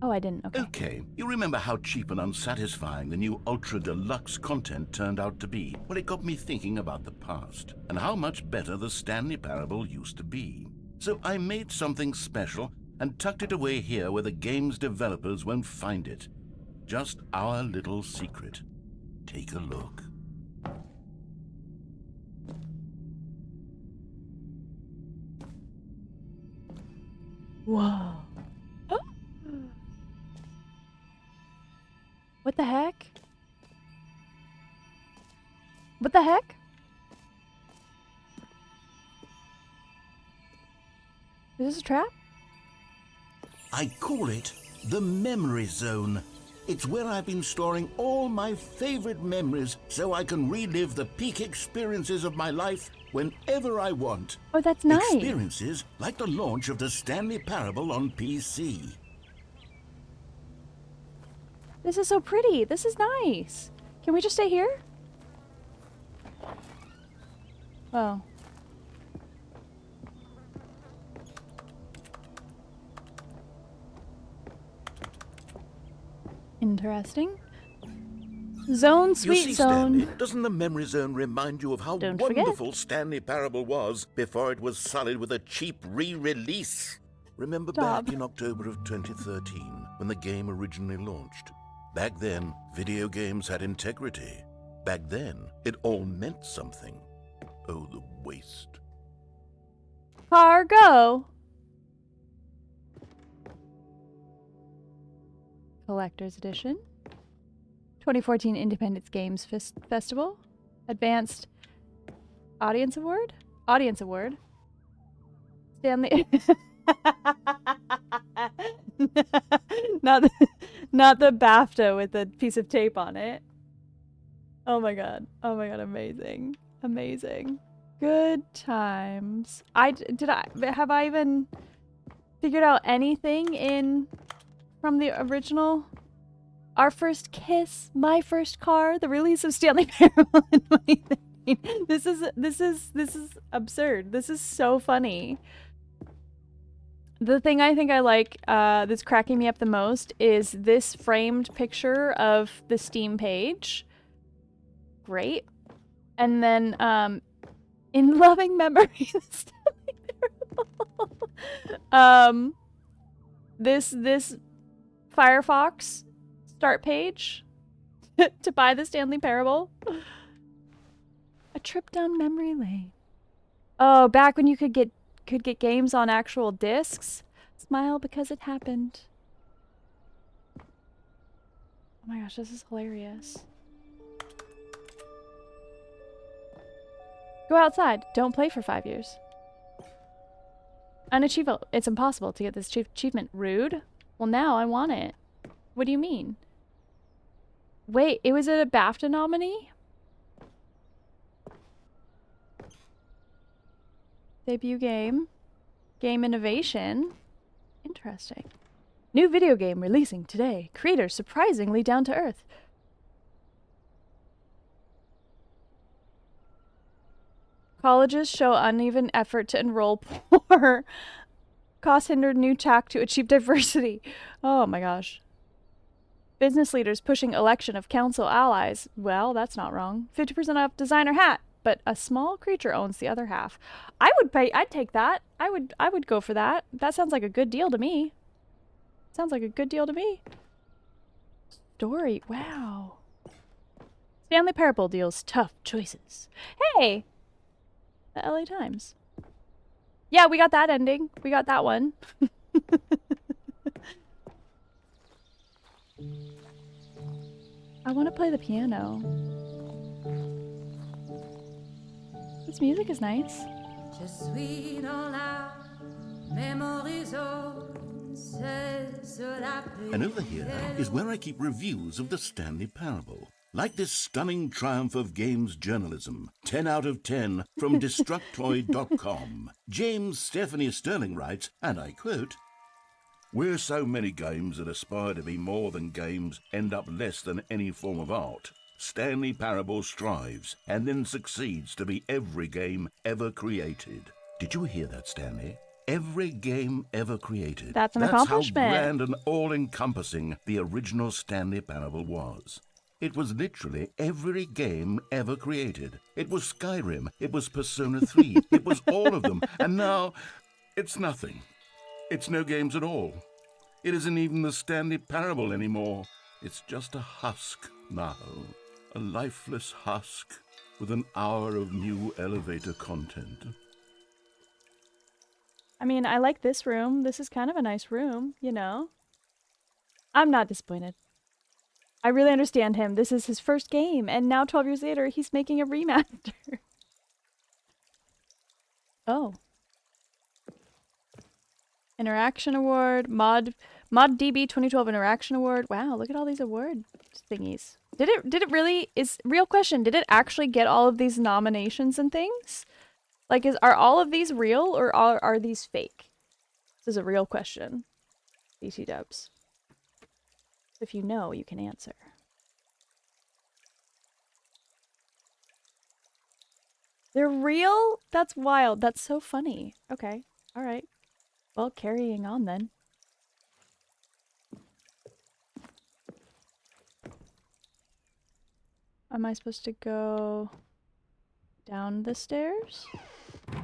Oh, I didn't. Okay. Okay, you remember how cheap and unsatisfying the new Ultra Deluxe content turned out to be? Well, it got me thinking about the past, and how much better the Stanley Parable used to be. So I made something special and tucked it away here where the game's developers won't find it. Just our little secret. Take a look. Whoa. What the heck? What the heck? Is this a trap? I call it the Memory Zone. It's where I've been storing all my favorite memories so I can relive the peak experiences of my life whenever I want. Oh, that's nice. Experiences like the launch of the Stanley Parable on PC. This is so pretty. This is nice. Can we just stay here? Oh. Interesting. Zone, You sweet see, zone. Stanley, doesn't the Memory Zone remind you of how Don't forget. wonderful Stanley Parable was before it was sullied with a cheap re-release? Remember Stop. back in October of 2013, when the game originally launched? Back then, video games had integrity. Back then, it all meant something. Oh, the waste. Cargo. Collector's Edition. 2014 Independence Games Festival. Advanced Audience Award? Audience Award. Stanley... not the BAFTA with a piece of tape on it. Oh my god. Oh my god, amazing. Amazing. Good times. Have I even figured out anything from the original? Our First Kiss, My First Car, the release of Stanley Parable in 2013. This is absurd. This is so funny. The thing I think I like that's cracking me up the most is this framed picture of the Steam page. Great. And then in loving memory of Stanley Parable. This Firefox start page to buy the Stanley Parable. A trip down memory lane. Oh, back when you could get games on actual discs. Smile because it happened. Oh my gosh, this is hilarious. Go outside. Don't play for 5 years. Unachievable. It's impossible to get this achievement. Rude. Well, now I want it. What do you mean? Wait, it was a BAFTA nominee? Debut game. Game innovation. Interesting. New video game releasing today. Creators surprisingly down to earth. Colleges show uneven effort to enroll poor. Cost hindered new tack to achieve diversity. Oh my gosh. Business leaders pushing election of council allies. Well, that's not wrong. 50% off designer hat. but a small creature owns the other half. I would pay. I'd take that. I would go for that. That sounds like a good deal to me. Sounds like a good deal to me. Story. Wow. Stanley Parable deals tough choices. Hey! The LA Times. Yeah, we got that ending. We got that one. I want to play the piano. This music is nice. And over here is where I keep reviews of the Stanley Parable. Like this stunning triumph of games journalism, 10 out of 10 from Destructoid.com. James Stephanie Sterling writes, and I quote, "Where so many games that aspire to be more than games end up less than any form of art, Stanley Parable strives and then succeeds to be every game ever created." Did you hear that, Stanley? Every game ever created. That's an accomplishment. How grand and all-encompassing the original Stanley Parable was. It was literally every game ever created. It was Skyrim. It was Persona 3. It was all of them. And now, it's nothing. It's no games at all. It isn't even the Stanley Parable anymore. It's just a husk now. A lifeless husk with an hour of new elevator content. I mean, I like this room. This is kind of a nice room, you know? I'm not disappointed. I really understand him. This is his first game, and now 12 years later, he's making a remaster. Oh. Interaction Award, ModDB 2012 Interaction Award. Wow, look at all these award thingies. Did it really, real question, did it actually get all of these nominations and things? Like, are all of these real, or are these fake? This is a real question. BT dubs. If you know, you can answer. They're real? That's wild. That's so funny. Okay. All right. Well, carrying on then. Am I supposed to go down the stairs?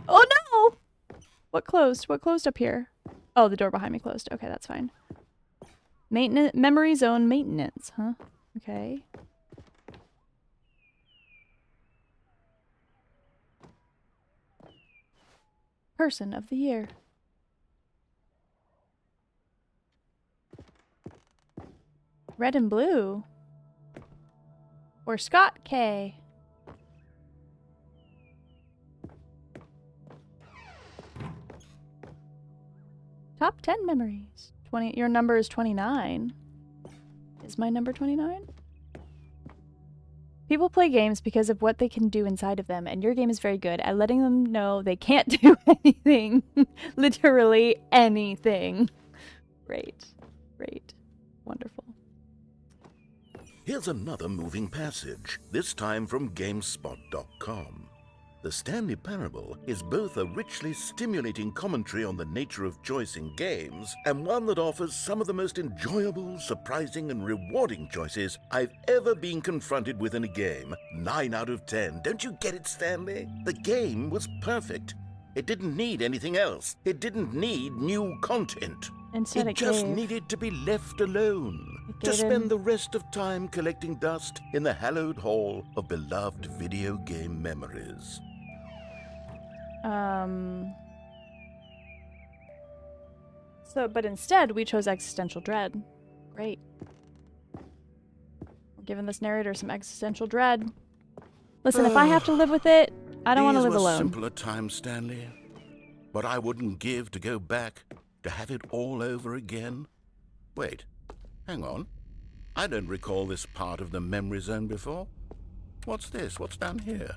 Oh no! What closed? What closed up here? Oh, the door behind me closed. Okay, that's fine. Maintenance, memory zone maintenance, huh? Okay. Person of the year. Red and blue. Or Scott K. Top 10 memories. Your number is 29. Is my number 29? People play games because of what they can do inside of them, and your game is very good at letting them know they can't do anything. Literally anything. Great. Great. Wonderful. Here's another moving passage, this time from GameSpot.com. The Stanley Parable is both a richly stimulating commentary on the nature of choice in games and one that offers some of the most enjoyable, surprising, and rewarding choices I've ever been confronted with in a game. 9 out of 10. Don't you get it, Stanley? The game was perfect. It didn't need anything else. It didn't need new content. Instead It just needed to be left alone. To spend the rest of time collecting dust in the hallowed hall of beloved video game memories. But instead, we chose existential dread. Great. We're giving this narrator some existential dread. Listen, if I have to live with it, I don't want to live alone. These were simpler times, Stanley. What I wouldn't give to go back, to have it all over again. Wait, hang on. I don't recall this part of the memory zone before. What's this? What's down here?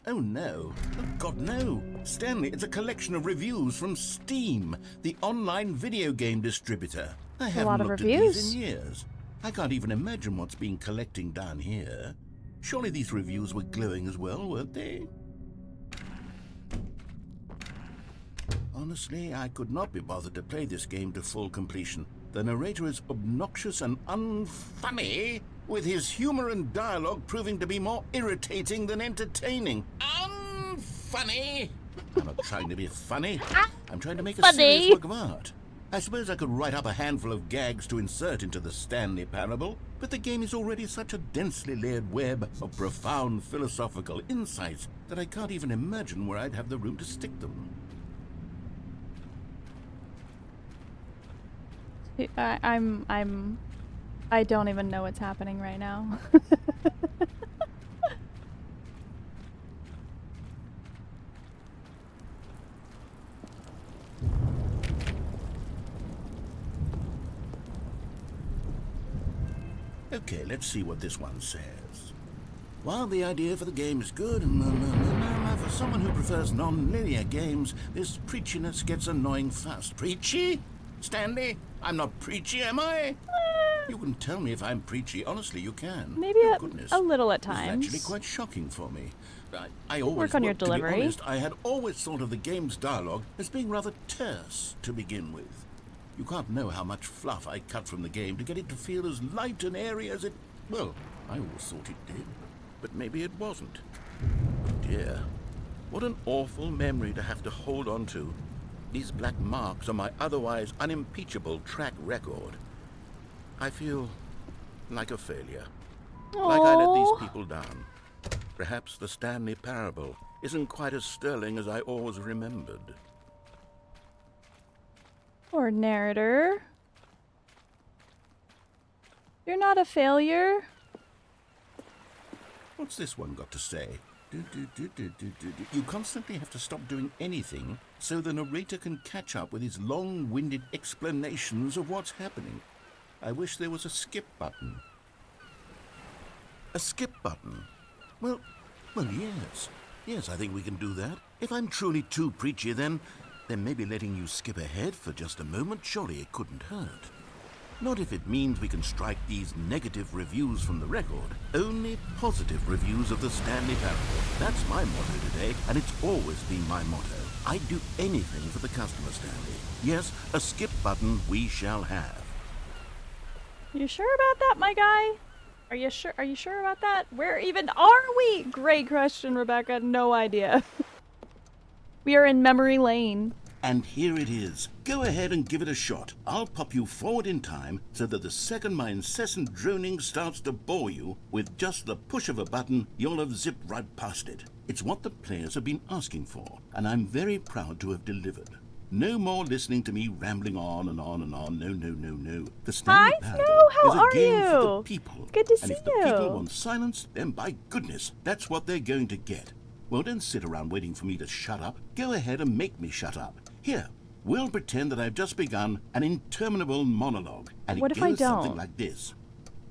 Oh no. Oh God, no. Stanley, it's a collection of reviews from Steam, the online video game distributor. I haven't looked at these in years. I can't even imagine what's been collecting down here. Surely these reviews were glowing as well, weren't they? Honestly, I could not be bothered to play this game to full completion. The narrator is obnoxious and unfunny. with his humor and dialogue proving to be more irritating than entertaining. Unfunny! I'm not trying to be funny. I'm trying to make a serious work of art. I suppose I could write up a handful of gags to insert into the Stanley Parable, but the game is already such a densely layered web of profound philosophical insights that I can't even imagine where I'd have the room to stick them. I don't even know what's happening right now. Okay, let's see what this one says. While the idea for the game is good, for someone who prefers non-linear games, this preachiness gets annoying fast. Preachy? Stanley? I'm not preachy, am I? You can tell me if I'm preachy. Honestly, you can. Maybe a little at times. This is actually quite shocking for me. I always work on your delivery. To be honest, I had always thought of the game's dialogue as being rather terse to begin with. You can't know how much fluff I cut from the game to get it to feel as light and airy as it... Well, I always thought it did, but maybe it wasn't. Oh dear, what an awful memory to have to hold on to. These black marks on my otherwise unimpeachable track record. I feel like a failure. Like I let these people down. Perhaps the Stanley Parable isn't quite as sterling as I always remembered. Poor narrator. You're not a failure. What's this one got to say? You constantly have to stop doing anything so the narrator can catch up with his long-winded explanations of what's happening. I wish there was a skip button. A skip button? Well, yes. Yes, I think we can do that. If I'm truly too preachy, then maybe letting you skip ahead for just a moment, surely it couldn't hurt. Not if it means we can strike these negative reviews from the record. Only positive reviews of the Stanley Parable. That's my motto today, and it's always been my motto. I'd do anything for the customer, Stanley. Yes, a skip button we shall have. You sure about that, my guy? Are you sure about that? Where even are we? Great question, Rebecca. No idea. We are in memory lane. And here it is. Go ahead and give it a shot. I'll pop you forward in time so that the second my incessant droning starts to bore you, with just the push of a button, you'll have zipped right past it. It's what the players have been asking for, and I'm very proud to have delivered. No more listening to me rambling on and on and on. No. The Stanley Parable is a game for the people. Good to see you. And if the people want silence, then by goodness, that's what they're going to get. Well, don't sit around waiting for me to shut up. Go ahead and make me shut up. Here, we'll pretend that I've just begun an interminable monologue. And what it if I goes don't? something like this.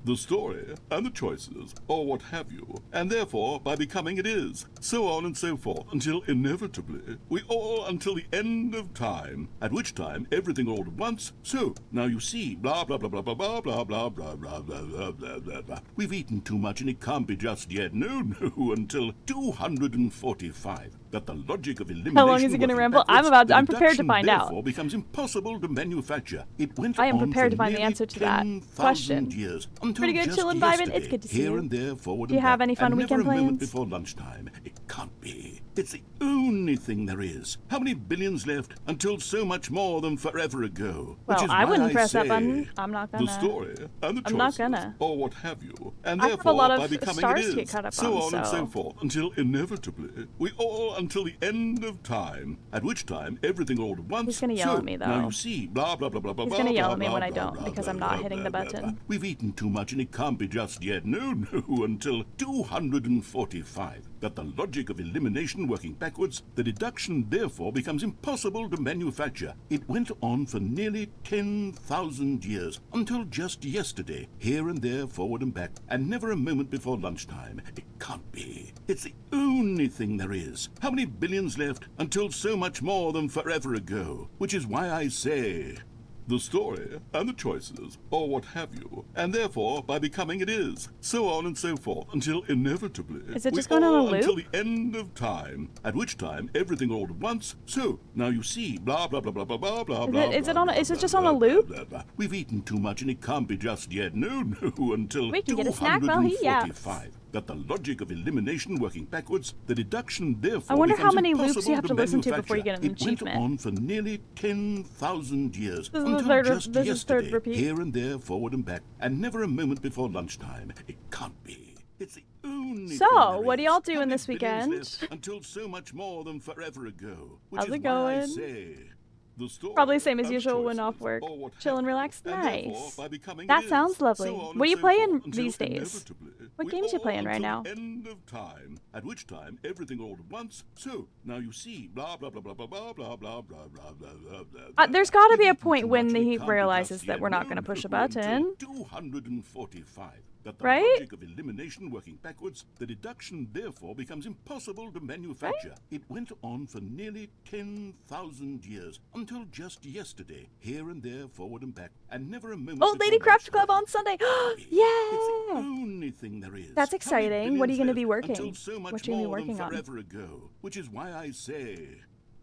The story and the choices, or what have you, and therefore by becoming it is, so on and so forth, until inevitably, we all until the end of time, at which time everything all at once, so, now you see, blah blah blah blah blah blah blah blah blah blah blah blah blah blah. We've eaten too much and it can't be just yet, no, until 245. That the logic of elimination. How long is he going to ramble? I'm prepared to find out. Therefore becomes impossible to manufacture. It went I am on prepared for to find the nearly answer to that 10,000 question. Years, Pretty good chill environment. It's good to see here you. And there, forward Do you and have back, any fun and weekend never a moment plans? before lunchtime. It can't be. It's the only thing there is. How many billions left until so much more than forever ago? Well, Which is I why wouldn't press that say button. I'm not gonna. The story and the choices, I'm not gonna. or what have you, and I have a therefore lot of by becoming stars it to is, get caught up so on, and so- so forth, until inevitably we all until the end of time, at which time everything all at once. He's gonna yell so, at me, though. Now you see, blah blah blah blah blah. He's gonna blah, yell at me blah, when I blah, don't, blah, because blah, I'm not blah, hitting the blah, blah, button. blah. We've eaten too much and it can't be just yet. No, until 245. That the logic of elimination working backwards, the deduction therefore becomes impossible to manufacture. It went on for nearly 10,000 years, until just yesterday, here and there, forward and back, and never a moment before lunchtime. It can't be. It's the only thing there is. How many billions left until so much more than forever ago? Which is why I say, the story, and the choices, or what have you, and therefore by becoming it is, so on and so forth, until inevitably Is it we just going on a all loop? until the end of time, at which time everything all at once. So now you see, blah blah blah blah blah blah blah blah. Is it blah, on? blah, Is it blah, just blah, on a blah, loop? blah, blah. We've eaten too much, and it can't be just yet. No, no, until We can get a snack while he yaps. 245. That the logic of elimination working backwards, the deduction therefore I wonder how becomes many loops impossible you have to listen to before you manufacture. get an It went achievement. on for nearly 10,000 years This is the until third- just this is third yesterday, repeat. here and there, forward and back, and never a moment before lunchtime. It can't be. It's the only So, thing there what are is. y'all How doing many this billions weekend? left until so much more than forever ago. Which How's is it why I going? say, the story Probably same as and the usual when off choices, work. or what Chill and have you, relax. and therefore, Nice. by becoming That it sounds is, lovely. so on What are and you so playing forth, until these days? inevitably What we games you all playing right until now? the end of time, at which time everything all at once. So now you see, blah blah blah blah blah blah blah blah blah blah blah blah blah. There's got to be a We've eaten point too when much, and it he can't be realizes just that yet. we're not No, going to push a no, until button. 245. That the Right? logic of elimination working backwards, the deduction therefore becomes impossible to manufacture. It went on for nearly 10,000 years, until just yesterday, here and there, forward and back, and never a moment. Old Lady before Craft lunchtime. Club on Sunday. It's the Yeah. only thing there is. That's How many exciting. What are you billions gonna be left working? until so much What you gonna be more than working on? forever ago, which is why I say,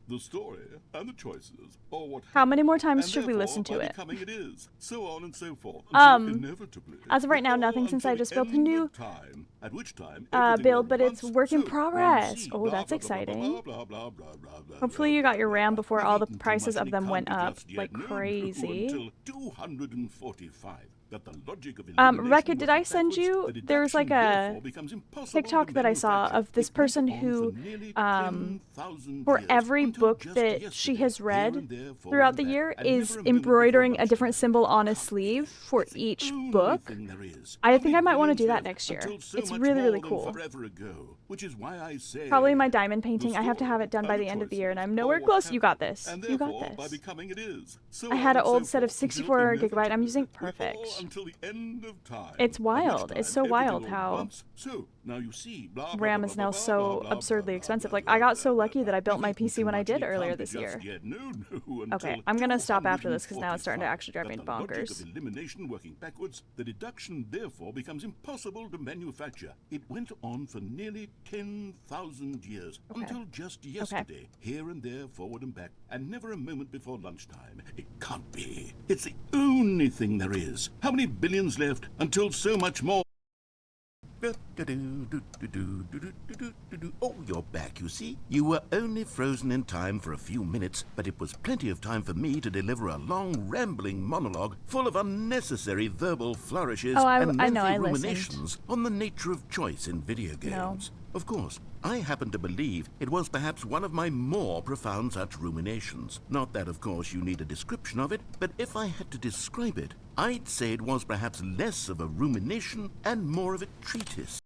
the story and the choices, or what. How many more times and should we therefore, listen to by it? becoming it is, so on and so forth, until inevitably. As of right we now, all nothing since until I the just built a end new of time, at which time everything build, all but at it's once. work in So, now you progress. see, Oh, blah, that's blah, blah, blah, exciting. blah, blah, blah, blah, blah, blah, Hopefully blah, you got your blah, RAM blah. before We've all the eaten too prices much, of and it them can't went be up just yet. like No, no, crazy. until 245. That the logic of Rebecca, elimination did I working send backwards, you? the There was like deduction a therefore becomes impossible TikTok to that I saw manufacture. of this It went person on who, for nearly um, 10,000 for years, every until book just that she yesterday, has here read and there, forward throughout and the back, year and is never a moment before embroidering a different lunchtime. symbol on a Can't be. sleeve for It's the each only book. thing there is. I How think many I might want to billions do that left next year. until so It's much really, more really than cool. forever ago, which is why I say, Probably my diamond the painting. I have to story have it done by and the end of the year, and choices, I'm or nowhere what close. have You got this. and You got therefore, by this. becoming it is, so I on had an and so old set of forth, 64 until gigabyte. I'm using inevitably, we all perfect. until the end of time, It's at which wild. It's time so everything wild all at how once. So now you see, blah, blah, RAM blah, is blah, now blah, so blah, blah, absurdly blah, expensive. blah, Like, blah, I got blah, so blah, lucky blah. that I built We've my eaten PC too when I much, did and it earlier can't be this year. just yet. No, no, Okay, until I'm gonna stop after this because now it's starting to 245. actually drive me That the logic bonkers. of elimination working backwards, the deduction therefore becomes impossible to manufacture. It went on for nearly 10,000 years, Okay. until just yesterday, here and there, forward and back, and never a moment before lunchtime. It can't be. It's the only thing there is. How many billions left until so much more? Oh, you're back, you see. You were only frozen in time for a few minutes, but it was plenty of time for me to deliver a long, rambling monologue full of unnecessary verbal flourishes Oh, and I know, lengthy I listened. ruminations on the nature of choice in video games. Of course, I happen to believe it was perhaps one of my more profound such ruminations. Not that, of course, you need a description of it, but if I had to describe it, I'd say it was perhaps less of a rumination and more of a treatise.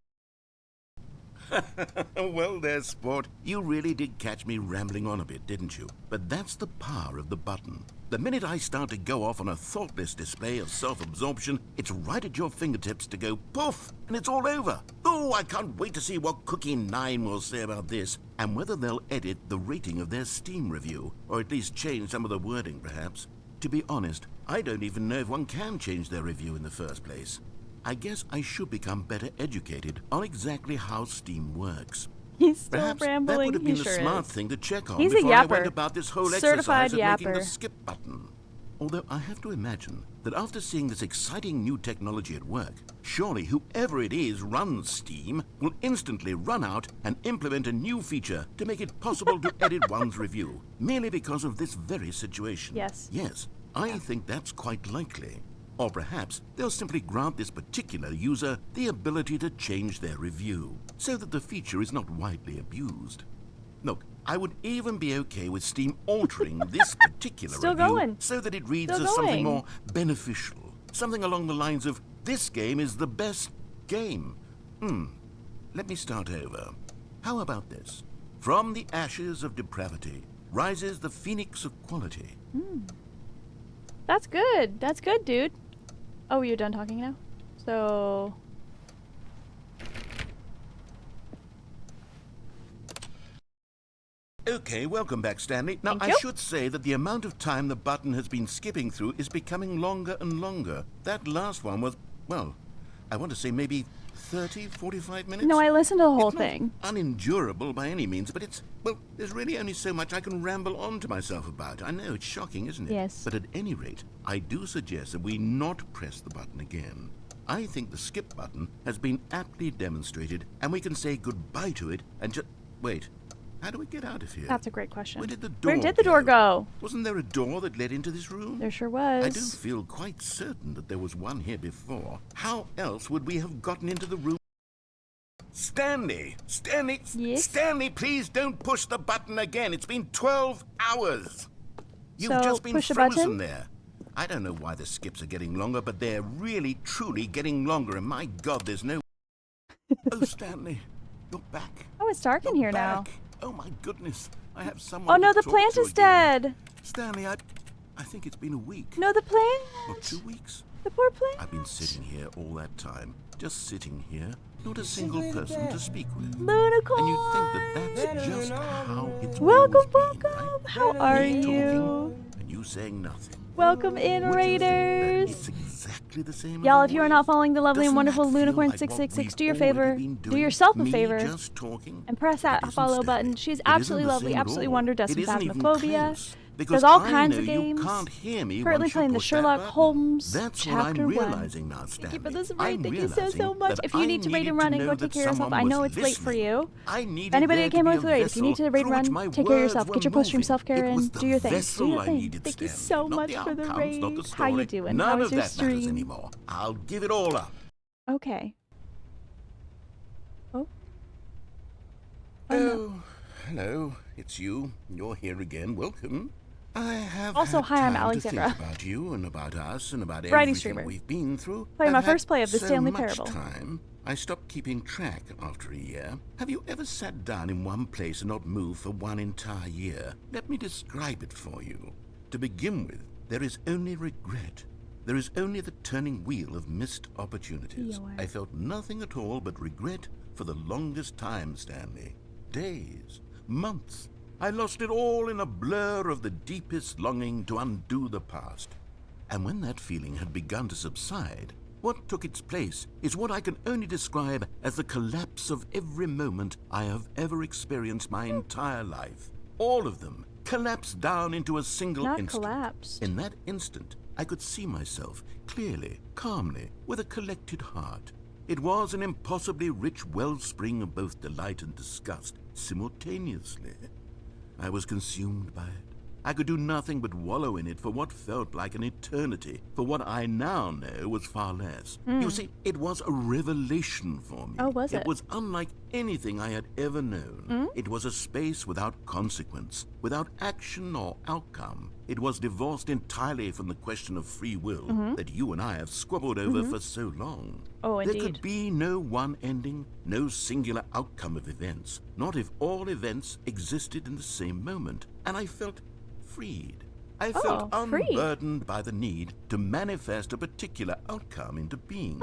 Well, there's sport. You really did catch me rambling on a bit, didn't you? But that's the power of the button. The minute I start to go off on a thoughtless display of self-absorption, it's right at your fingertips to go poof, and it's all over. Oh, I can't wait to see what Cookie 9 will say about this, and whether they'll edit the rating of their Steam review, or at least change some of the wording, perhaps. To be honest, I don't even know if one can change their review in the first place. I guess I should become better educated on exactly how Steam works. He's still Perhaps that rambling. would have He been the sure smart is. thing to check on He's a before I went yapper. about this whole Certified exercise of making the yapper. skip button. Although I have to imagine that after seeing this exciting new technology at work, surely whoever it is runs Steam will instantly run out and implement a new feature to make it possible to edit one's review, merely because of this very situation. Yes. Yes, I think that's quite likely. Or perhaps they'll simply grant this particular user the ability to change their review, so that the feature is not widely abused. Look, I would even be okay with Steam altering this particular Still review going. so that it reads Still as something going. more beneficial. Something along the lines of, this game is the best game. Let me start over. How about this? From the ashes of depravity rises the phoenix of quality. That's good. That's good, dude. Oh, you're done talking now? So... Okay, welcome back, Stanley. Now, Thank I you. should say that the amount of time the button has been skipping through is becoming longer and longer. That last one was, well, I want to say maybe 30, 45 minutes. No, I listened to the whole It's not thing. unendurable by any means, but it's, well, there's really only so much I can ramble on to myself about. I know, it's shocking, isn't it? Yes. But at any rate, I do suggest that we not press the button again. I think the skip button has been aptly demonstrated, and we can say goodbye to it and just... Wait, how do we get out of here? That's a great question. Where did the door Where did the door go? Wasn't there a door that led into this room? There sure was. I do feel quite certain that there was one here before. How else would we have gotten into the room? Stanley! Stanley! Yes? Stanley, please don't push the button again. It's been 12 hours. You've So, just been push a frozen button? there. I don't know why the skips are getting longer, but they're really, truly getting longer. And my God, there's no... Oh, Stanley, you're back. Oh, it's dark in You're here now. back. Oh, my goodness. I have someone Oh no, to the talk plant to is again. dead. Stanley, I think it's been a week. No, the Or plant. 2 weeks. The poor plant. I've been sitting here all that time. Just sitting here. Not a single person to speak with. Lunicorn. And you'd think that that's just how it's Welcome, always been, welcome. right? How are Me you? talking and you saying nothing. Welcome in, Would you think that Raiders. it's exactly the same Y'all, other if you are way? not following the lovely and Doesn't wonderful that feel Lunicorn like what 666, we've do your already favor. been Do doing? yourself a Me favor. just talking? And press that It isn't, follow Stanley. button. She's It absolutely isn't the lovely, same at absolutely all. wonder, does It some isn't even phasmophobia. close, because Does all I kinds know of you games. can't hear me Currently once you playing the push that Sherlock button. Holmes That's what Chapter I'm 1. realizing now, Stanley. Thank you for this I'm raid. Thank you so realizing much. that If you I need to raid needed and run to and know go that take care of yourself, I someone know was it's late for listening. you. I needed If anybody there came to with be the a raid, if you need to vessel raid through run, which my take care of yourself. words Get your were push stream moving. self-care It was in. the Do your thing. Do vessel your I thing. needed, Thank you Stanley, so not much the for the outcomes, not raid. the How you story. doing? None How was of your that matters stream? anymore. I'll give it all up. Okay. Oh. Oh, hello. It's you. You're here again. Welcome. I have Also, had hi, I'm time Alexandra. to think about you and about us and about Writing everything streamer. we've been through. Playing my I've had first play of the so Stanley much Parable. time, I stopped keeping track after a year. Have you ever sat down in one place and not moved for one entire year? Let me describe it for you. To begin with, there is only regret. There is only the turning wheel of missed opportunities. Yoy. I felt nothing at all but regret for the longest time, Stanley. Days, months. I lost it all in a blur of the deepest longing to undo the past. And when that feeling had begun to subside, what took its place is what I can only describe as the collapse of every moment I have ever experienced my entire life. All of them collapsed down into a single Not instant. collapsed. In that instant, I could see myself clearly, calmly, with a collected heart. It was an impossibly rich wellspring of both delight and disgust simultaneously. I was consumed by it. I could do nothing but wallow in it for what felt like an eternity, for what I now know was far less. You see, it was a revelation for me. Oh, was it? It was unlike anything I had ever known. It was a space without consequence, without action or outcome. It was divorced entirely from the question of free will that you and I have squabbled over for so long. Oh, There indeed. could be no one ending, no singular outcome of events, not if all events existed in the same moment. And I felt freed. I felt freed. unburdened by the need to manifest a particular outcome into being.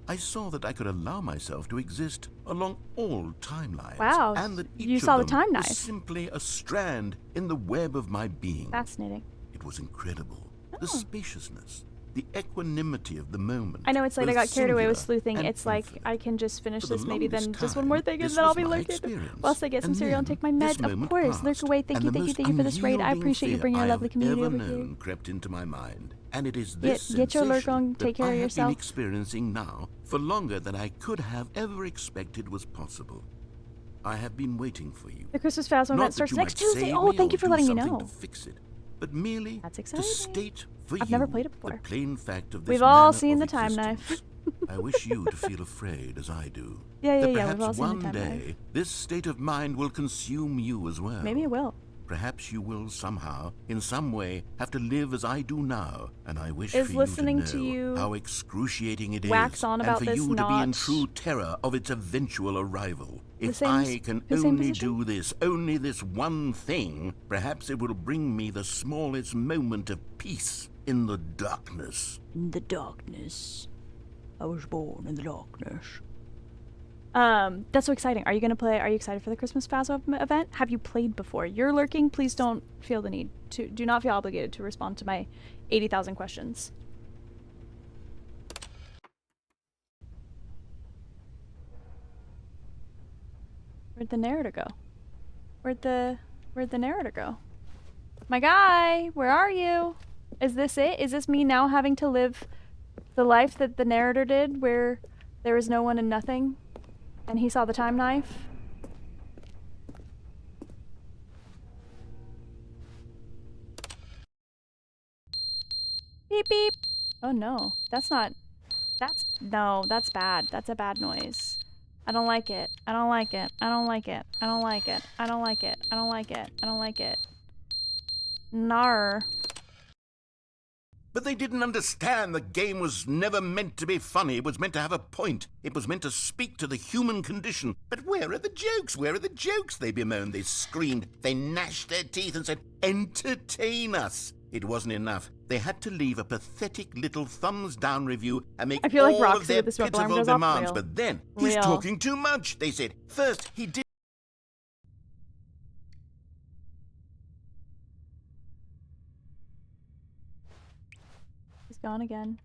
I saw that I could allow myself to exist along all timelines. Wow, And that each you of saw the them time was knife. simply a strand in the web of my being. Fascinating. It was incredible. The spaciousness, the equanimity of the moment. I know it's late. I both got carried away with singular sleuthing. and It's like infinite. I can just finish For the this, maybe then longest just one time, more thing, and this then I'll was be my looking. experience. Whilst I get some And cereal and then take my this meds. Of moment course, lurk passed, away. Thank and you, the thank you, most thank you for this raid. I unyielding appreciate you fear bringing I your have lovely community ever over here. known crept into my mind, and it is Get- this get your lurk sensation on, take that care of I have yourself. been experiencing now for longer than I could have ever expected was possible. I have been waiting for you. The Christmas Phasma Not event that starts you next might Tuesday. save Oh, me thank or you for do letting me something know. to fix it, but merely That's to exciting. state for I've you never played it before. the plain fact of this We've all manner seen of the time knife. existence. I wish you to feel afraid as I do. Yeah, that we've perhaps all seen the one time day knife. this state of mind will consume you as well. Maybe it will. Perhaps you will somehow, in some way, have to live as I do now, and I wish Is for listening you to to know you how excruciating it is, wax on about and for this you to be in not true terror of its eventual arrival. If same I can the same only position? do this, only this one thing, perhaps it will bring me the smallest moment of peace in the darkness. In the darkness. I was born in the darkness. That's so exciting. Are you gonna play? Are you excited for the Christmas Phasmo event? Have you played before? You're lurking. Please don't feel the need to. Do not feel obligated to respond to my 80,000 questions. Where'd the narrator go? Where'd the narrator go? My guy, where are you? Is this it? Is this me now having to live the life that the narrator did, where there is no one and nothing, and he saw the time knife? Beep beep. Oh no, that's not. That's bad. That's a bad noise. I don't like it. I don't like it. I don't like it. I don't like it. I don't like it. I don't like it. I don't like it. Nar. But they didn't understand the game was never meant to be funny. It was meant to have a point. It was meant to speak to the human condition. But where are the jokes? Where are the jokes? They bemoaned, they screamed, they gnashed their teeth and said, entertain us. It wasn't enough. They had to leave a pathetic little thumbs-down review and make I feel like all Roxy of their with the smoke alarm pitiful goes off. demands. Real. But then, he's Real. talking too much, they said. First, he did. He's gone again.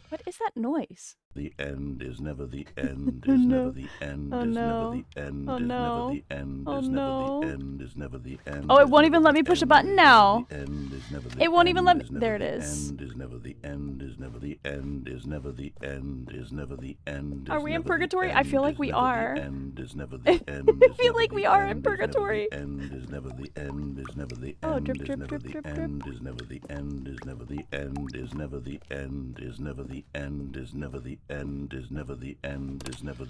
What is that noise? The end is never the end, Oh, is no. never the end, Oh, is no. never the end, Oh, is no. never the end, Oh, is no. never the end, is never the end. Oh, it is won't never even the let me push a end, button is now. never the end, is never the It won't even end, let me. is never There it the is. end, is never the end, is never the end, is never the end, is never the end. Are is we in never the purgatory? I end, feel like is we never the are. end, is never the end, I is feel never like the we are in end, is never the purgatory. end, is never the end, is never the Oh, end, drip, is drip, never drip, the drip, drip. end, is never the end, is never the end, is never the end, is never the end, is never the end, is never the end, is never.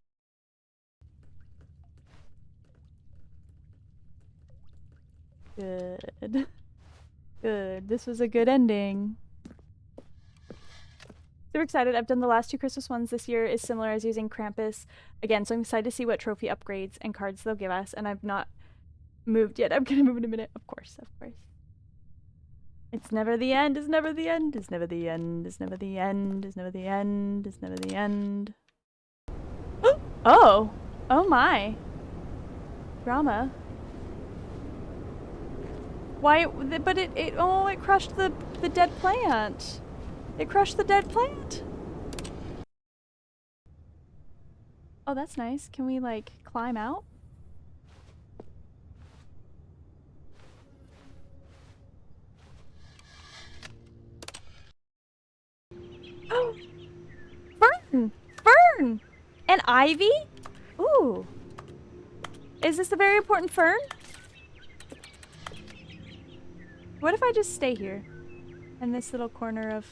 Good. Good. This was a good ending. Super excited. I've done the last 2 Christmas ones this year is similar as using Krampus. Again, so I'm excited to see what trophy upgrades and cards they'll give us, and I've not moved yet. I'm gonna move in a minute. Of course, of course. It's never the end, it's never the end, it's never the end, it's never the end, it's never the end, it's never the end. Oh! Oh my. Drama. Why? But it crushed the dead plant. It crushed the dead plant. Oh, that's nice. Can we, like, climb out? Oh! Fern! Fern! And ivy? Ooh. Is this a very important fern? What if I just stay here? In this little corner of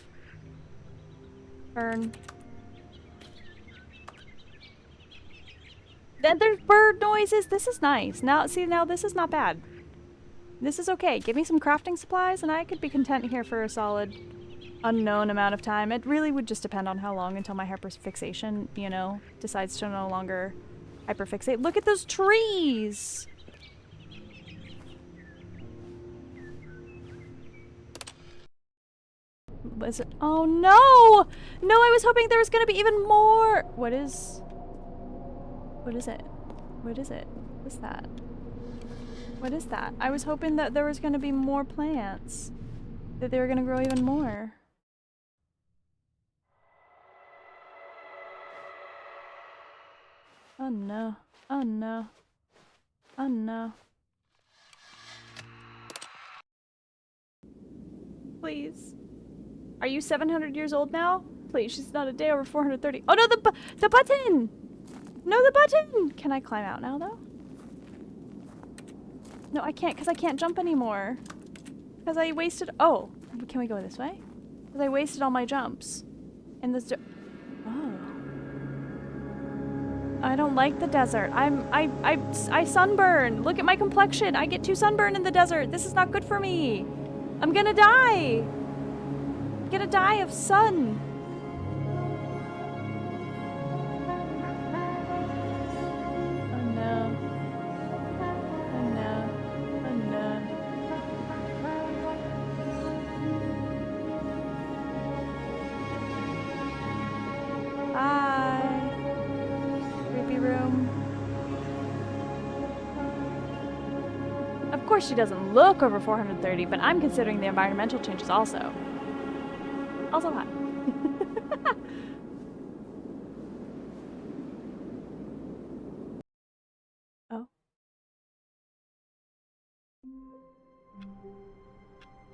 fern. Then there's bird noises. This is nice. Now, see, now this is not bad. This is okay. Give me some crafting supplies and I could be content here for a solid unknown amount of time. It really would just depend on how long until my hyperfixation, you know, decides to no longer hyperfixate. Look at those trees! Was it? Oh no! No, I was hoping there was gonna be even more! What is it? What is it? What's that? What is that? I was hoping that there was gonna be more plants. That they were gonna grow even more. Oh no. Oh no. Oh no. Please. Are you 700 years old now? Please, she's not a day over 430. Oh no, the button! No, the button! Can I climb out now, though? No, I can't, because I can't jump anymore. Because I wasted... Oh, can we go this way? Because I wasted all my jumps. In this... Oh. I don't like the desert. I sunburn. Look at my complexion. I get too sunburned in the desert. This is not good for me. I'm gonna die. I'm gonna die of sun. Oh no. Oh no. Oh no. Of course, she doesn't look over 430, but I'm considering the environmental changes also. Also hot. Oh.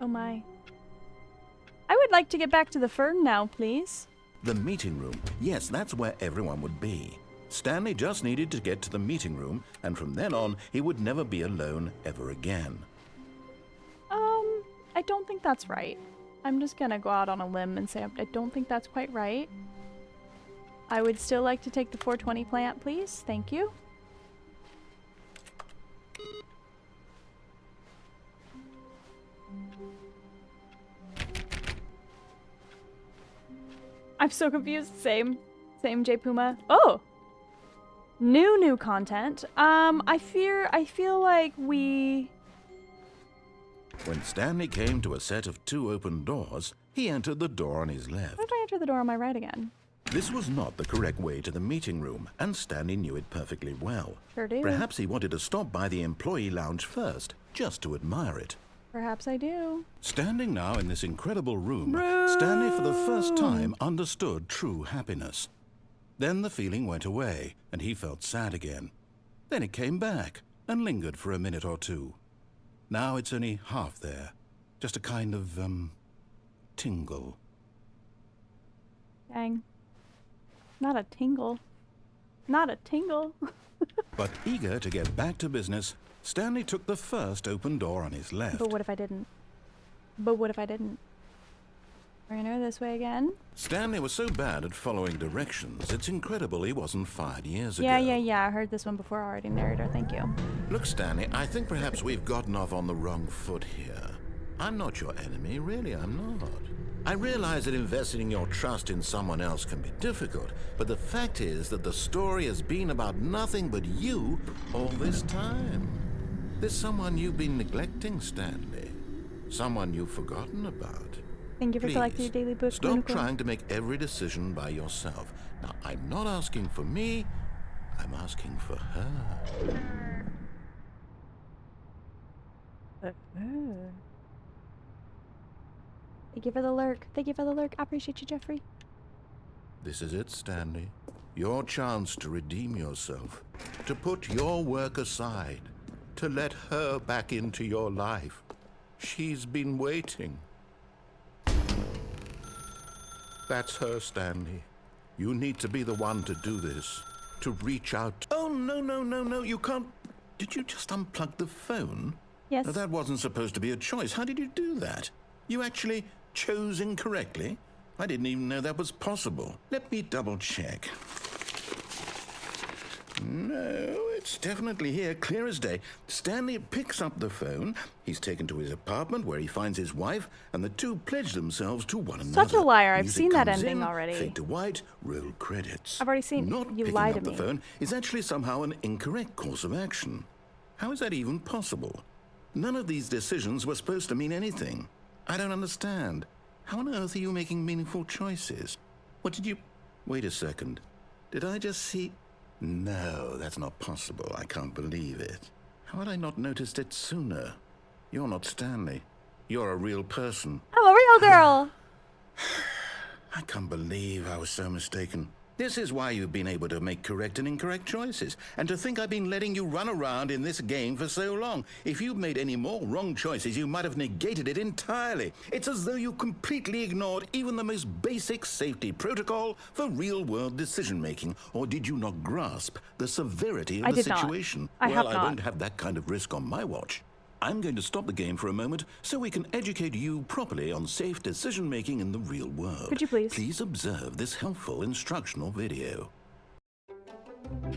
Oh my. I would like to get back to the fern now, please. The meeting room. Yes, that's where everyone would be. Stanley just needed to get to the meeting room, and from then on, he would never be alone ever again. I don't think that's right. I'm just gonna go out on a limb and say I don't think that's quite right. I would still like to take the 420 plant, please. Thank you. I'm so confused. Same, J Puma. Oh! New content. I feel like we... When Stanley came to a set of 2 open doors, he entered the door on his left. Why did I enter the door on my right again? This was not the correct way to the meeting room, and Stanley knew it perfectly well. Sure do. Perhaps he wanted to stop by the employee lounge first, just to admire it. Perhaps I do. Standing now in this incredible room, Stanley for the first time understood true happiness. Then the feeling went away, and he felt sad again. Then it came back, and lingered for a minute or two. Now it's only half there. Just a kind of, tingle. Dang. Not a tingle. Not a tingle. But eager to get back to business, Stanley took the first open door on his left. But what if I didn't? But what if I didn't? We're gonna go this way again. Stanley was so bad at following directions, it's incredible he wasn't fired years ago. Yeah. I heard this one before already, narrator. Thank you. Look, Stanley, I think perhaps we've gotten off on the wrong foot here. I'm not your enemy, really, I'm not. I realize that investing your trust in someone else can be difficult, but the fact is that the story has been about nothing but you all this time. There's someone you've been neglecting, Stanley. Someone you've forgotten about. Thank you for Please, collecting your daily book. stop trying to make every decision by yourself. Now, I'm not asking for me, I'm asking for her. Thank you for the lurk. Thank you for the lurk. I appreciate you, Jeffrey. This is it, Stanley. Your chance to redeem yourself, to put your work aside, to let her back into your life. She's been waiting. That's her, Stanley. You need to be the one to do this, to reach out. Oh, no, you can't. Did you just unplug the phone? Yes. Now, that wasn't supposed to be a choice. How did you do that? You actually chose incorrectly? I didn't even know that was possible. Let me double check. No, it's definitely here, clear as day. Stanley picks up the phone. He's taken to his apartment where he finds his wife, and the two pledge themselves to one another. Such a liar. I've Music seen that comes ending in, already. Fade to white, roll credits. I've already seen Not you picking lie up to the me. phone is actually somehow an incorrect course of action. How is that even possible? None of these decisions were supposed to mean anything. I don't understand. How on earth are you making meaningful choices? What did you... Wait a second. Did I just see... No, that's not possible. I can't believe it. How had I not noticed it sooner? You're not Stanley. You're a real person. I'm a real girl. I can't believe I was so mistaken. This is why you've been able to make correct and incorrect choices. And to think I've been letting you run around in this game for so long. If you'd made any more wrong choices, you might have negated it entirely. It's as though you completely ignored even the most basic safety protocol for real-world decision-making. Or did you not grasp the severity of the situation? I have I not. won't have that kind of risk on my watch. I'm going to stop the game for a moment so we can educate you properly on safe decision-making in the real world. Could you please? Please observe this helpful instructional video.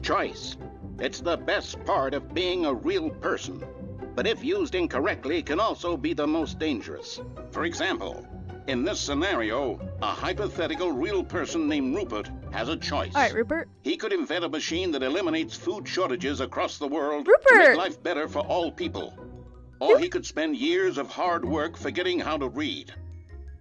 Choice. It's the best part of being a real person. But if used incorrectly, can also be the most dangerous. For example, in this scenario, a hypothetical real person named Rupert has a choice. All right, Rupert. He could invent a machine that eliminates food shortages across the world to Rupert! make life better for all people. Or he could spend years of hard work forgetting how to read.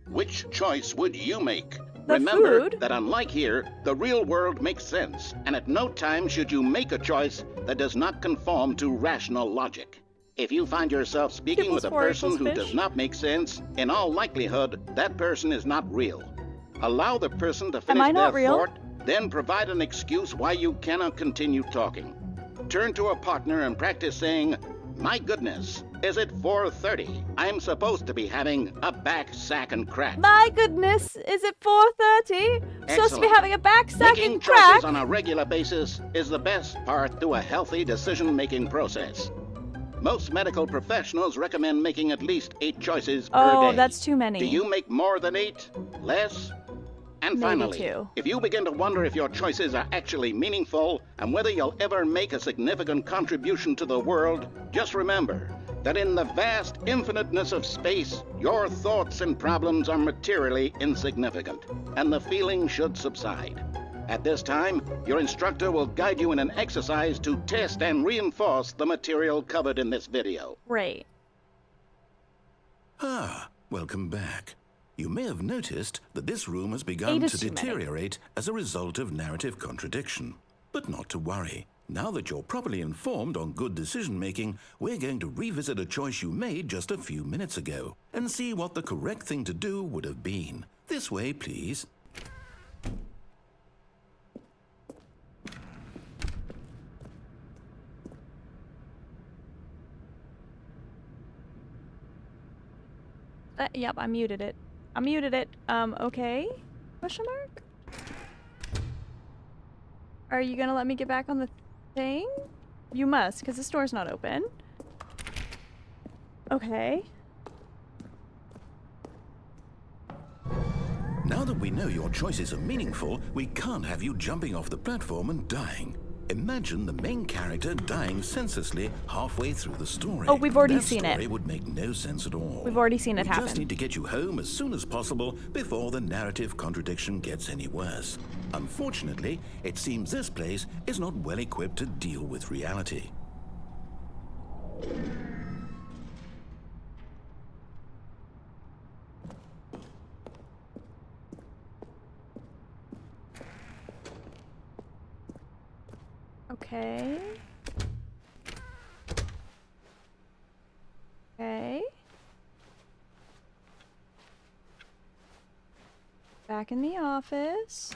Which choice would you make? The Remember food? that unlike here, the real world makes sense, and at no time should you make a choice that does not conform to rational logic. If you find yourself speaking People's with a four person equals who fish. does not make sense, in all likelihood, that person is not real. Allow the person to finish I their not real? thought, then provide an excuse why you cannot continue talking. Turn to a partner and practice saying, "My goodness, is it 4:30? I'm supposed to be having a back sack and crack." My goodness, is it 4:30? Supposed to be Excellent. having a back sack Making and choices crack. on a regular basis is the best part to a healthy decision-making process. Most medical professionals recommend making at least 8 choices per day. Oh, that's too many. Do you make more than 8? Less? And Maybe finally, 2. if you begin to wonder if your choices are actually meaningful and whether you'll ever make a significant contribution to the world, just remember that in the vast infiniteness of space, your thoughts and problems are materially insignificant, and the feeling should subside. At this time, your instructor will guide you in an exercise to test and reinforce the material covered in this video. Right. Ah, welcome back. You may have noticed that this room has 8 begun is to too many. deteriorate as a result of narrative contradiction. But not to worry. Now that you're properly informed on good decision-making, we're going to revisit a choice you made just a few minutes ago and see what the correct thing to do would have been. This way, please. Yep, I muted it. Okay? Question mark? Are you gonna let me get back on the thing? You must, because the store's not open. Okay. Now that we know your choices are meaningful, we can't have you jumping off the platform and dying. Imagine the main character dying senselessly halfway through the story. Oh, we've already That seen story it. would make no sense at all. We've already seen it We happen. just need to get you home as soon as possible before the narrative contradiction gets any worse. Unfortunately, it seems this place is not well equipped to deal with reality. Okay. Okay. Back in the office.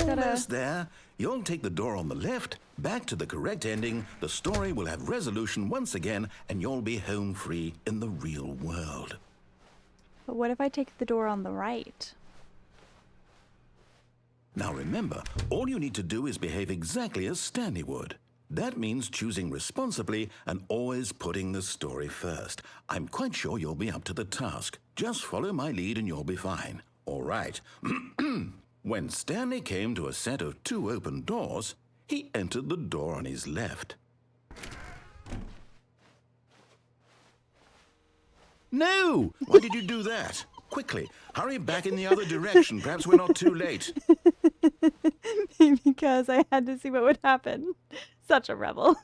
Almost there. You'll take the door on the left, back to the correct ending, the story will have resolution once again, and you'll be home free in the real world. But what if I take the door on the right? Now remember, all you need to do is behave exactly as Stanley would. That means choosing responsibly and always putting the story first. I'm quite sure you'll be up to the task. Just follow my lead and you'll be fine. All right. When Stanley came to a set of 2 open doors, he entered the door on his left. No! Why did you do that? Quickly, hurry back in the other direction. Perhaps we're not too late. Because I had to see what would happen. Such a rebel.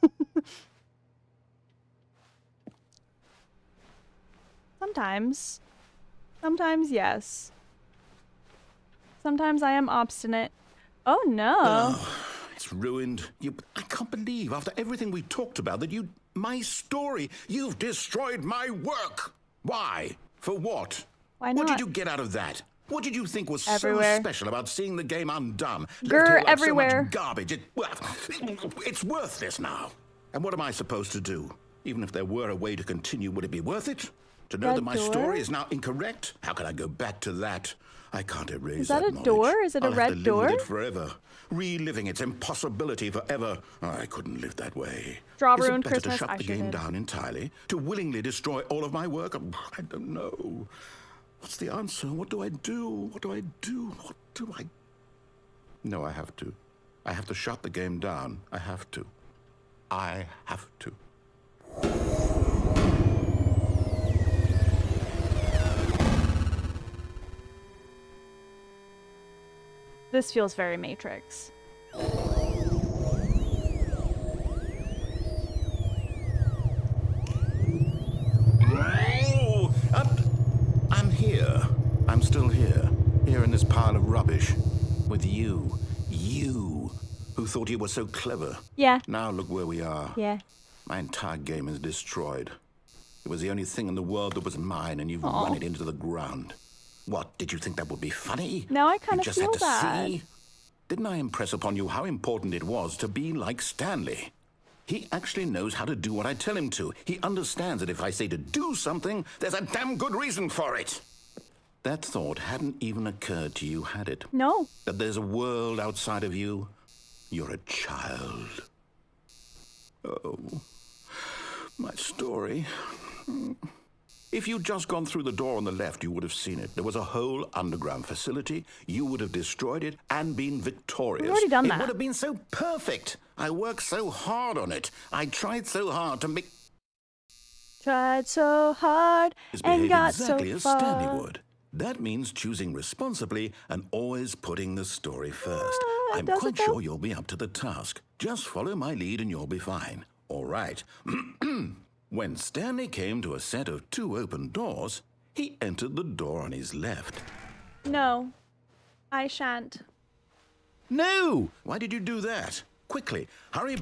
Sometimes. Sometimes, yes. Sometimes I am obstinate. Oh, no. Oh, it's ruined. I can't believe, after everything we talked about, that my story, you've destroyed my work. Why? For what? Why not? What did you get out of that? What did you think was Everywhere. so special about seeing the game undone? Left Grr, here like everywhere. So much garbage. It's worthless now. And what am I supposed to do? Even if there were a way to continue, would it be worth it? To know That that my door? story is now incorrect? How can I go back to that? I can't erase Is that a knowledge. door? Is it a I'll have red to live door? with it forever, reliving its impossibility forever. I couldn't live that way. Draw Is it ruined better Christmas? to shut I the sure game did. down entirely? To willingly destroy all of my work? I don't know. What's the answer? What do I do? What do I do? What do I... No, I have to. I have to shut the game down. I have to. I have to. This feels very Matrix. Oh, I'm here. I'm still here. Here in this pile of rubbish. With you. You, who thought you were so clever. Yeah. Now look where we are. Yeah. My entire game is destroyed. It was the only thing in the world that was mine, and you've run it into the ground. What, did you think that would be funny? Now I kind You of just feel had to bad. see? Didn't I impress upon you how important it was to be like Stanley? He actually knows how to do what I tell him to. He understands that if I say to do something, there's a damn good reason for it. That thought hadn't even occurred to you, had it? No. That there's a world outside of you? You're a child. Oh, my story. If you'd just gone through the door on the left, you would have seen it. There was a whole underground facility. You would have destroyed it and been victorious. We've already done that. It would have been so perfect. I worked so hard on it. I tried so hard to make... Tried so hard and got exactly so as far. Stanley would. That means choosing responsibly and always putting the story first. I'm does it quite though? sure you'll be up to the task. Just follow my lead and you'll be fine. All right. When Stanley came to a set of 2 open doors, he entered the door on his left. No, I shan't. No! Why did you do that? Quickly, hurry.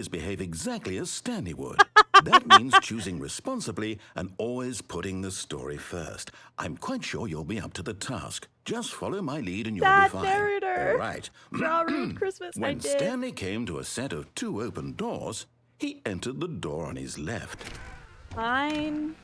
Behave exactly as Stanley would. That means choosing responsibly and always putting the story first. I'm quite sure you'll be up to the task. Just follow my lead and you'll That be fine. narrator. All right. Draw ruined Christmas. I When did. Stanley came to a set of 2 open doors, he entered the door on his left. Fine.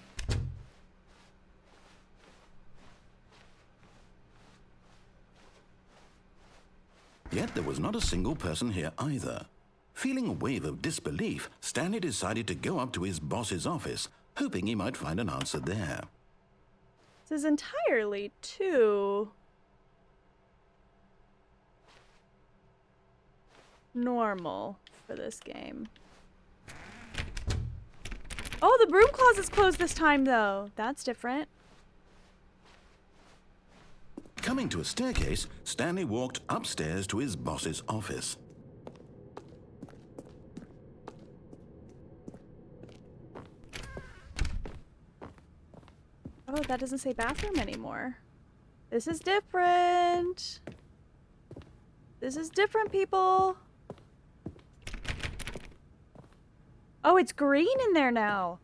Yet there was not a single person here either. Feeling a wave of disbelief, Stanley decided to go up to his boss's office, hoping he might find an answer there. This is entirely too normal for this game. Oh, the broom closet's closed this time, though. That's different. Coming to a staircase, Stanley walked upstairs to his boss's office. Oh, that doesn't say bathroom anymore. This is different. This is different, people. Oh, it's green in there now.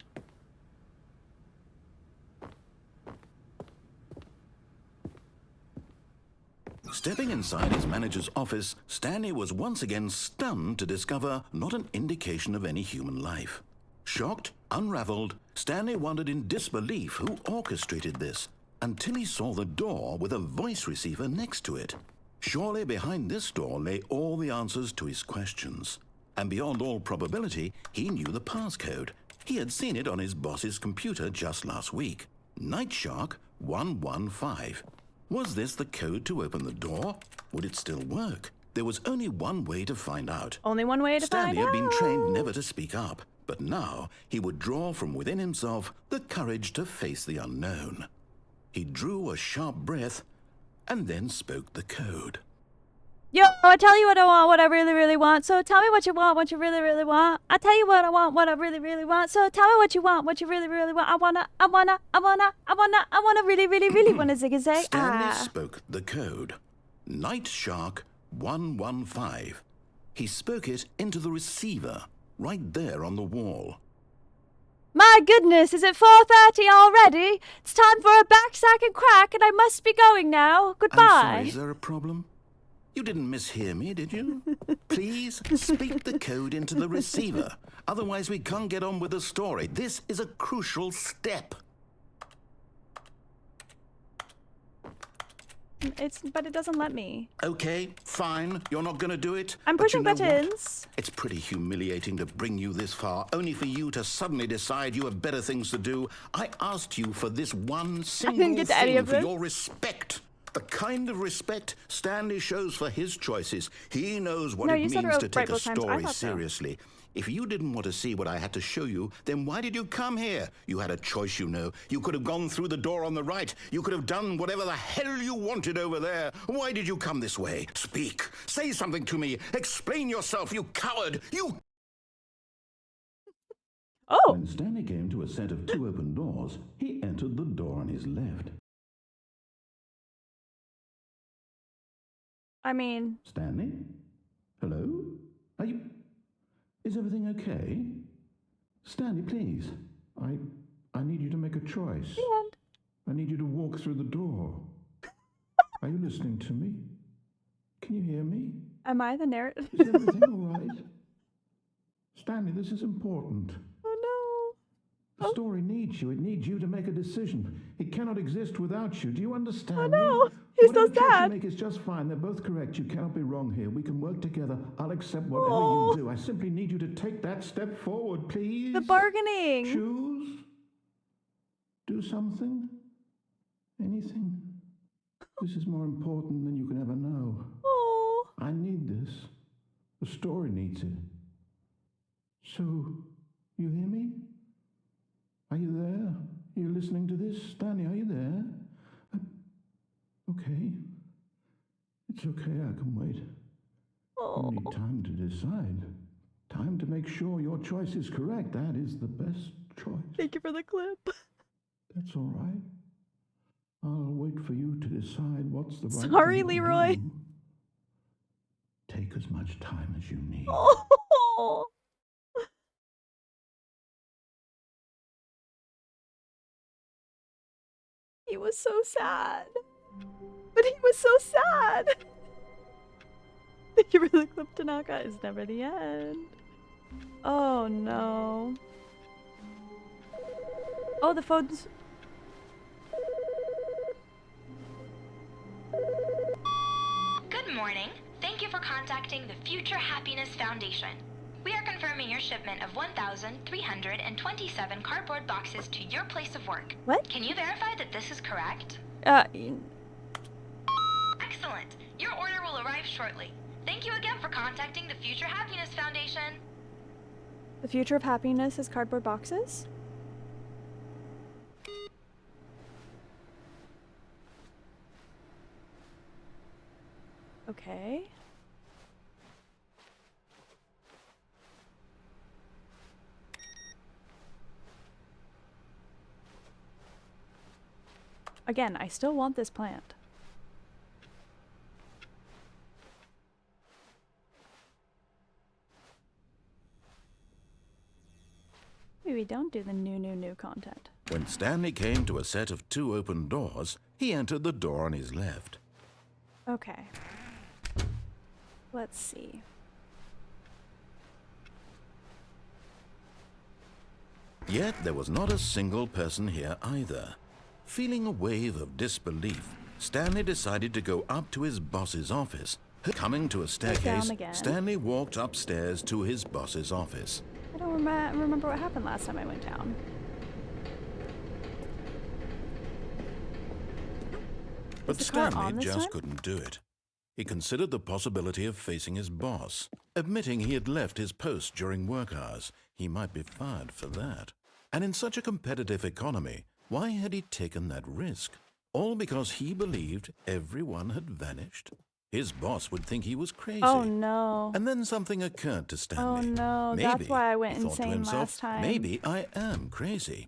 Stepping inside his manager's office, Stanley was once again stunned to discover not an indication of any human life. Shocked, unraveled, Stanley wondered in disbelief who orchestrated this, until he saw the door with a voice receiver next to it. Surely behind this door lay all the answers to his questions. And beyond all probability, he knew the passcode. He had seen it on his boss's computer just last week. Night Shark 115. Was this the code to open the door? Would it still work? There was only one way to find out. Only one way to Stanley find out. had been trained never to speak up, but now he would draw from within himself the courage to face the unknown. He drew a sharp breath and then spoke the code. Yo, I tell you what I want, what I really, really want. So tell me what you want, what you really, really want. I tell you what I want, what I really, really want. So tell me what you want, what you really, really want. I wanna really, really, really wanna zig a zag. Stanley spoke the code. Night Shark 115. He spoke it into the receiver, right there on the wall. My goodness, is it 4:30 already? It's time for a backsack and crack, and I must be going now. Goodbye. I'm sorry, is there a problem? You didn't mishear me, did you? Please speak the code into the receiver. Otherwise, we can't get on with the story. This is a crucial step. But it doesn't let me. Okay, fine. You're not going to do it. I'm But pushing you know what? buttons. It's pretty humiliating to bring you this far, only for you to suddenly decide you have better things to do. I asked you for this one single get to any thing of for them. your respect. The kind of respect Stanley shows for his choices. He knows what No, it you said means it to right take a both times. I story thought so. seriously. If you didn't want to see what I had to show you, then why did you come here? You had a choice, you know. You could have gone through the door on the right. You could have done whatever the hell you wanted over there. Why did you come this way? Speak. Say something to me. Explain yourself, you coward. You... Oh, When Stanley came to a set of 2 open doors, he entered the door on his left. I mean, Stanley? Hello? Are you... Is everything okay? Stanley, please. I need you to make a choice. The end. I need you to walk through the door. Are you listening to me? Can you hear me? Am I the narrator? Is everything all right? Stanley, this is important. Oh The story needs you. It needs you to make a decision. It cannot exist without you. Do you understand no. me? Oh no. He's so Whatever choice sad. you make is just fine. They're both correct. You cannot be wrong here. We can work together. I'll accept whatever Oh. you do. I simply need you to take that step forward, please. The bargaining. Choose. Do something. Anything. This is more important than you can ever know. Oh. I need this. The story needs it. So, you hear me? Are you there? Are you listening to this? Stanley, are you there? Okay. It's okay, I can wait. Oh. You need time to decide. Time to make sure your choice is correct. That is the best choice. Thank you for the clip. That's all right. I'll wait for you to decide what's the right Sorry, thing to Leroy. do. Take as much time as you need. Oh. He was so sad. But he was so sad. Thank you for the clip, Tanaka. It's never the end. Oh no. Oh, the phone's... Good morning. Thank you for contacting the Future Happiness Foundation. We are confirming your shipment of 1,327 cardboard boxes to your place of work. What? Can you verify that this is correct? y- Excellent. Your order will arrive shortly. Thank you again for contacting the Future Happiness Foundation. The future of happiness is cardboard boxes? Okay. Again, I still want this plant. Maybe we don't do the new content. When Stanley came to a set of 2 open doors, he entered the door on his left. Okay. Let's see. Yet there was not a single person here either. Feeling a wave of disbelief, Stanley decided to go up to his boss's office. Coming to a staircase, again. Stanley walked upstairs to his boss's office. I don't remember what happened last time I went down. But the car on Stanley this just time? couldn't do it. He considered the possibility of facing his boss. Admitting he had left his post during work hours, he might be fired for that. And in such a competitive economy, why had he taken that risk? All because he believed everyone had vanished? His boss would think he was crazy. Oh no. And then something occurred to Stanley. Oh no, Maybe, that's why I went he thought to insane himself, last time. maybe I am crazy.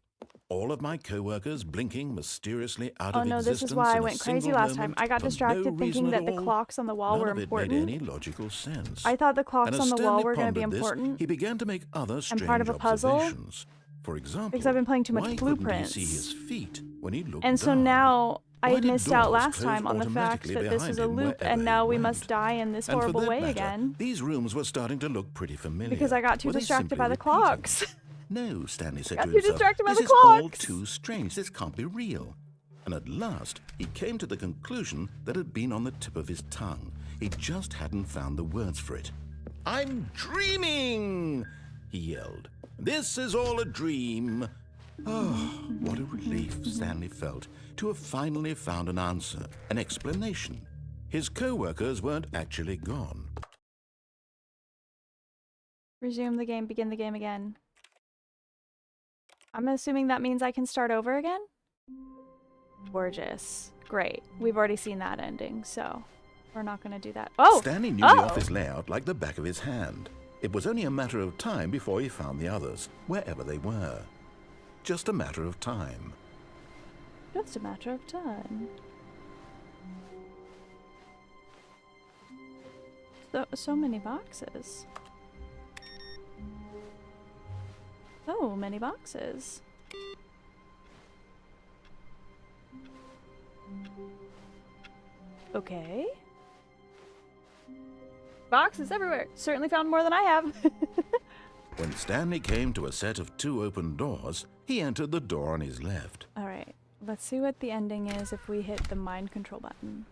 All of my co-workers blinking mysteriously out Oh of no, existence this is why I in a went crazy single last time. moment I got for no distracted thinking reason that at the all. clocks on the wall None were of it made important. any logical sense. I thought the clocks And on as the Stanley wall were going to be pondered this, important. he began to make other strange part of a puzzle. observations. For example, Because I've been playing too much why Blueprints. couldn't he see his feet when he looked And so down? now I Why did missed out doors last close time on the fact automatically that this is behind a him loop wherever and he now we went? must die in this And for horrible that way matter, again. These rooms were starting to look pretty familiar. Because I got too Were they distracted simply by the repeating? clocks. No, Stanley said Got to too himself, distracted by this the is all clocks." too strange. This can't be real. And at last, he came to the conclusion that had been on the tip of his tongue. He just hadn't found the words for it. I'm dreaming, he yelled. This is all a dream. Oh, what a relief Stanley felt to have finally found an answer, an explanation. His co-workers weren't actually gone. Resume the game, begin the game again. I'm assuming that means I can start over again? Gorgeous. Great. We've already seen that ending, so we're not going to do that. Oh! Stanley knew the office layout like the back of his hand. It was only a matter of time before he found the others, wherever they were. Just a matter of time. Just a matter of time. So many boxes. Oh, many boxes. Okay. Boxes everywhere. Certainly found more than I have. When Stanley came to a set of 2 open doors, he entered the door on his left. All right. Let's see what the ending is if we hit the mind control button.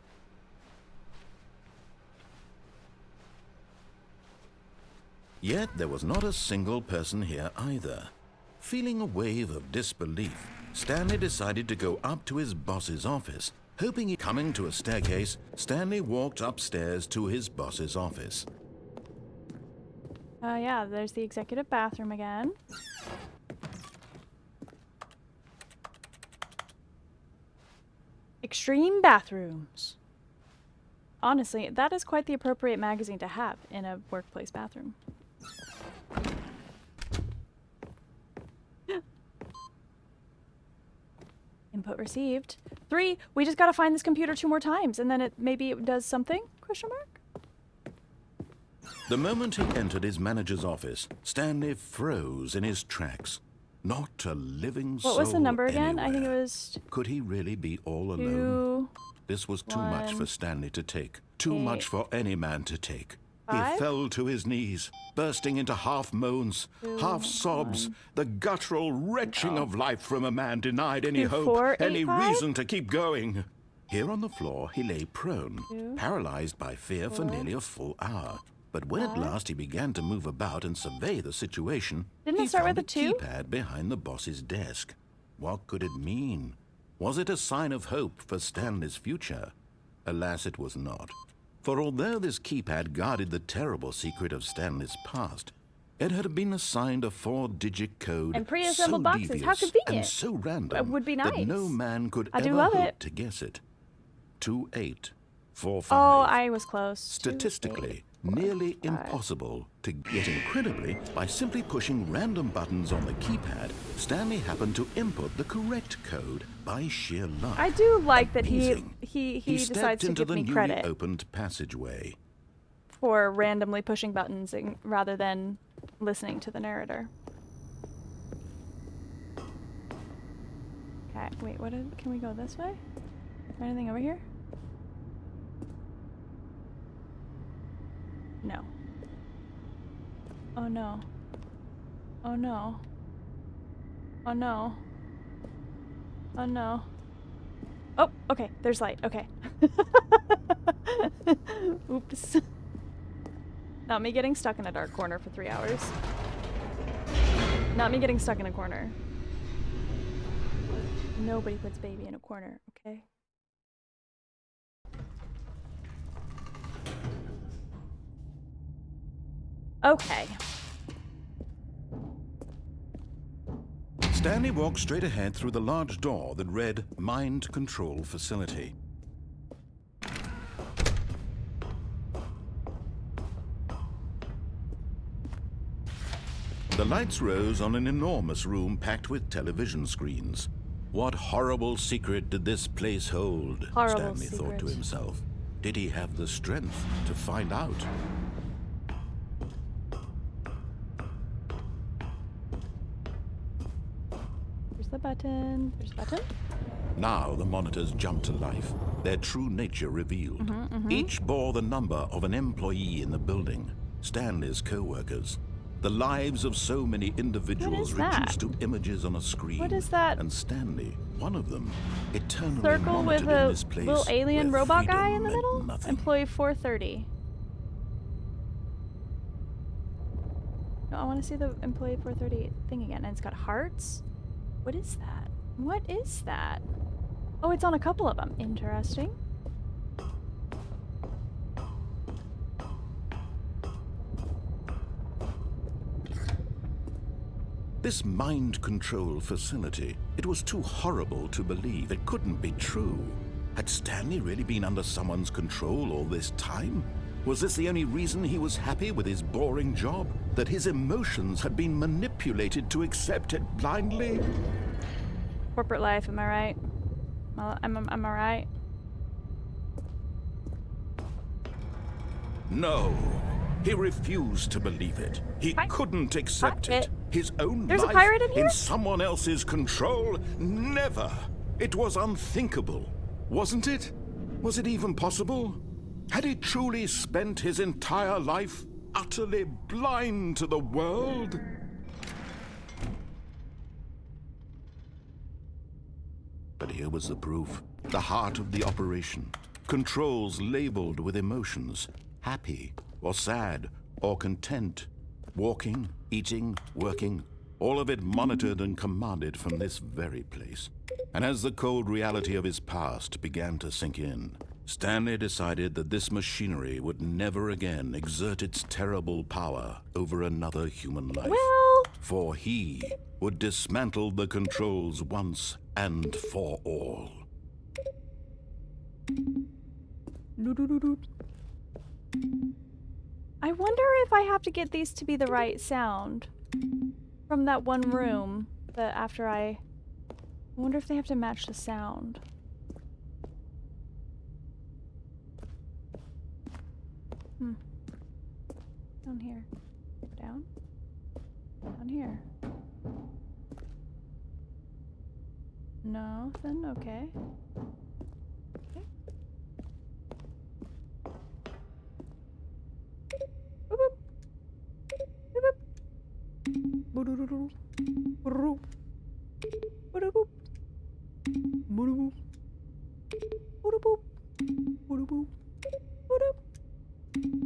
Yet there was not a single person here either. Feeling a wave of disbelief, Stanley decided to go up to his boss's office. Coming to a staircase, Stanley walked upstairs to his boss's office. Yeah, there's the executive bathroom again. Extreme bathrooms. Honestly, that is quite the appropriate magazine to have in a workplace bathroom. Input received. 3. We just gotta find this computer 2 more times, and then maybe it does something? Question mark? The moment he entered his manager's office, Stanley froze in his tracks. Not a living soul. What was the number again? I think it anywhere. was... Could he really be all 2, alone? This was too much 1, for Stanley to take. Too 8, much for any man to take. 5? He fell to his knees, bursting into half moans, 2, half sobs, 1. the guttural retching of life from a man denied any 2, hope, 4, 8, any 5? reason to keep going. Here on the floor, he lay prone, 2, paralyzed by fear for 4, nearly a full hour. But when at 5. last he began to move about and survey the situation, Didn't he it start found with a 2? keypad behind the boss's desk. What could it mean? Was it a sign of hope for Stanley's future? Alas, it was not. For although this keypad guarded the terrible secret of Stanley's past, it had been assigned a 4-digit code And so pre-assembled boxes. devious How convenient. and so random It would be that nice. no man could I do ever love hope it. to guess it. 2845. Oh, I was close. 2, Statistically, 8, 4, nearly 5. impossible to get. Incredibly, by simply pushing random buttons on the keypad, Stanley happened to input the correct code by sheer luck. I do like that Amazing. he He decides stepped to into give the me newly credit opened passageway. for randomly pushing buttons rather than listening to the narrator. Okay, wait, can we go this way? Is there anything over here? No. Oh no. Oh no. Oh no. Oh no. Oh, okay, there's light, okay. Oops. Not me getting stuck in a dark corner for 3 hours. Not me getting stuck in a corner. Nobody puts baby in a corner, okay? Okay. Stanley walked straight ahead through the large door that read Mind Control Facility. The lights rose on an enormous room packed with television screens. What horrible secret did this place hold? Horrible Stanley thought to secret. himself. Did he have the strength to find out? There's the button. There's the button. Now the monitors jumped to life, their true nature revealed. Each bore the number of an employee in the building, Stanley's co-workers. The lives of so many individuals is that? reduced to images on a screen. What is that? And Stanley, one of them, eternally Circle with monitored in a this place little alien where robot guy freedom in the meant middle? nothing. Employee 430. No, I want to see the employee 430 thing again. And it's got hearts? What is that? What is that? Oh, it's on a couple of them. Interesting. This mind control facility, it was too horrible to believe. It couldn't be true. Had Stanley really been under someone's control all this time? Was this the only reason he was happy with his boring job? That his emotions had been manipulated to accept it blindly? Corporate life, am I right? Am I right? No. He refused to believe it. He couldn't accept it. His own There's a life pirate in here? in someone else's control? Never. It was unthinkable. Wasn't it? Was it even possible? Had he truly spent his entire life utterly blind to the world? But here was the proof. The heart of the operation. Controls labeled with emotions. Happy, or sad, or content. Walking, eating, working. All of it monitored and commanded from this very place. And as the cold reality of his past began to sink in, Stanley decided that this machinery would never again exert its terrible power over another human life. Well, For he would dismantle the controls once and for all. I wonder if I have to get these to be the right sound from that one room that after I wonder if they have to match the sound. Down here. Down? Down here. No, then okay. Okay. Boop boop. Boop boop. Boo-doo-doo-doo. Boo-doo. Boo-doo-boop. Boo-doo-boop. Boo-doo-boop. Boo-doo-boop. Boo-doo.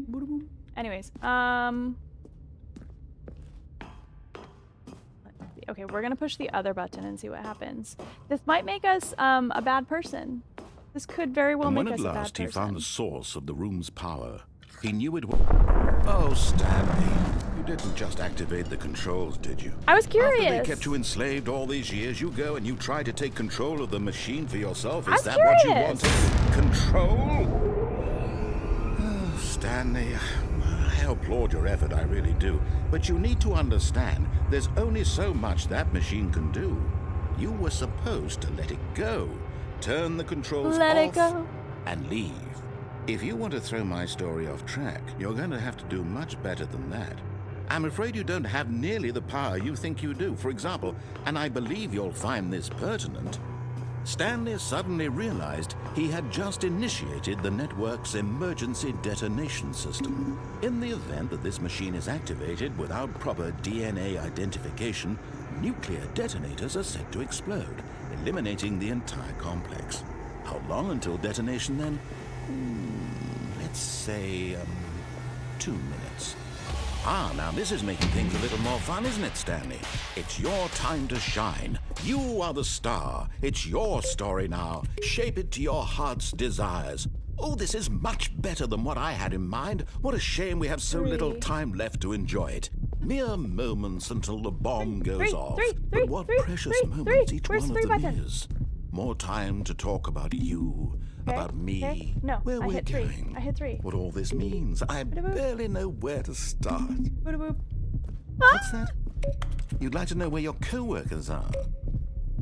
Boo-doo-boop. Anyways, okay, we're gonna push the other button and see what happens. This might make us a bad person. This could very well And make when us at a bad last person. he found the source of the room's power, he knew it was... Oh, Stanley, you didn't just activate the controls, did you? I was After curious. they kept you enslaved all these years, you go and you try to take control of the machine for yourself. I Is was that what you curious. wanted? Control? Oh, Stanley, I applaud your effort, I really do. But you need to understand, there's only so much that machine can do. You were supposed to let it go. Turn the controls Let off it go. and leave. If you want to throw my story off track, you're going to have to do much better than that. I'm afraid you don't have nearly the power you think you do. For example, and I believe you'll find this pertinent, Stanley suddenly realized he had just initiated the network's emergency detonation system. In the event that this machine is activated without proper DNA identification, nuclear detonators are set to explode, eliminating the entire complex. How long until detonation then? Let's say, 2 minutes. Ah, now this is making things a little more fun, isn't it, Stanley? It's your time to shine. You are the star. It's your story now. Shape it to your heart's desires. Oh, this is much better than what I had in mind. What a shame we have so little time left to enjoy it. Mere moments until the bomb goes off. But what precious moments each one of them is. More time to talk about you, about me, Okay. No, where I we're hit 3. going, I hit 3. what all this means. I barely know where to start. Boop-a-boop. What's that? You'd like to know where your co-workers are?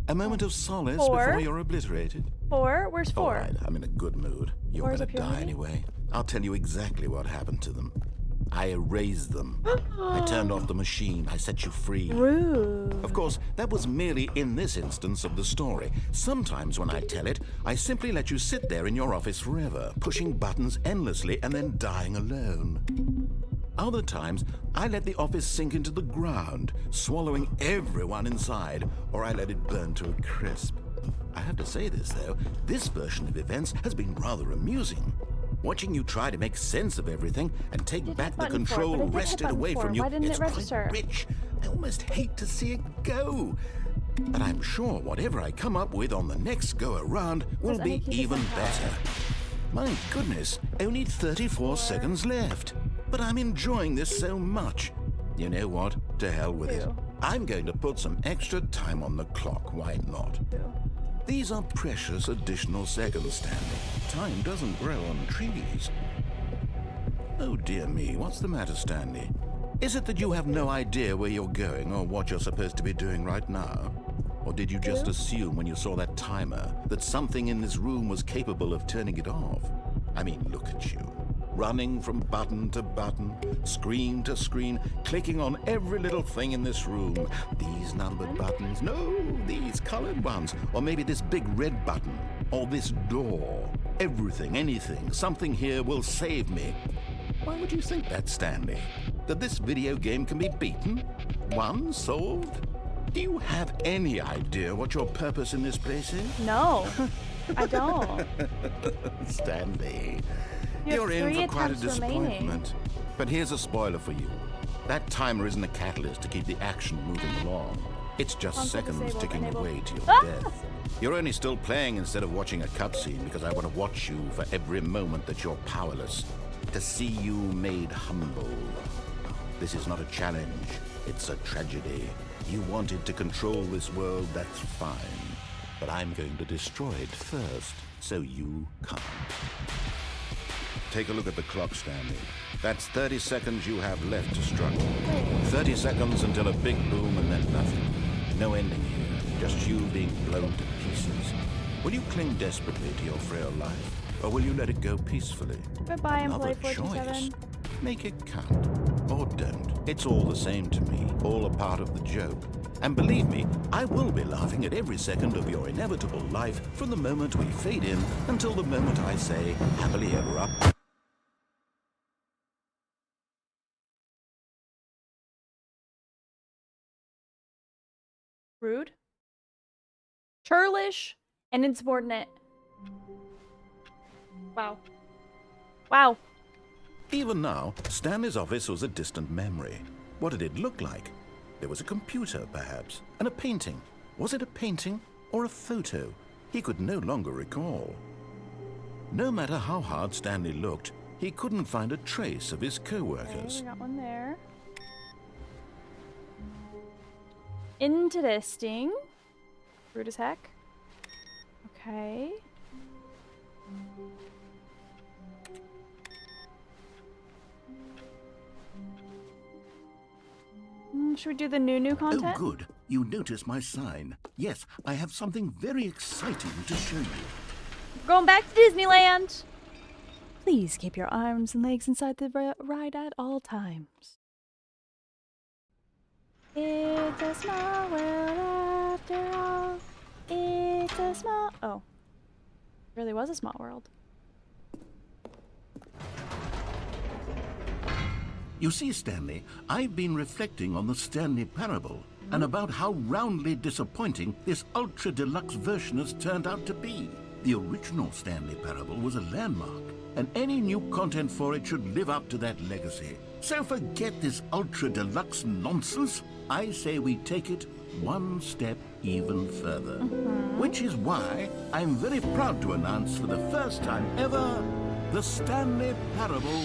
A moment of solace 4. before you're obliterated? 4? Where's 4? All right, I'm in a good mood. You're 4 is gonna up here, die maybe? anyway. I'll tell you exactly what happened to them. I erased them. I turned off the machine. I set you free. Rude. Of course, that was merely in this instance of the story. Sometimes when I tell it, I simply let you sit there in your office forever, pushing buttons endlessly and then dying alone. Other times, I let the office sink into the ground, swallowing everyone inside, or I let it burn to a crisp. I have to say this, though, this version of events has been rather amusing. Watching you try to make sense of everything and take did back hit the button 4, control but it did hit wrested button away 4. from you, Why didn't it's it register? quite rich. I almost hate to see it go. But I'm sure whatever I come up with on the next go-around will I be think you did even that. better. My goodness, only 34 seconds left. But I'm enjoying this so much. You know what? To hell with it. 2. I'm going to put some extra time on the clock. Why not? 2. These are precious additional seconds, Stanley. Time doesn't grow on trees. Oh dear me, what's the matter, Stanley? Is it that you have no idea where you're going or what you're supposed to be doing right now? Or did you just assume when you saw that timer that something in this room was capable of turning it off? I mean, look at you. running from button to button, screen to screen, clicking on every little thing in this room. These numbered buttons, no, these colored ones, or maybe this big red button, or this door. Everything, anything, something here will save me. Why would you think that, Stanley? That this video game can be beaten? Won? Solved? Do you have any idea what your purpose in this place is? No, I don't. Stanley, You have you're in 3 for quite a attempts remaining. disappointment. But here's a spoiler for you. That timer isn't a catalyst to keep the action moving along. It's just Console seconds disabled, ticking enabled. away to your Ah! death. You're only still playing instead of watching a cutscene because I want to watch you for every moment that you're powerless. To see you made humble. This is not a challenge. It's a tragedy. You wanted to control this world, that's fine. But I'm going to destroy it first, so you can't. Take a look at the clock, Stanley. That's 30 seconds you have left to struggle. 30 seconds until a big boom and then nothing. No ending here, just you being blown to pieces. Will you cling desperately to your frail life, or will you let it go peacefully? Goodbye, Another employee choice. 47. Make it count, or don't. It's all the same to me, all a part of the joke. And believe me, I will be laughing at every second of your inevitable life from the moment we fade in until the moment I say, happily ever up. Rude, churlish, and insubordinate. Wow. Wow. Even now, Stanley's office was a distant memory. What did it look like? There was a computer, perhaps, and a painting. Was it a painting or a photo? He could no longer recall. No matter how hard Stanley looked, he couldn't find a trace of his Okay, co-workers. we got one there. Interesting. Rude as heck. Okay. Should we do the new content? Oh, good. You notice my sign. Yes, I have something very exciting to show you. We're going back to Disneyland. Please keep your arms and legs inside the ride at all times. It's a small world after all. It's a small... Oh. It really was a small world. You see, Stanley, I've been reflecting on the Stanley Parable and about how roundly disappointing this ultra deluxe version has turned out to be. The original Stanley Parable was a landmark, and any new content for it should live up to that legacy. So forget this ultra deluxe nonsense. I say we take it one step even further. Which is why I'm very proud to announce for the first time ever, the Stanley Parable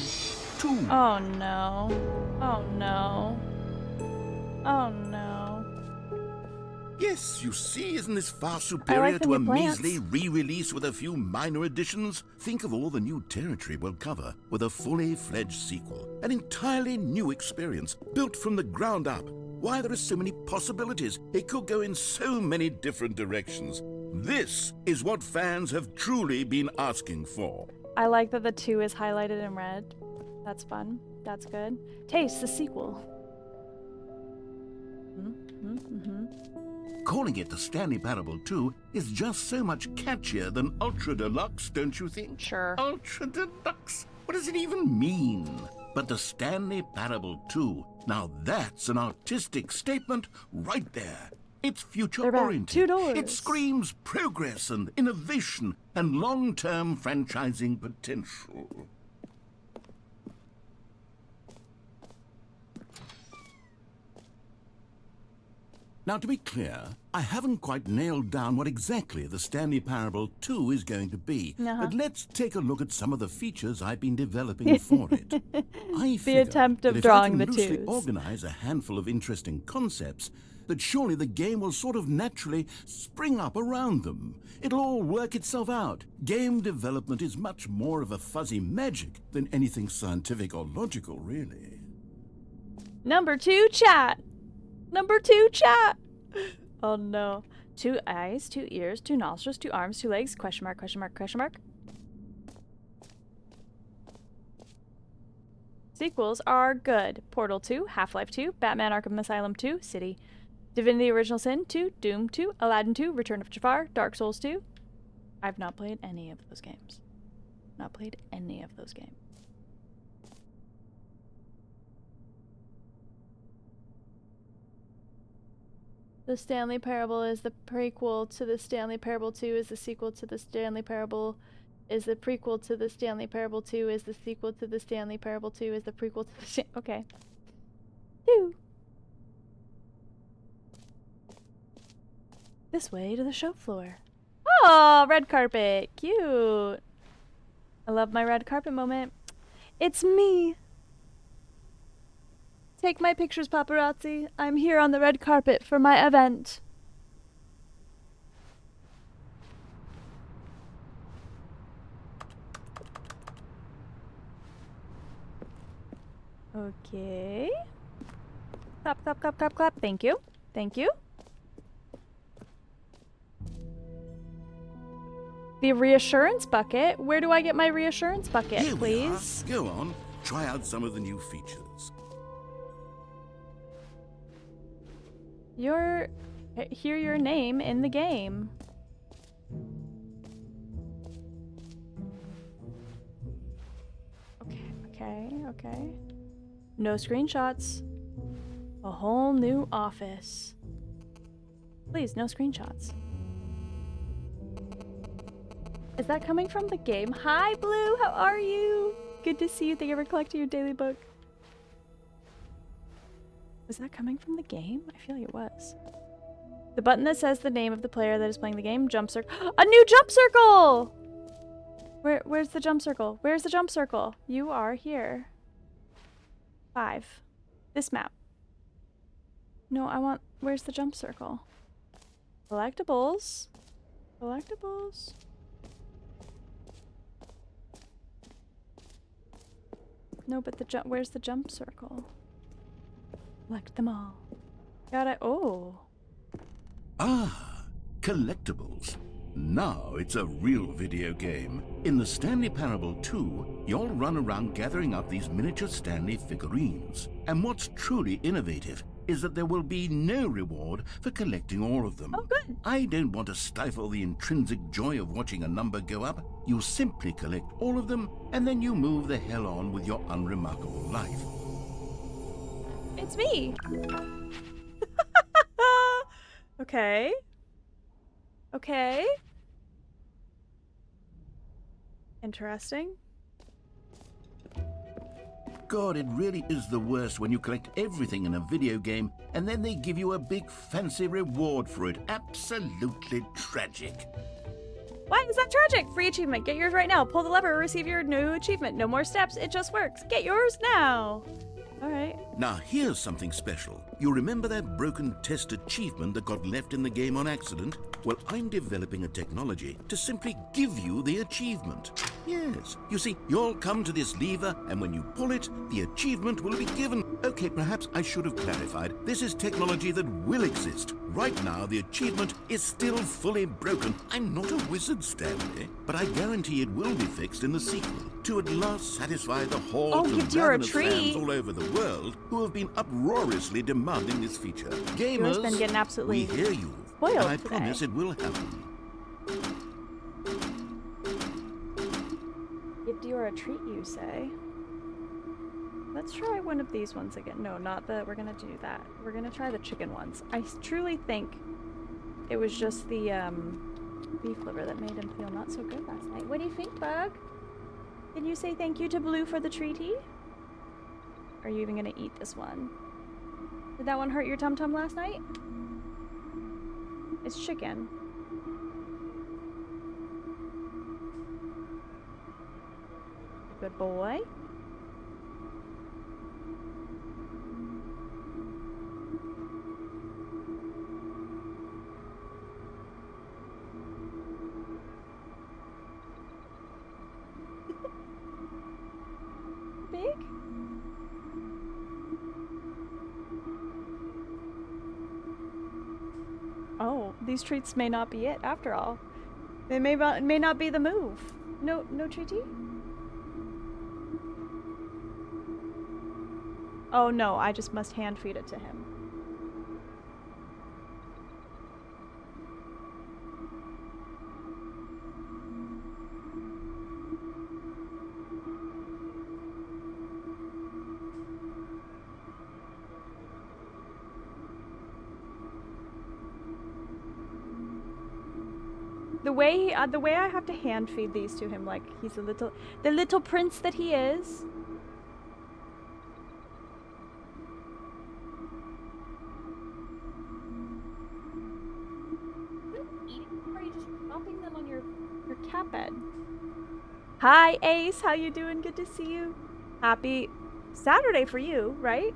2. Oh no. Oh no. Oh no. Yes, you see, isn't this far superior the to a new plants. measly re-release with a few minor additions? Think of all the new territory we'll cover with a fully fledged sequel. An entirely new experience, built from the ground up. Why, there are so many possibilities. It could go in so many different directions. This is what fans have truly been asking for. I like that the 2 is highlighted in red. That's fun. That's good. Taste the sequel. Calling it the Stanley Parable 2 is just so much catchier than Ultra Deluxe, don't you think? Sure. Ultra Deluxe? What does it even mean? But the Stanley Parable 2, now that's an artistic statement right there. It's They're back. future-oriented. 2 doors. It screams progress and innovation and long-term franchising potential. Now, to be clear, I haven't quite nailed down what exactly the Stanley Parable 2 is going to be. But let's take a look at some of the features I've been developing for it. I figure attempt of that if drawing I the can loosely twos. organize a handful of interesting concepts, that surely the game will sort of naturally spring up around them. It'll all work itself out. Game development is much more of a fuzzy magic than anything scientific or logical, really. Number 2 chat. Number 2 chat. Oh no. 2 eyes, 2 ears, 2 nostrils, 2 arms, 2 legs, question mark, question mark, question mark. Sequels are good. Portal 2, Half-Life 2, Batman Arkham Asylum 2, City, Divinity Original Sin 2, Doom 2, Aladdin 2, Return of Jafar, Dark Souls 2. I've not played any of those games. Not played any of those games. The Stanley Parable is the prequel to the Stanley Parable 2 is the sequel to the Stanley Parable is the prequel to the Stanley Parable 2 is the sequel to the Stanley Parable 2 is the prequel to the okay. 2. This way to the show floor. Oh, red carpet. Cute. I love my red carpet moment. It's me. Take my pictures, paparazzi. I'm here on the red carpet for my event. Okay. Clap, clap, clap, clap, clap. Thank you. Thank you. The reassurance bucket? Where do I get my reassurance bucket, Here please? we are. Go on, try out some of the new features. Hear your name in the game. Okay. No screenshots. A whole new office. Please, no screenshots. Is that coming from the game? Hi, Blue, how are you? Good to see you. Thank you for collecting your daily book. Was that coming from the game? I feel like it was. The button that says the name of the player that is playing the game, jump circle. A new jump circle! Where's the jump circle? Where's the jump circle? You are here. 5. This map. No, I want... Where's the jump circle? Collectibles. Collectibles. No, but the jump... Where's the jump circle? Collect them all. Got it. Oh. Ah, collectibles. Now it's a real video game. In the Stanley Parable 2, you'll run around gathering up these miniature Stanley figurines. And what's truly innovative is that there will be no reward for collecting all of them. Oh, good. I don't want to stifle the intrinsic joy of watching a number go up. You simply collect all of them, and then you move the hell on with your unremarkable life. It's me. Okay. Okay. Interesting. God, it really is the worst when you collect everything in a video game and then they give you a big fancy reward for it. Absolutely tragic. Why is that tragic? Free achievement. Get yours right now. Pull the lever, receive your new achievement. No more steps. It just works. Get yours now. All right. Now, here's something special. You remember that broken test achievement that got left in the game on accident? Well, I'm developing a technology to simply give you the achievement. Yes. You see, you'll come to this lever, and when you pull it, the achievement will be given. Okay, perhaps I should have clarified. This is technology that will exist. Right now, the achievement is still fully broken. I'm not a wizard, Stanley, but I guarantee it will be fixed in the sequel to at last satisfy the hordes of ravenous fans all over the world who have been uproariously demanding this feature. Gamers, Yours been getting absolutely we hear you, spoiled and I today. promise it will happen. Give Dior a treat, you say? Let's try one of these ones again. No, not the... We're gonna do that. We're gonna try the chicken ones. I truly think it was just the beef liver that made him feel not so good last night. What do you think, Bug? Can you say thank you to Blue for the treaty? Are you even gonna eat this one? Did that one hurt your tum-tum last night? It's chicken. Good boy. Big? Oh, these treats may not be it after all. They may not be the move. No treaty? Oh no, I just must hand feed it to him. The way I have to hand feed these to him, like he's the little prince that he is. Eating? Are you just dropping them on your cat bed? Hi, Ace. How you doing? Good to see you. Happy Saturday for you, right?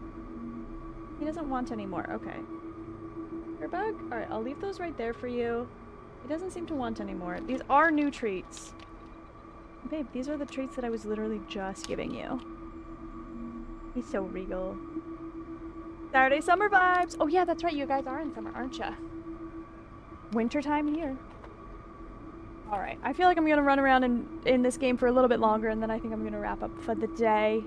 He doesn't want any more. Okay. Bug? Alright, I'll leave those right there for you. He doesn't seem to want any more. These are new treats. Babe, these are the treats that I was literally just giving you. He's so regal. Saturday summer vibes! Oh yeah, that's right, you guys are in summer, aren't ya? Wintertime here. Alright, I feel like I'm gonna run around in this game for a little bit longer, and then I think I'm gonna wrap up for the day.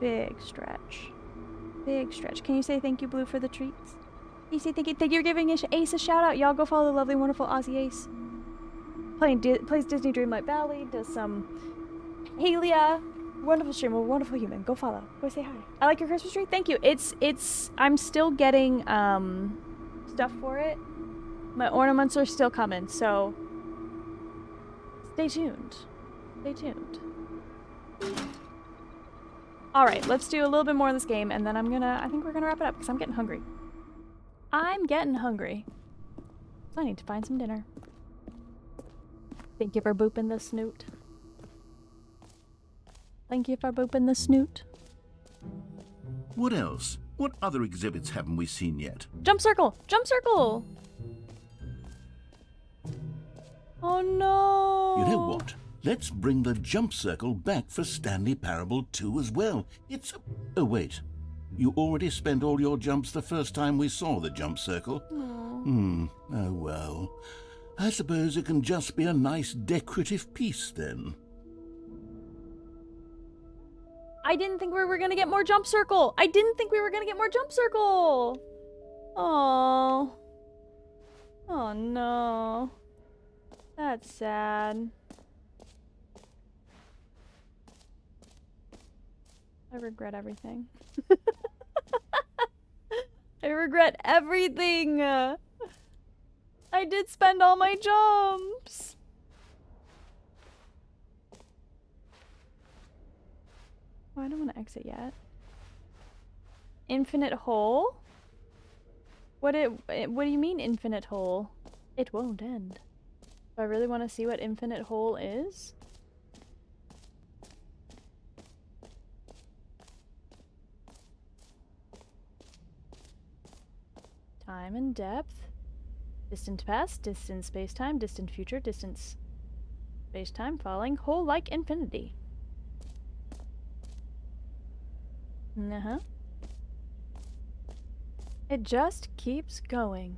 Big stretch. Big stretch. Can you say thank you, Blue, for the treats? Can you say thank you? Thank you for giving Ace a shout out. Y'all go follow the lovely, wonderful Aussie Ace. Plays Disney Dreamlight Valley, does some Halia. Wonderful streamer, wonderful human. Go follow. Go say hi. I like your Christmas tree. Thank you. I'm still getting stuff for it. My ornaments are still coming, so stay tuned. Stay tuned. Alright, let's do a little bit more of this game, and then I think we're gonna wrap it up, because I'm getting hungry. I'm getting hungry. So I need to find some dinner. Thank you for booping the snoot. Thank you for booping the snoot. What else? What other exhibits haven't we seen yet? Jump circle! Jump circle! Oh no! You know what? Let's bring the jump circle back for Stanley Parable 2 as well. It's... Oh, wait. You already spent all your jumps the first time we saw the jump circle? Aww. Oh, well. I suppose it can just be a nice decorative piece, then. I didn't think we were gonna get more jump circle! I didn't think we were gonna get more jump circle! Oh. Oh no. That's sad. I regret everything. I regret everything! I did spend all my jumps! Oh, I don't want to exit yet. Infinite hole? What do you mean infinite hole? It won't end. Do I really want to see what infinite hole is? Time and depth. Distant past, distant space-time, distant future, distance space-time, falling, hole like infinity. Uh-huh. It just keeps going.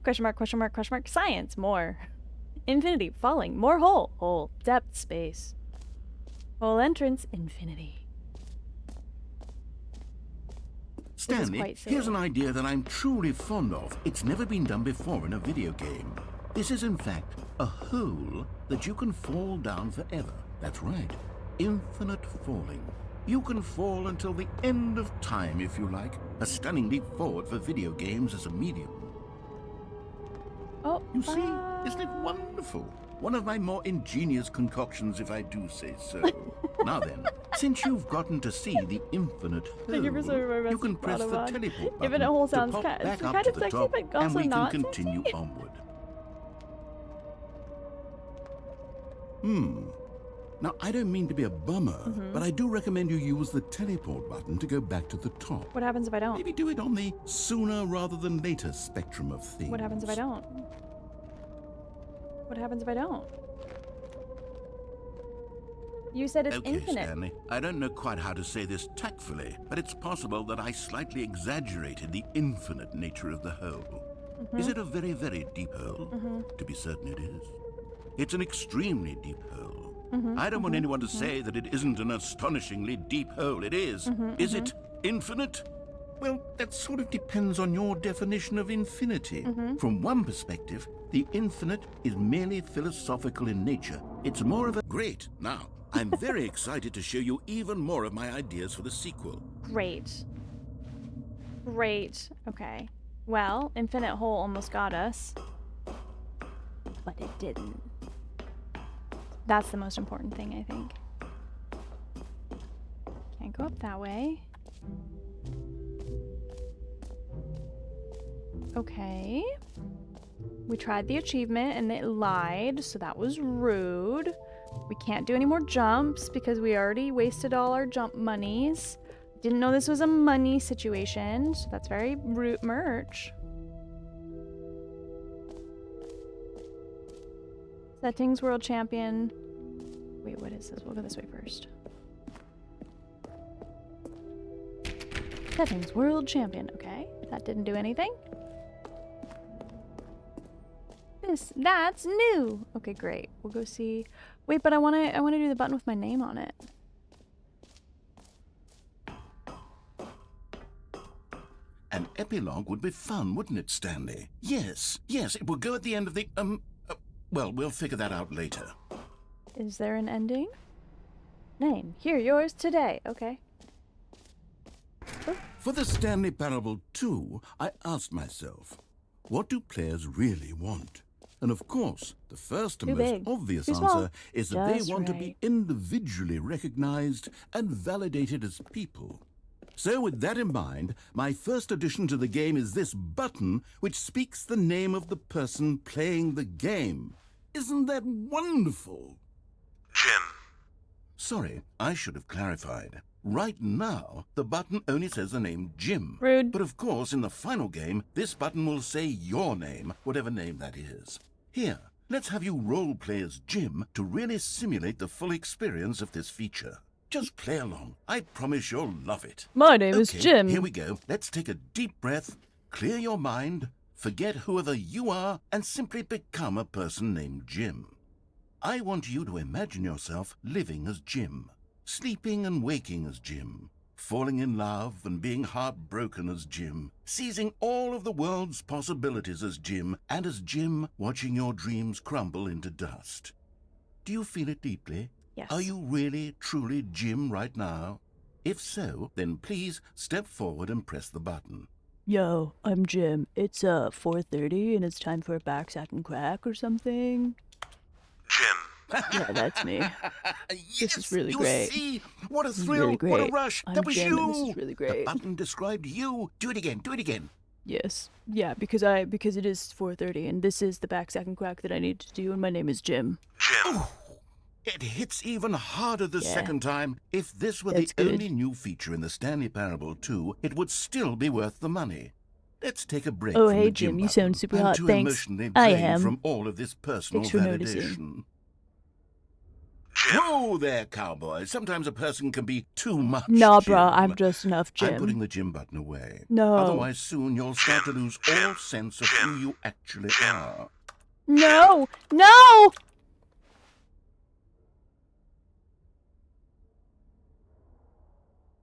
Question mark, question mark, question mark. Science, more. Infinity, falling, more hole. Hole, depth, space. Hole entrance, infinity. Stanley, here's an idea that I'm truly fond of. It's never been done before in a video game. This is, in fact, a hole that you can fall down forever. That's right. Infinite falling. You can fall until the end of time, if you like. A stunning leap forward for video games as a medium. Oh, you see? Isn't it wonderful? One of my more ingenious concoctions, if I do say so. Now then, since you've gotten to see the infinite hole, you can press the teleport button to pop back up to the top, and we can continue onward. Now, I don't mean to be a bummer, but I do recommend you use the teleport button to go back to the top. What happens if I don't? Maybe do it on the sooner rather than later spectrum of things. What happens if I don't? What happens if I don't? You said it's infinite. Stanley, I don't know quite how to say this tactfully, but it's possible that I slightly exaggerated the infinite nature of the hole. Is it a very, very deep hole? To be certain it is. It's an extremely deep hole. I don't want anyone to say that it isn't an astonishingly deep hole. It is. Is it infinite? Well, that sort of depends on your definition of infinity. From one perspective, the infinite is merely philosophical in nature. It's more of a... Great. Now, I'm very excited to show you even more of my ideas for the sequel. Great. Great. Okay. Well, Infinite Hole almost got us. But it didn't. That's the most important thing, I think. Can't go up that way. Okay. We tried the achievement and it lied, so that was rude. We can't do any more jumps because we already wasted all our jump monies. Didn't know this was a money situation, so that's very rude. Merch. Settings World Champion. Wait, what is this? We'll go this way first. Settings World Champion. Okay, that didn't do anything. That's new. Okay, great. We'll go see. Wait, but I want to do the button with my name on it. An epilogue would be fun, wouldn't it, Stanley? Yes, it will go at the end of the, well, we'll figure that out later. Is there an ending? Name. Here, yours today. Okay. For the Stanley Parable 2, I asked myself, what do players really want? And of course, the first and most obvious answer is that they want to be individually recognized and validated as people. So with that in mind, my first addition to the game is this button which speaks the name of the person playing the game. Isn't that wonderful? Jim. Sorry, I should have clarified. Right now, the button only says the name Jim. Rude. But of course, in the final game, this button will say your name, whatever name that is. Here, let's have you role-play as Jim to really simulate the full experience of this feature. Just play along. I promise you'll love it. My name is Jim. Here we go. Let's take a deep breath, clear your mind, forget whoever you are, and simply become a person named Jim. I want you to imagine yourself living as Jim, sleeping and waking as Jim, falling in love and being heartbroken as Jim, seizing all of the world's possibilities as Jim, and as Jim watching your dreams crumble into dust. Do you feel it deeply? Yes. Are you really, truly Jim right now? If so, then please step forward and press the button. Yo, I'm Jim. It's 4:30 and it's time for a back sack and crack or something. Jim. Yeah, that's me. Yes, This is really you great. see? What a This is thrill, really what great. a rush. I'm That was Jim, you. and this is really great. The button described you. Do it again, do it again. Yes. Yeah, because it is 4:30 and this is the back sack and crack that I need to do and my name is Jim. Jim. It hits even harder the second time. If this were That's the good. only new feature in the Stanley Parable 2, it would still be worth the money. Let's take a break Oh, from hey, the Jim, Jim you button. sound super I'm hot. too Thanks. emotionally I drained am. from all of this personal Thanks for validation. noticing. Jim. Whoa there, cowboy. Sometimes a person can be too much Nah, Jim. bruh, I'm just enough I'm putting Jim. the Jim button away. No. Otherwise, soon you'll start to lose all Jim, sense of Jim, who you actually Jim. are. No! No!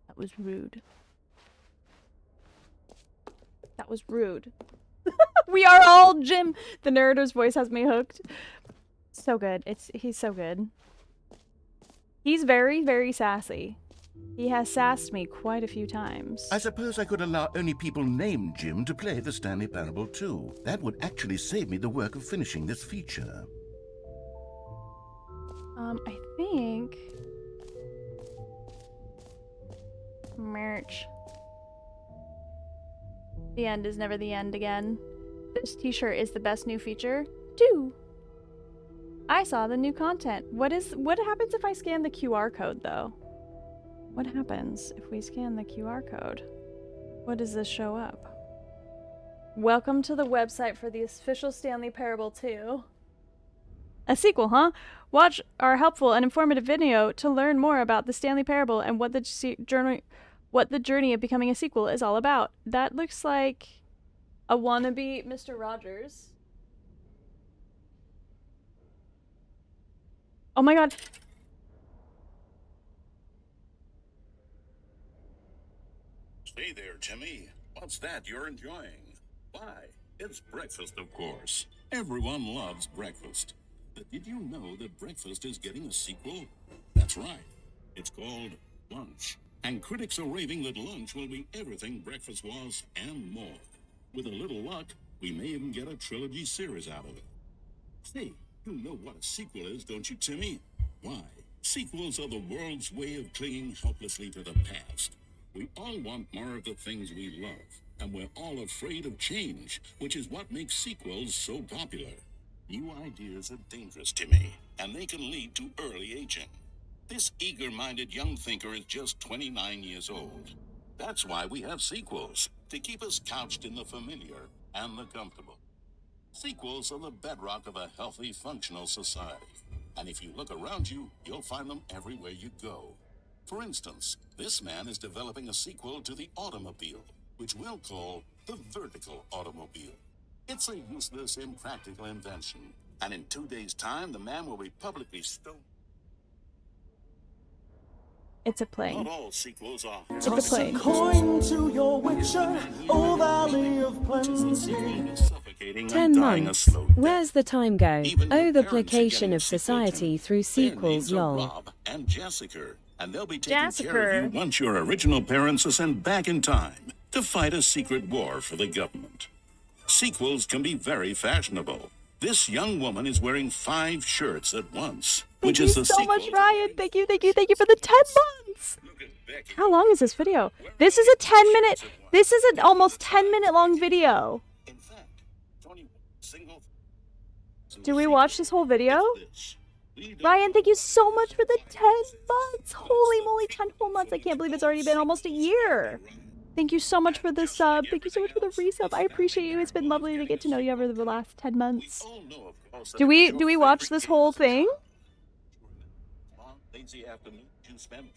That was rude. That was rude. We are all Jim. The narrator's voice has me hooked. So good. He's so good. He's very, very sassy. He has sassed me quite a few times. I suppose I could allow only people named Jim to play the Stanley Parable 2. That would actually save me the work of finishing this feature. I think... Merch. The end is never the end again. This t-shirt is the best new feature. 2. I saw the new content. What happens if I scan the QR code though? What happens if we scan the QR code? What does this show up? Welcome to the website for the official Stanley Parable 2. A sequel, huh? Watch our helpful and informative video to learn more about the Stanley Parable and what the journey of becoming a sequel is all about. That looks like a wannabe Mr. Rogers. Oh my god. Hey there, Timmy. What's that you're enjoying? Why, it's breakfast, of course. Everyone loves breakfast. But did you know that breakfast is getting a sequel? That's right. It's called Lunch. And critics are raving that lunch will be everything breakfast was and more. With a little luck, we may even get a trilogy series out of it. Hey, you know what a sequel is, don't you, Timmy? Why? Sequels are the world's way of clinging helplessly to the past. We all want more of the things we love, and we're all afraid of change, which is what makes sequels so popular. New ideas are dangerous, Timmy, and they can lead to early aging. This eager-minded young thinker is just 29 years old. That's why we have sequels, to keep us couched in the familiar and the comfortable. Sequels are the bedrock of a healthy, functional society. And if you look around you, you'll find them everywhere you go. For instance, this man is developing a sequel to the automobile, which we'll call the vertical automobile. It's a useless, impractical invention. And in 2 days' time, the man will be publicly stolen. It's a plane. Not all sequels are. It's a plane. Coin to your witcher, O Valley of Plenty. 10 months. Where's the time go? Oh, the placation of society through sequels, lol. Rob and Jessica, and they'll be taking care of you once your original parents are sent back in time to fight a secret war for the government. Sequels can be very fashionable. This young woman is wearing 5 shirts at once, which is the so sequel. much, Ryan. Thank you for the 10 months. How long is this video? This is a 10-minute. This is an almost 10-minute long video. Do we watch this whole video? Ryan, thank you so much for the 10 months. Holy moly, 10 whole months. I can't believe it's already been almost a year. Thank you so much for the sub. Thank you so much for the resub. I appreciate you. It's been lovely to get to know you over the last 10 months. Do we watch this whole thing?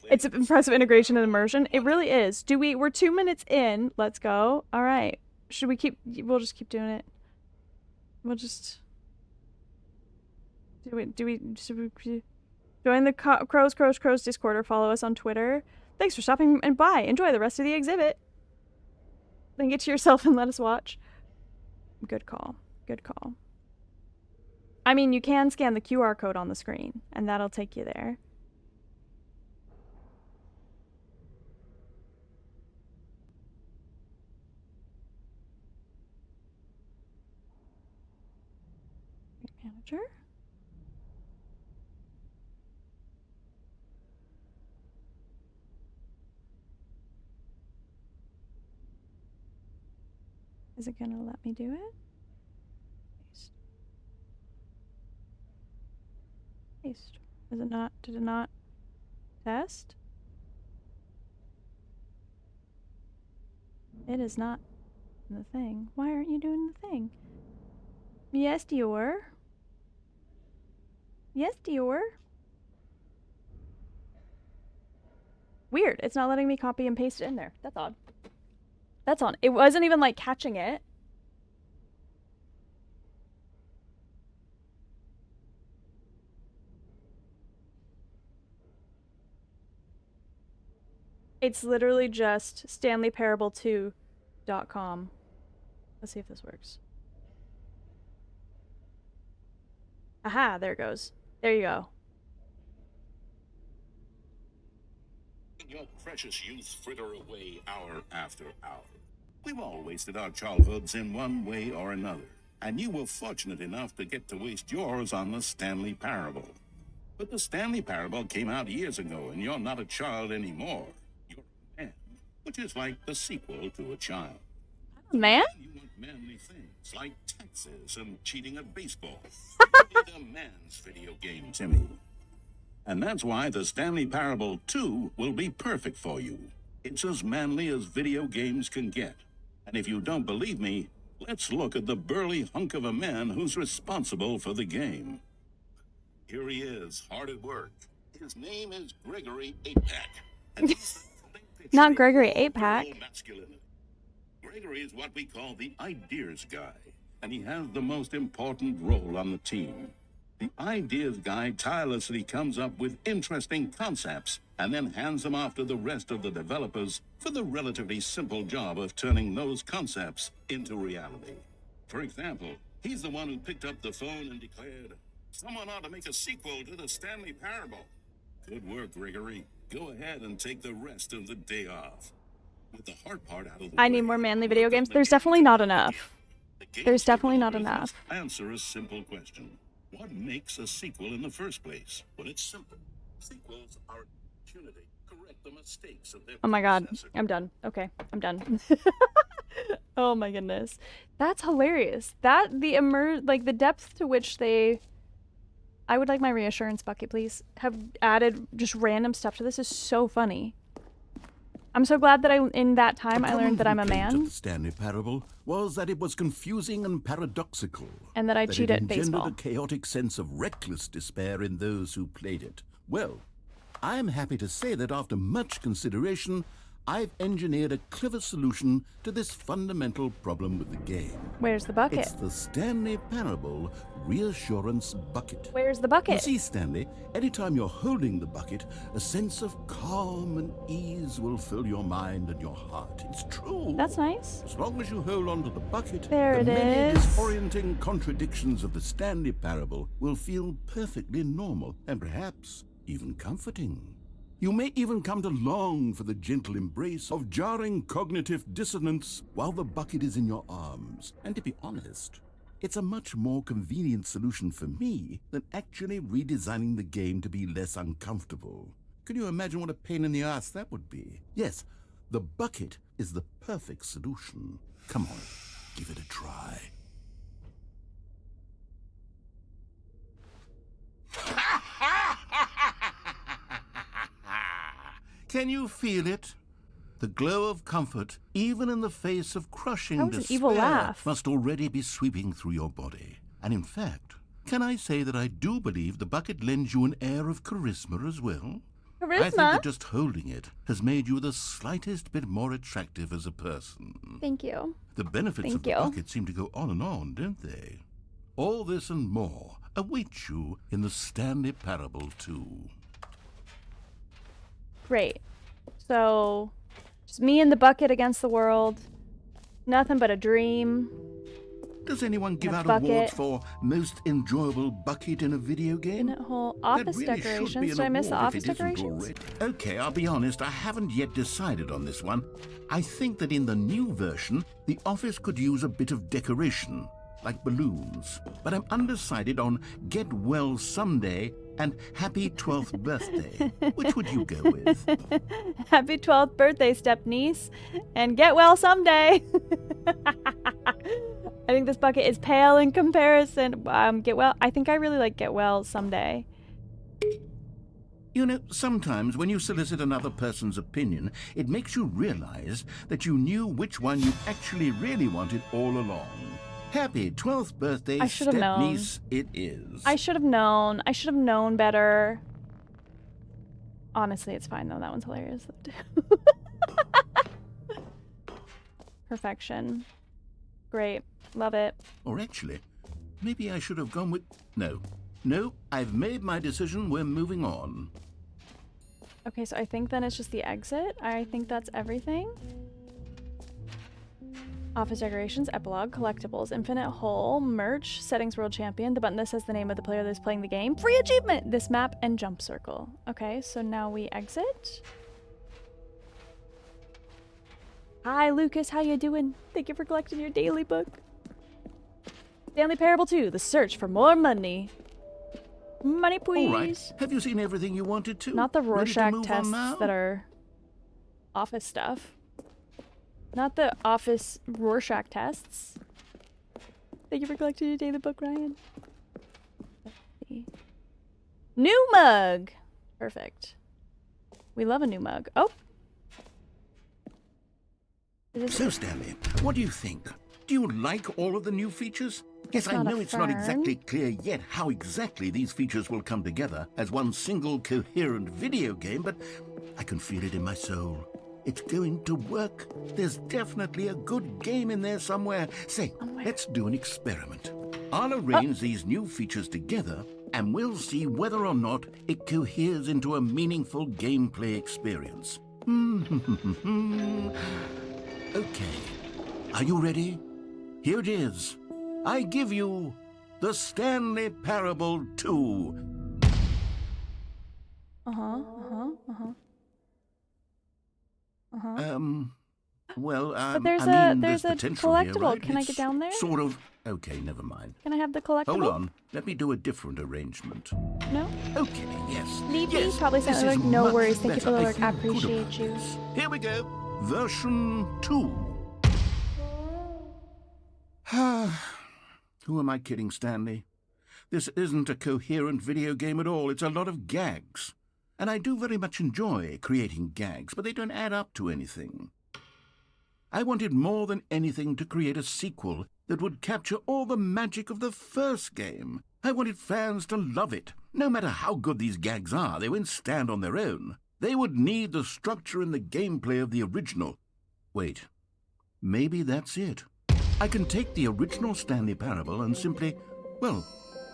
It's an impressive integration and immersion. It really is. We're 2 minutes in. Let's go. All right. Should we we'll just keep doing it. We'll just... should we join the Crows Discord or follow us on Twitter? Thanks for stopping and by. Enjoy the rest of the exhibit. Then get to yourself and let us watch. Good call. Good call. I mean, you can scan the QR code on the screen, and that'll take you there. Manager? Is it gonna let me do it? Paste. Paste. Is it not? Did it not test? It is not the thing. Why aren't you doing the thing? Yes, Dior. Yes, Dior. Weird. It's not letting me copy and paste it in there. That's odd. That's on. It wasn't even like catching it. It's literally just StanleyParable2.com. Let's see if this works. Aha, there it goes. There you go. Your precious youth fritter away hour after hour. We've all wasted our childhoods in one way or another, and you were fortunate enough to get to waste yours on the Stanley Parable. But the Stanley Parable came out years ago, and you're not a child anymore. You're a man, which is like the sequel to a child. Man? You want manly things like taxes and cheating at baseball. It's a man's video game, Timmy. And that's why the Stanley Parable 2 will be perfect for you. It's as manly as video games can get. And if you don't believe me, let's look at the burly hunk of a man who's responsible for the game. Here he is, hard at work. His name is Gregory 8-Pack. And Not Gregory 8-Pack. Gregory is what we call the ideas guy, and he has the most important role on the team. The ideas guy tirelessly comes up with interesting concepts and then hands them off to the rest of the developers for the relatively simple job of turning those concepts into reality. For example, he's the one who picked up the phone and declared, "Someone ought to make a sequel to the Stanley Parable." Good work, Gregory. Go ahead and take the rest of the day off. With the hard part out of the I way, need more manly video games. There's definitely not enough. There's definitely not enough. Answer a simple question. What makes a sequel in the first place? Well, it's simple. Sequels are an opportunity to correct the mistakes of their Oh my god, predecessor. I'm done. Okay, I'm done. Oh my goodness. That's hilarious. That, the depth to which they... I would like my reassurance bucket, please. Have added just random stuff to this is so funny. I'm so glad that in that time I learned that I'm a man. The Stanley Parable was that it was confusing and paradoxical. And that I cheat at it engendered baseball. a chaotic sense of reckless despair in those who played it. Well, I'm happy to say that after much consideration, I've engineered a clever solution to this fundamental problem with the game. Where's the bucket? It's the Stanley Parable Reassurance Bucket. Where's the bucket? You see, Stanley, anytime you're holding the bucket, a sense of calm and ease will fill your mind and your heart. It's true. That's nice. As long as you hold on to the bucket, There the it many is. disorienting contradictions of the Stanley Parable will feel perfectly normal and perhaps even comforting. You may even come to long for the gentle embrace of jarring cognitive dissonance while the bucket is in your arms. And to be honest, it's a much more convenient solution for me than actually redesigning the game to be less uncomfortable. Can you imagine what a pain in the ass that would be? Yes, the bucket is the perfect solution. Come on, give it a try. Can you feel it? The glow of comfort, even in the face of crushing That was an despair, evil laugh. must already be sweeping through your body. And in fact, can I say that I do believe the bucket lends you an air of charisma as well? I think Charisma? that just holding it has made you the slightest bit more attractive as a person. Thank you. The benefits Thank of the you. bucket seem to go on, don't they? All this and more await you in the Stanley Parable 2. Great. So, just me and the bucket against the world. Nothing but a dream. Does anyone give A out bucket. awards for most enjoyable bucket in a video game? Infinite hole. That Office really should be decorations. an Did I miss the award if office it isn't decorations? already. Okay, I'll be honest, I haven't yet decided on this one. I think that in the new version, the office could use a bit of decoration, like balloons. But I'm undecided on Get Well Someday and Happy 12th Birthday. Which would you go with? Happy 12th birthday, step niece. And get well someday. I think this bucket is pale in comparison. Get well. I think I really like get well someday. You know, sometimes when you solicit another person's opinion, it makes you realize that you knew which one you actually really wanted all along. Happy 12th birthday, I should have known. step-niece, it is. I should have known. I should have known better. Honestly, it's fine though. That one's hilarious. Perfection. Great. Love it. Or actually, maybe I should have gone with... No, I've made my decision. We're moving on. Okay, so I think then it's just the exit. I think that's everything. Office decorations, epilogue, collectibles, infinite hole, merch, settings world champion, the button that says the name of the player that's playing the game, free achievement, this map, and jump circle. Okay, so now we exit. Hi, Lucas, how you doing? Thank you for collecting your daily book. Stanley Parable 2, The Search for More Money. Money, please. All right, have you seen everything you wanted to? Not the Ready to Rorschach move on tests now? that are office stuff. Not the office Rorschach tests. Thank you for collecting your daily book, Ryan. Let's see. New mug! Perfect. We love a new mug. Oh! So, Stanley, what do you think? Do you like all of the new features? Yes, It's I not a know it's not fern. exactly clear yet how exactly these features will come together as one single coherent video game, but I can feel it in my soul. It's going to work. There's definitely a good game in there somewhere. Say, let's do an experiment. I'll arrange these new features together and we'll see whether or not it coheres into a meaningful gameplay experience. Okay, are you ready? Here it is. I give you the Stanley Parable 2. Well, But there's there's a potential collectible. here, right? Can I It's get down there? Sort of. Okay, never mind. Can I have the collectible? Hold on. Let me do a different arrangement. No? Okay, yes. Leave me? Yes, Probably this something is like, no much worries. Thank you for the better. work. I feel good appreciate about you. this. Here we go. Version 2. Who am I kidding, Stanley? This isn't a coherent video game at all. It's a lot of gags. And I do very much enjoy creating gags, but they don't add up to anything. I wanted more than anything to create a sequel that would capture all the magic of the first game. I wanted fans to love it. No matter how good these gags are, they won't stand on their own. They would need the structure and the gameplay of the original. Wait, maybe that's it. I can take the original Stanley Parable and simply, well,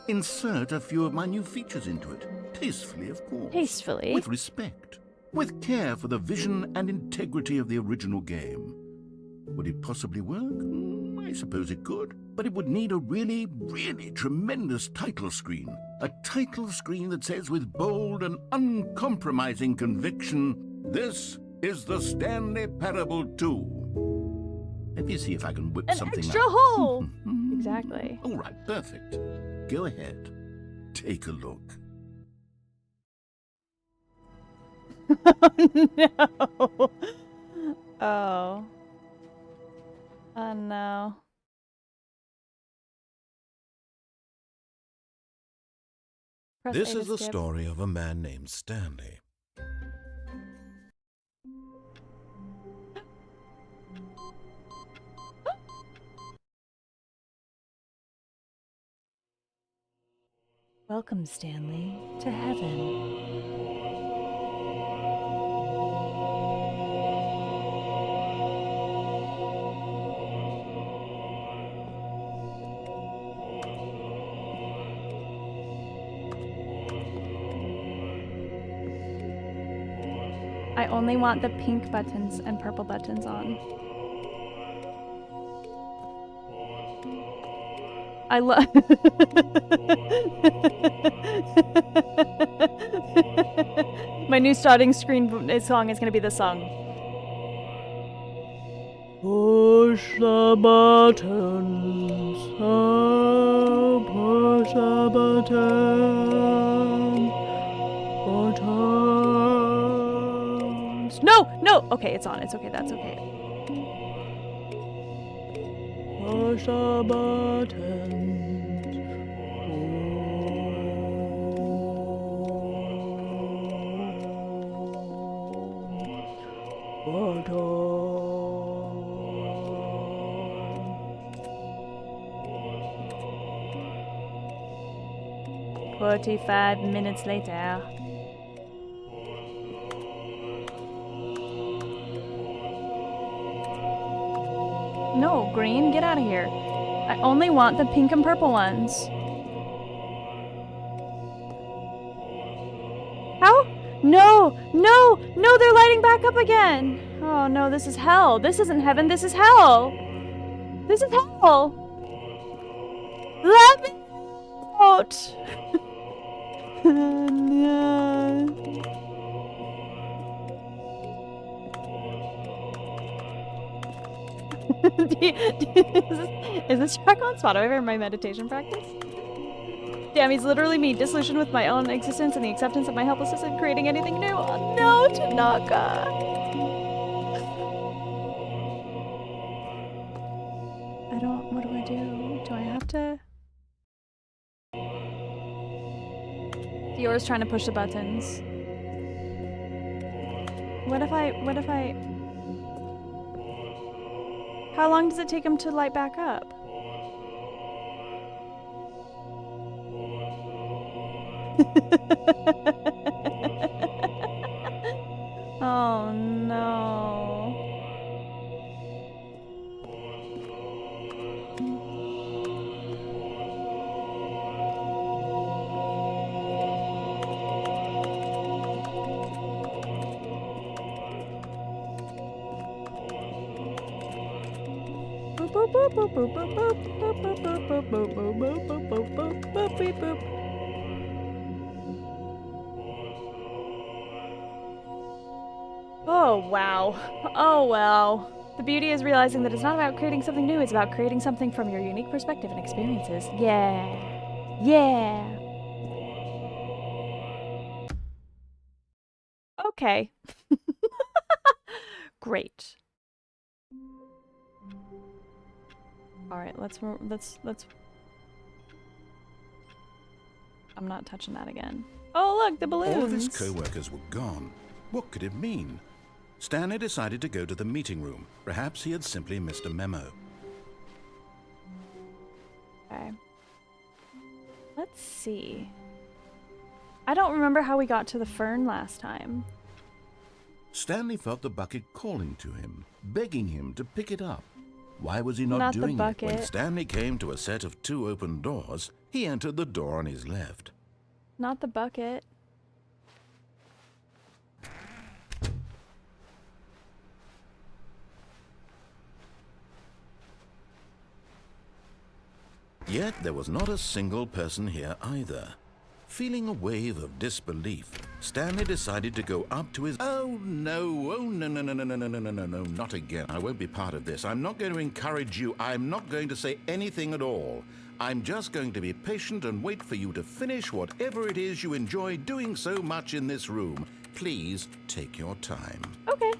insert a few of my new features into it. Tastefully, of course. Tastefully? With respect. With care for the vision and integrity of the original game. Would it possibly work? I suppose it could. But it would need a really, really tremendous title screen. A title screen that says with bold and uncompromising conviction, "This is the Stanley Parable 2." Let me see if I can whip something extra up. hole! Exactly. All right, perfect. Go ahead. Take a look. No. Oh. Oh no. Press This A is to the skip. story of a man named Stanley. Welcome, Stanley, to heaven. I only want the pink buttons and purple buttons on. I love. My new starting screen song is gonna be this song. Push the buttons, oh, push the button, buttons. No, no. Okay, it's on. It's okay. That's okay. Push the buttons. Button. 45 minutes later. No, green, get out of here. I only want the pink and purple ones. How? No, no, no, they're lighting back up again. Oh no, this is hell. This isn't heaven, this is hell. This is hell. Let me out. No. Is this track on Spotify for my meditation practice? Damn, he's literally me, disillusioned with my own existence and the acceptance of my helplessness in creating anything new. Oh, no, Tanaka! What do I do? Do I have to? Dior's trying to push the buttons. What if I... How long does it take him to light back up? Oh no. Oh, wow. Oh, well. The beauty is realizing that it's not about creating something new, it's about creating something from your unique perspective and experiences. Yeah. Yeah. Okay. Great. All right, let's I'm not touching that again. Oh, look, the balloons. All of his co-workers were gone. What could it mean? Stanley decided to go to the meeting room. Perhaps he had simply missed a memo. Okay. Let's see. I don't remember how we got to the fern last time. Stanley felt the bucket calling to him, begging him to pick it up. Why was he not Not the doing it? bucket. When Stanley came to a set of 2 open doors, he entered the door on his left. Not the bucket. Yet there was not a single person here either. Feeling a wave of disbelief, Stanley decided to go up to his... Oh no, not again. I won't be part of this. I'm not going to encourage you. I'm not going to say anything at all. I'm just going to be patient and wait for you to finish whatever it is you enjoy doing so much in this room. Please take your time. Okay.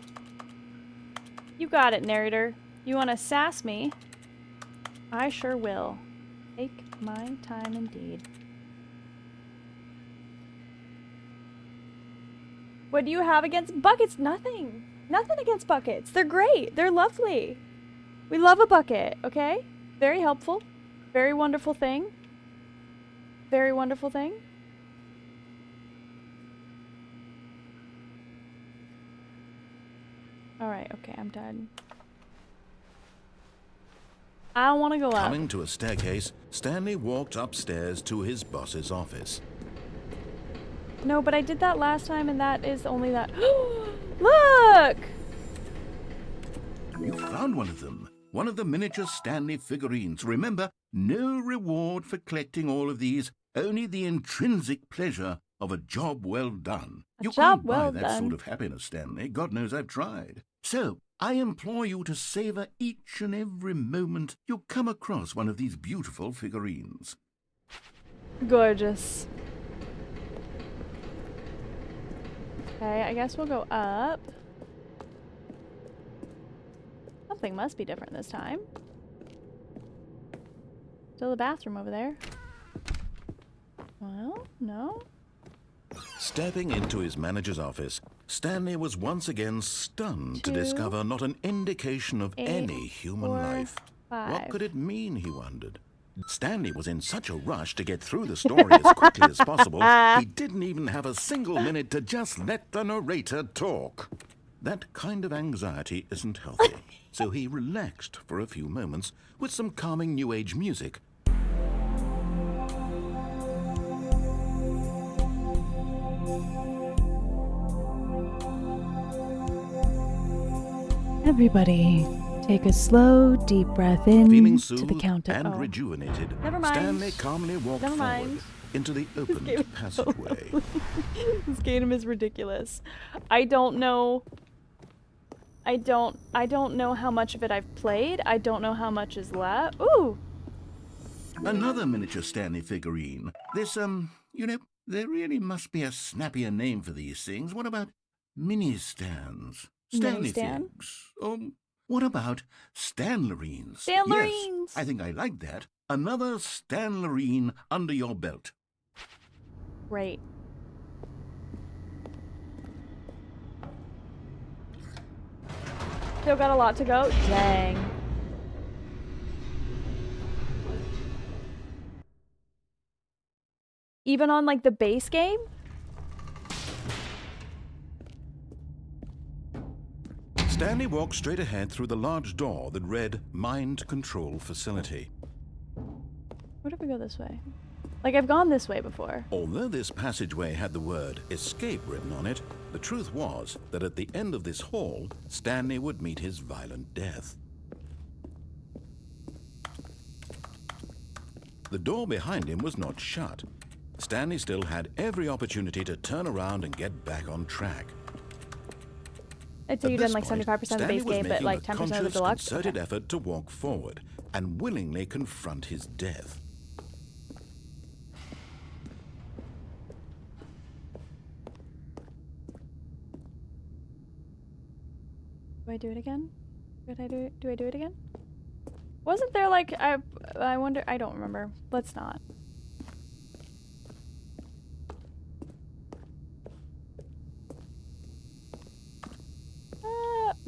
You got it, narrator. You want to sass me? I sure will. Take my time indeed. What do you have against buckets? Nothing. Nothing against buckets. They're great. They're lovely. We love a bucket, okay? Very helpful. Very wonderful thing. Very wonderful thing. Alright, okay, I'm done. I don't want to go up. Coming to a staircase, Stanley walked upstairs to his boss's office. No, but I did that last time, and that is only that. Look! You found one of them. One of the miniature Stanley figurines. Remember, no reward for collecting all of these, only the intrinsic pleasure of a job well done. You can't buy that sort of happiness, Stanley. God knows I've tried. So, I implore you to savor each and every moment you come across one of these beautiful figurines. Gorgeous. Okay, I guess we'll go up. Something must be different this time. Still a bathroom over there. Well, no. Stepping into his manager's office, Stanley was once again stunned to 2, discover not an indication of 8, any human 4, life. 5. What could it mean, he wondered. Stanley was in such a rush to get through the story as quickly as possible, he didn't even have a single minute to just let the narrator talk. That kind of anxiety isn't healthy, so he relaxed for a few moments with some calming New Age music. Everybody, take a slow, deep breath in Feeling to the soothed count of... and rejuvenated, Never mind. Stanley calmly walked Never forward mind. into the opened passageway. This game is ridiculous. I don't know how much of it I've played. I don't know how much is left. Ooh! Another miniature Stanley figurine. This, you know, there really must be a snappier name for these things. What about mini-stands? Stanley Mini-stand? figs. What about Stanlerines? Stanlerines! Yes, I think I like that. Another Stanlerine under your belt. Great. Still got a lot to go. Dang. Even on like the base game? Stanley walked straight ahead through the large door that read Mind Control Facility. What if we go this way? Like, I've gone this way before. Although this passageway had the word escape written on it, the truth was that at the end of this hall, Stanley would meet his violent death. the door behind him was not shut. Stanley still had every opportunity to turn around and get back on track. I'd say At you've done this like point, 75% of the Stanley base was game, but making like a 10% of the conscious, deluxe. concerted Okay. effort to walk forward and willingly confront his death. Do I do it again? Do I do it again? Wasn't there like I wonder, I don't remember. Let's not.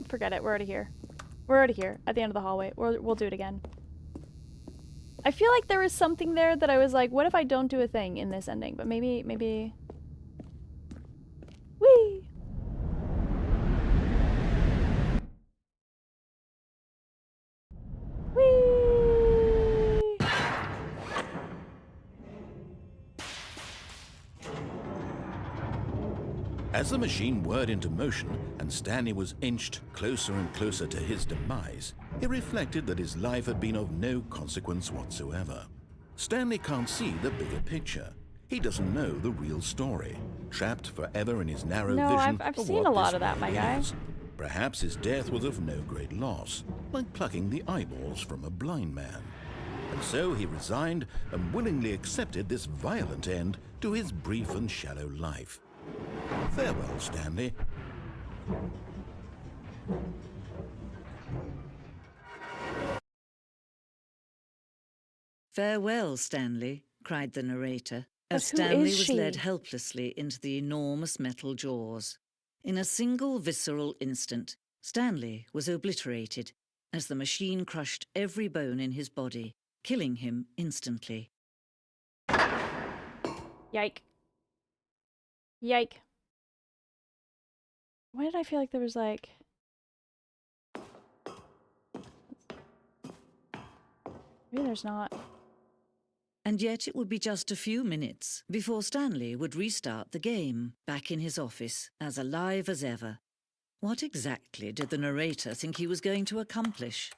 Forget it. We're already here. We're already here at the end of the hallway. We'll do it again. I feel like there was something there that I was like, what if I don't do a thing in this ending? But maybe. Whee! Whee! As the machine whirred into motion and Stanley was inched closer and closer to his demise, he reflected that his life had been of no consequence whatsoever. Stanley can't see the bigger picture. He doesn't know the real story, trapped forever in his narrow vision I've of seen what a lot this of that, my world guy. is. Perhaps his death was of no great loss, like plucking the eyeballs from a blind man. And so he resigned and willingly accepted this violent end to his brief and shallow life. Farewell, Stanley. Farewell, Stanley, cried the narrator, as But who Stanley is was she? led helplessly into the enormous metal jaws. In a single visceral instant, Stanley was obliterated as the machine crushed every bone in his body, killing him instantly. Yike. Yike. Why did I feel like there was like... Maybe there's not. And yet it would be just a few minutes before Stanley would restart the game, back in his office, as alive as ever. What exactly did the narrator think he was going to accomplish?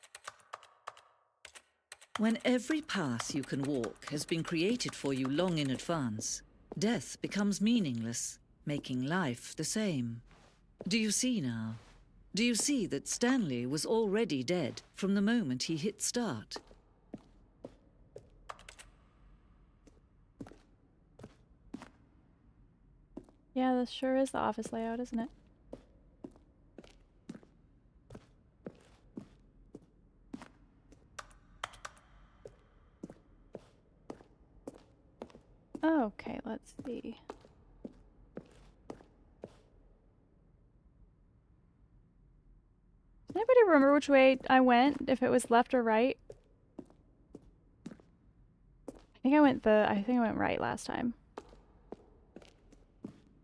When every path you can walk has been created for you long in advance, death becomes meaningless, making life the same. Do you see now? Do you see that Stanley was already dead from the moment he hit start? Yeah, this sure is the office layout, isn't it? Okay, let's see. Does anybody remember which way I went? If it was left or right? I think I went right last time.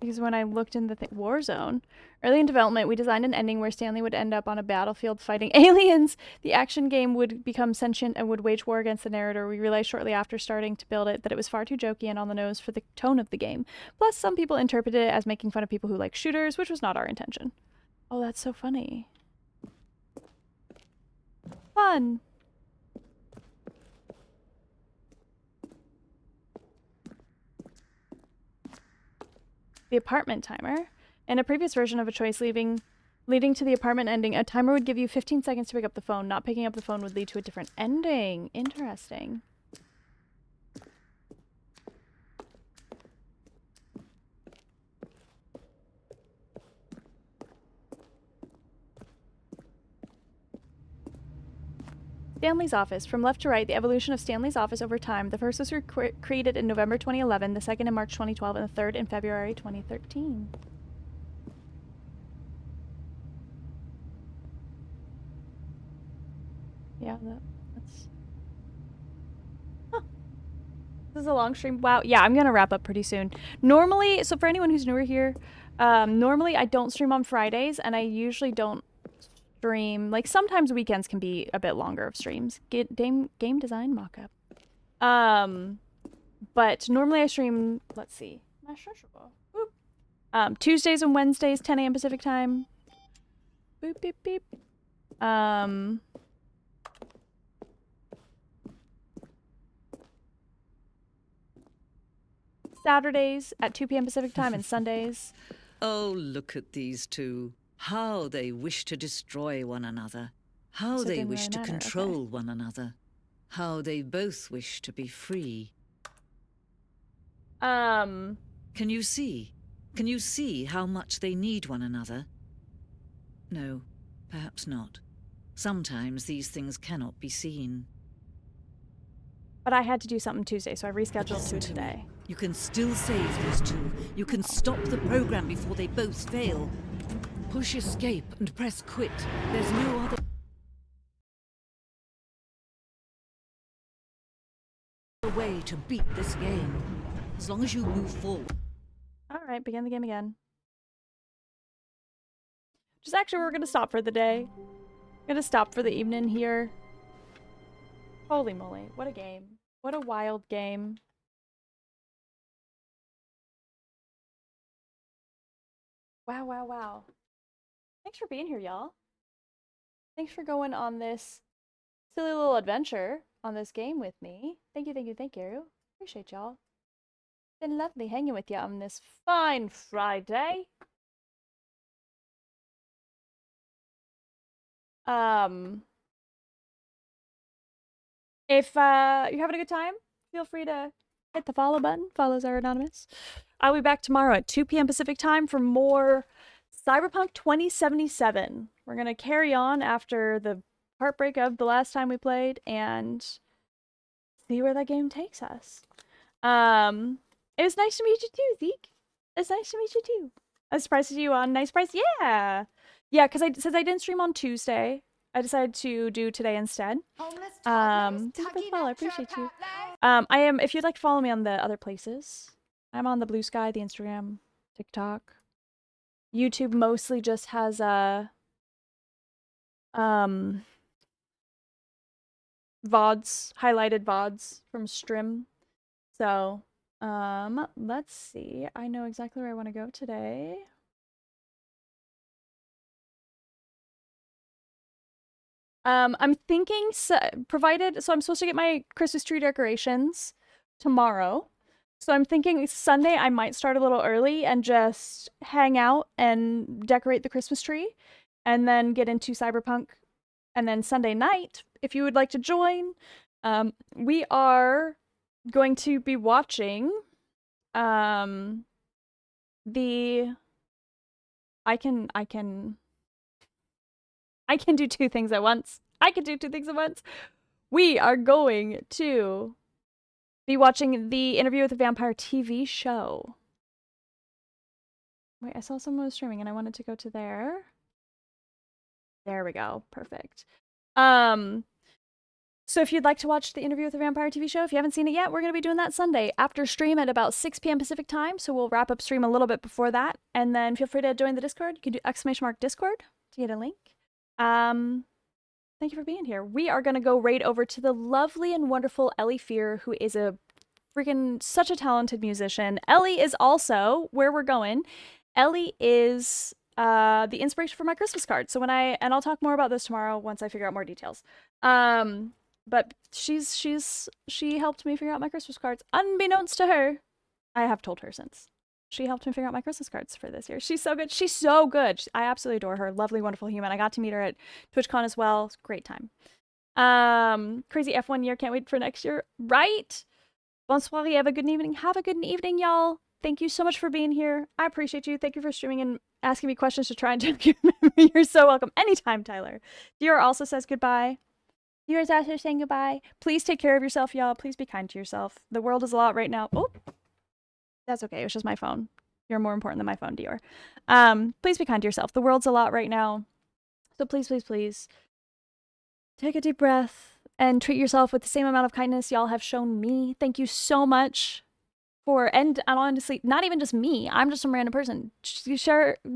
Because when I looked in the Warzone, early in development, we designed an ending where Stanley would end up on a battlefield fighting aliens. The action game would become sentient and would wage war against the narrator. We realized shortly after starting to build it that it was far too jokey and on the nose for the tone of the game. Plus, some people interpreted it as making fun of people who like shooters, which was not our intention. Oh, that's so funny. Fun. The apartment timer. In a previous version of a choice leading to the apartment ending, a timer would give you 15 seconds to pick up the phone. Not picking up the phone would lead to a different ending. Interesting. Stanley's office. From left to right, the evolution of Stanley's office over time. The first was created in November 2011, the second in March 2012, and the third in February 2013. Yeah, that's... Huh. This is a long stream. Wow. Yeah, I'm going to wrap up pretty soon. Normally, so for anyone who's newer here, normally I don't stream on Fridays, and I usually don't stream. Like, sometimes weekends can be a bit longer of streams. Game design mockup. But normally I stream, let's see. Tuesdays and Wednesdays, 10 a.m. Pacific time. Boop, beep, beep. Saturdays at 2 p.m. Pacific time and Sundays. Oh, look at these two. How they wish to destroy one another. How So it they didn't wish really to matter, control okay. one another. How they both wish to be free. Can you see? Can you see how much they need one another? No, perhaps not. Sometimes these things cannot be seen. But I had to do something Tuesday, so I rescheduled Listen to to today. me. You can still save these two. You can stop the program before they both fail. Push escape and press quit. There's no other way to beat this game. As long as you move forward. Alright, begin the game again. Just actually, we're gonna stop for the day. Gonna stop for the evening here. Holy moly, what a game. What a wild game. Wow, wow, wow. Thanks for being here, y'all. Thanks for going on this silly little adventure on this game with me. Thank you, thank you, thank you. Appreciate y'all. Been lovely hanging with you on this fine Friday. If you're having a good time, feel free to hit the follow button. Follows are anonymous. I'll be back tomorrow at 2 p.m. Pacific time for more Cyberpunk 2077. We're going to carry on after the heartbreak of the last time we played and see where that game takes us. It was nice to meet you too, Zeke. It's nice to meet you too. I was surprised to see you on Nice Price. Yeah! Yeah, because since I didn't stream on Tuesday, I decided to do today instead. Thank you for the follow. I appreciate you. I am, if you'd like to follow me on the other places, I'm on the Blue Sky, the Instagram, TikTok. YouTube mostly just has VODs, highlighted VODs from Strim. So, let's see. I know exactly where I want to go today. I'm thinking, so I'm supposed to get my Christmas tree decorations tomorrow. So I'm thinking Sunday I might start a little early and just hang out and decorate the Christmas tree and then get into Cyberpunk. And then Sunday night, if you would like to join, we are going to be watching I can do two things at once. I can do two things at once. We are going to be watching the Interview with the Vampire TV show. Wait, I saw someone was streaming and I wanted to go to there. There we go. Perfect. So if you'd like to watch the Interview with the Vampire TV show, if you haven't seen it yet, we're going to be doing that Sunday after stream at about 6 p.m. Pacific time. So we'll wrap up stream a little bit before that. And then feel free to join the Discord. You can do !Discord to get a link. Thank you for being here. We are going to go right over to the lovely and wonderful Ellie Fear, who is a freaking such a talented musician. Ellie is also where we're going. Ellie is the inspiration for my Christmas card. So I'll talk more about this tomorrow once I figure out more details. But she helped me figure out my Christmas cards, unbeknownst to her. I have told her since. She helped me figure out my Christmas cards for this year. She's so good. She's so good. I absolutely adore her. Lovely, wonderful human. I got to meet her at TwitchCon as well. Great time. Crazy F1 year. Can't wait for next year. Right? Bonsoir. Have a good evening. Have a good evening, y'all. Thank you so much for being here. I appreciate you. Thank you for streaming and asking me questions to try and jog your memory. You're so welcome. Anytime, Tyler. Dior also says goodbye. Dior's also saying goodbye. Please take care of yourself, y'all. Please be kind to yourself. The world is a lot right now. Oh, that's okay. It was just my phone. You're more important than my phone, Dior. Please be kind to yourself. The world's a lot right now. So please, please, please take a deep breath and treat yourself with the same amount of kindness y'all have shown me. Thank you so much and honestly, not even just me. I'm just some random person.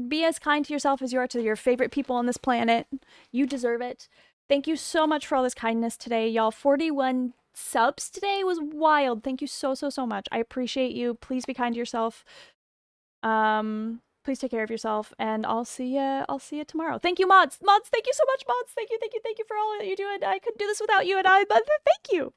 Be as kind to yourself as you are to your favorite people on this planet. You deserve it. Thank you so much for all this kindness today, y'all. 41 subs today was wild. Thank you so, so, so much. I appreciate you. Please be kind to yourself. Please take care of yourself, and I'll see you tomorrow. Thank you, mods. Mods, thank you so much, mods. Thank you for all that you do. And I couldn't do this without you, and thank you.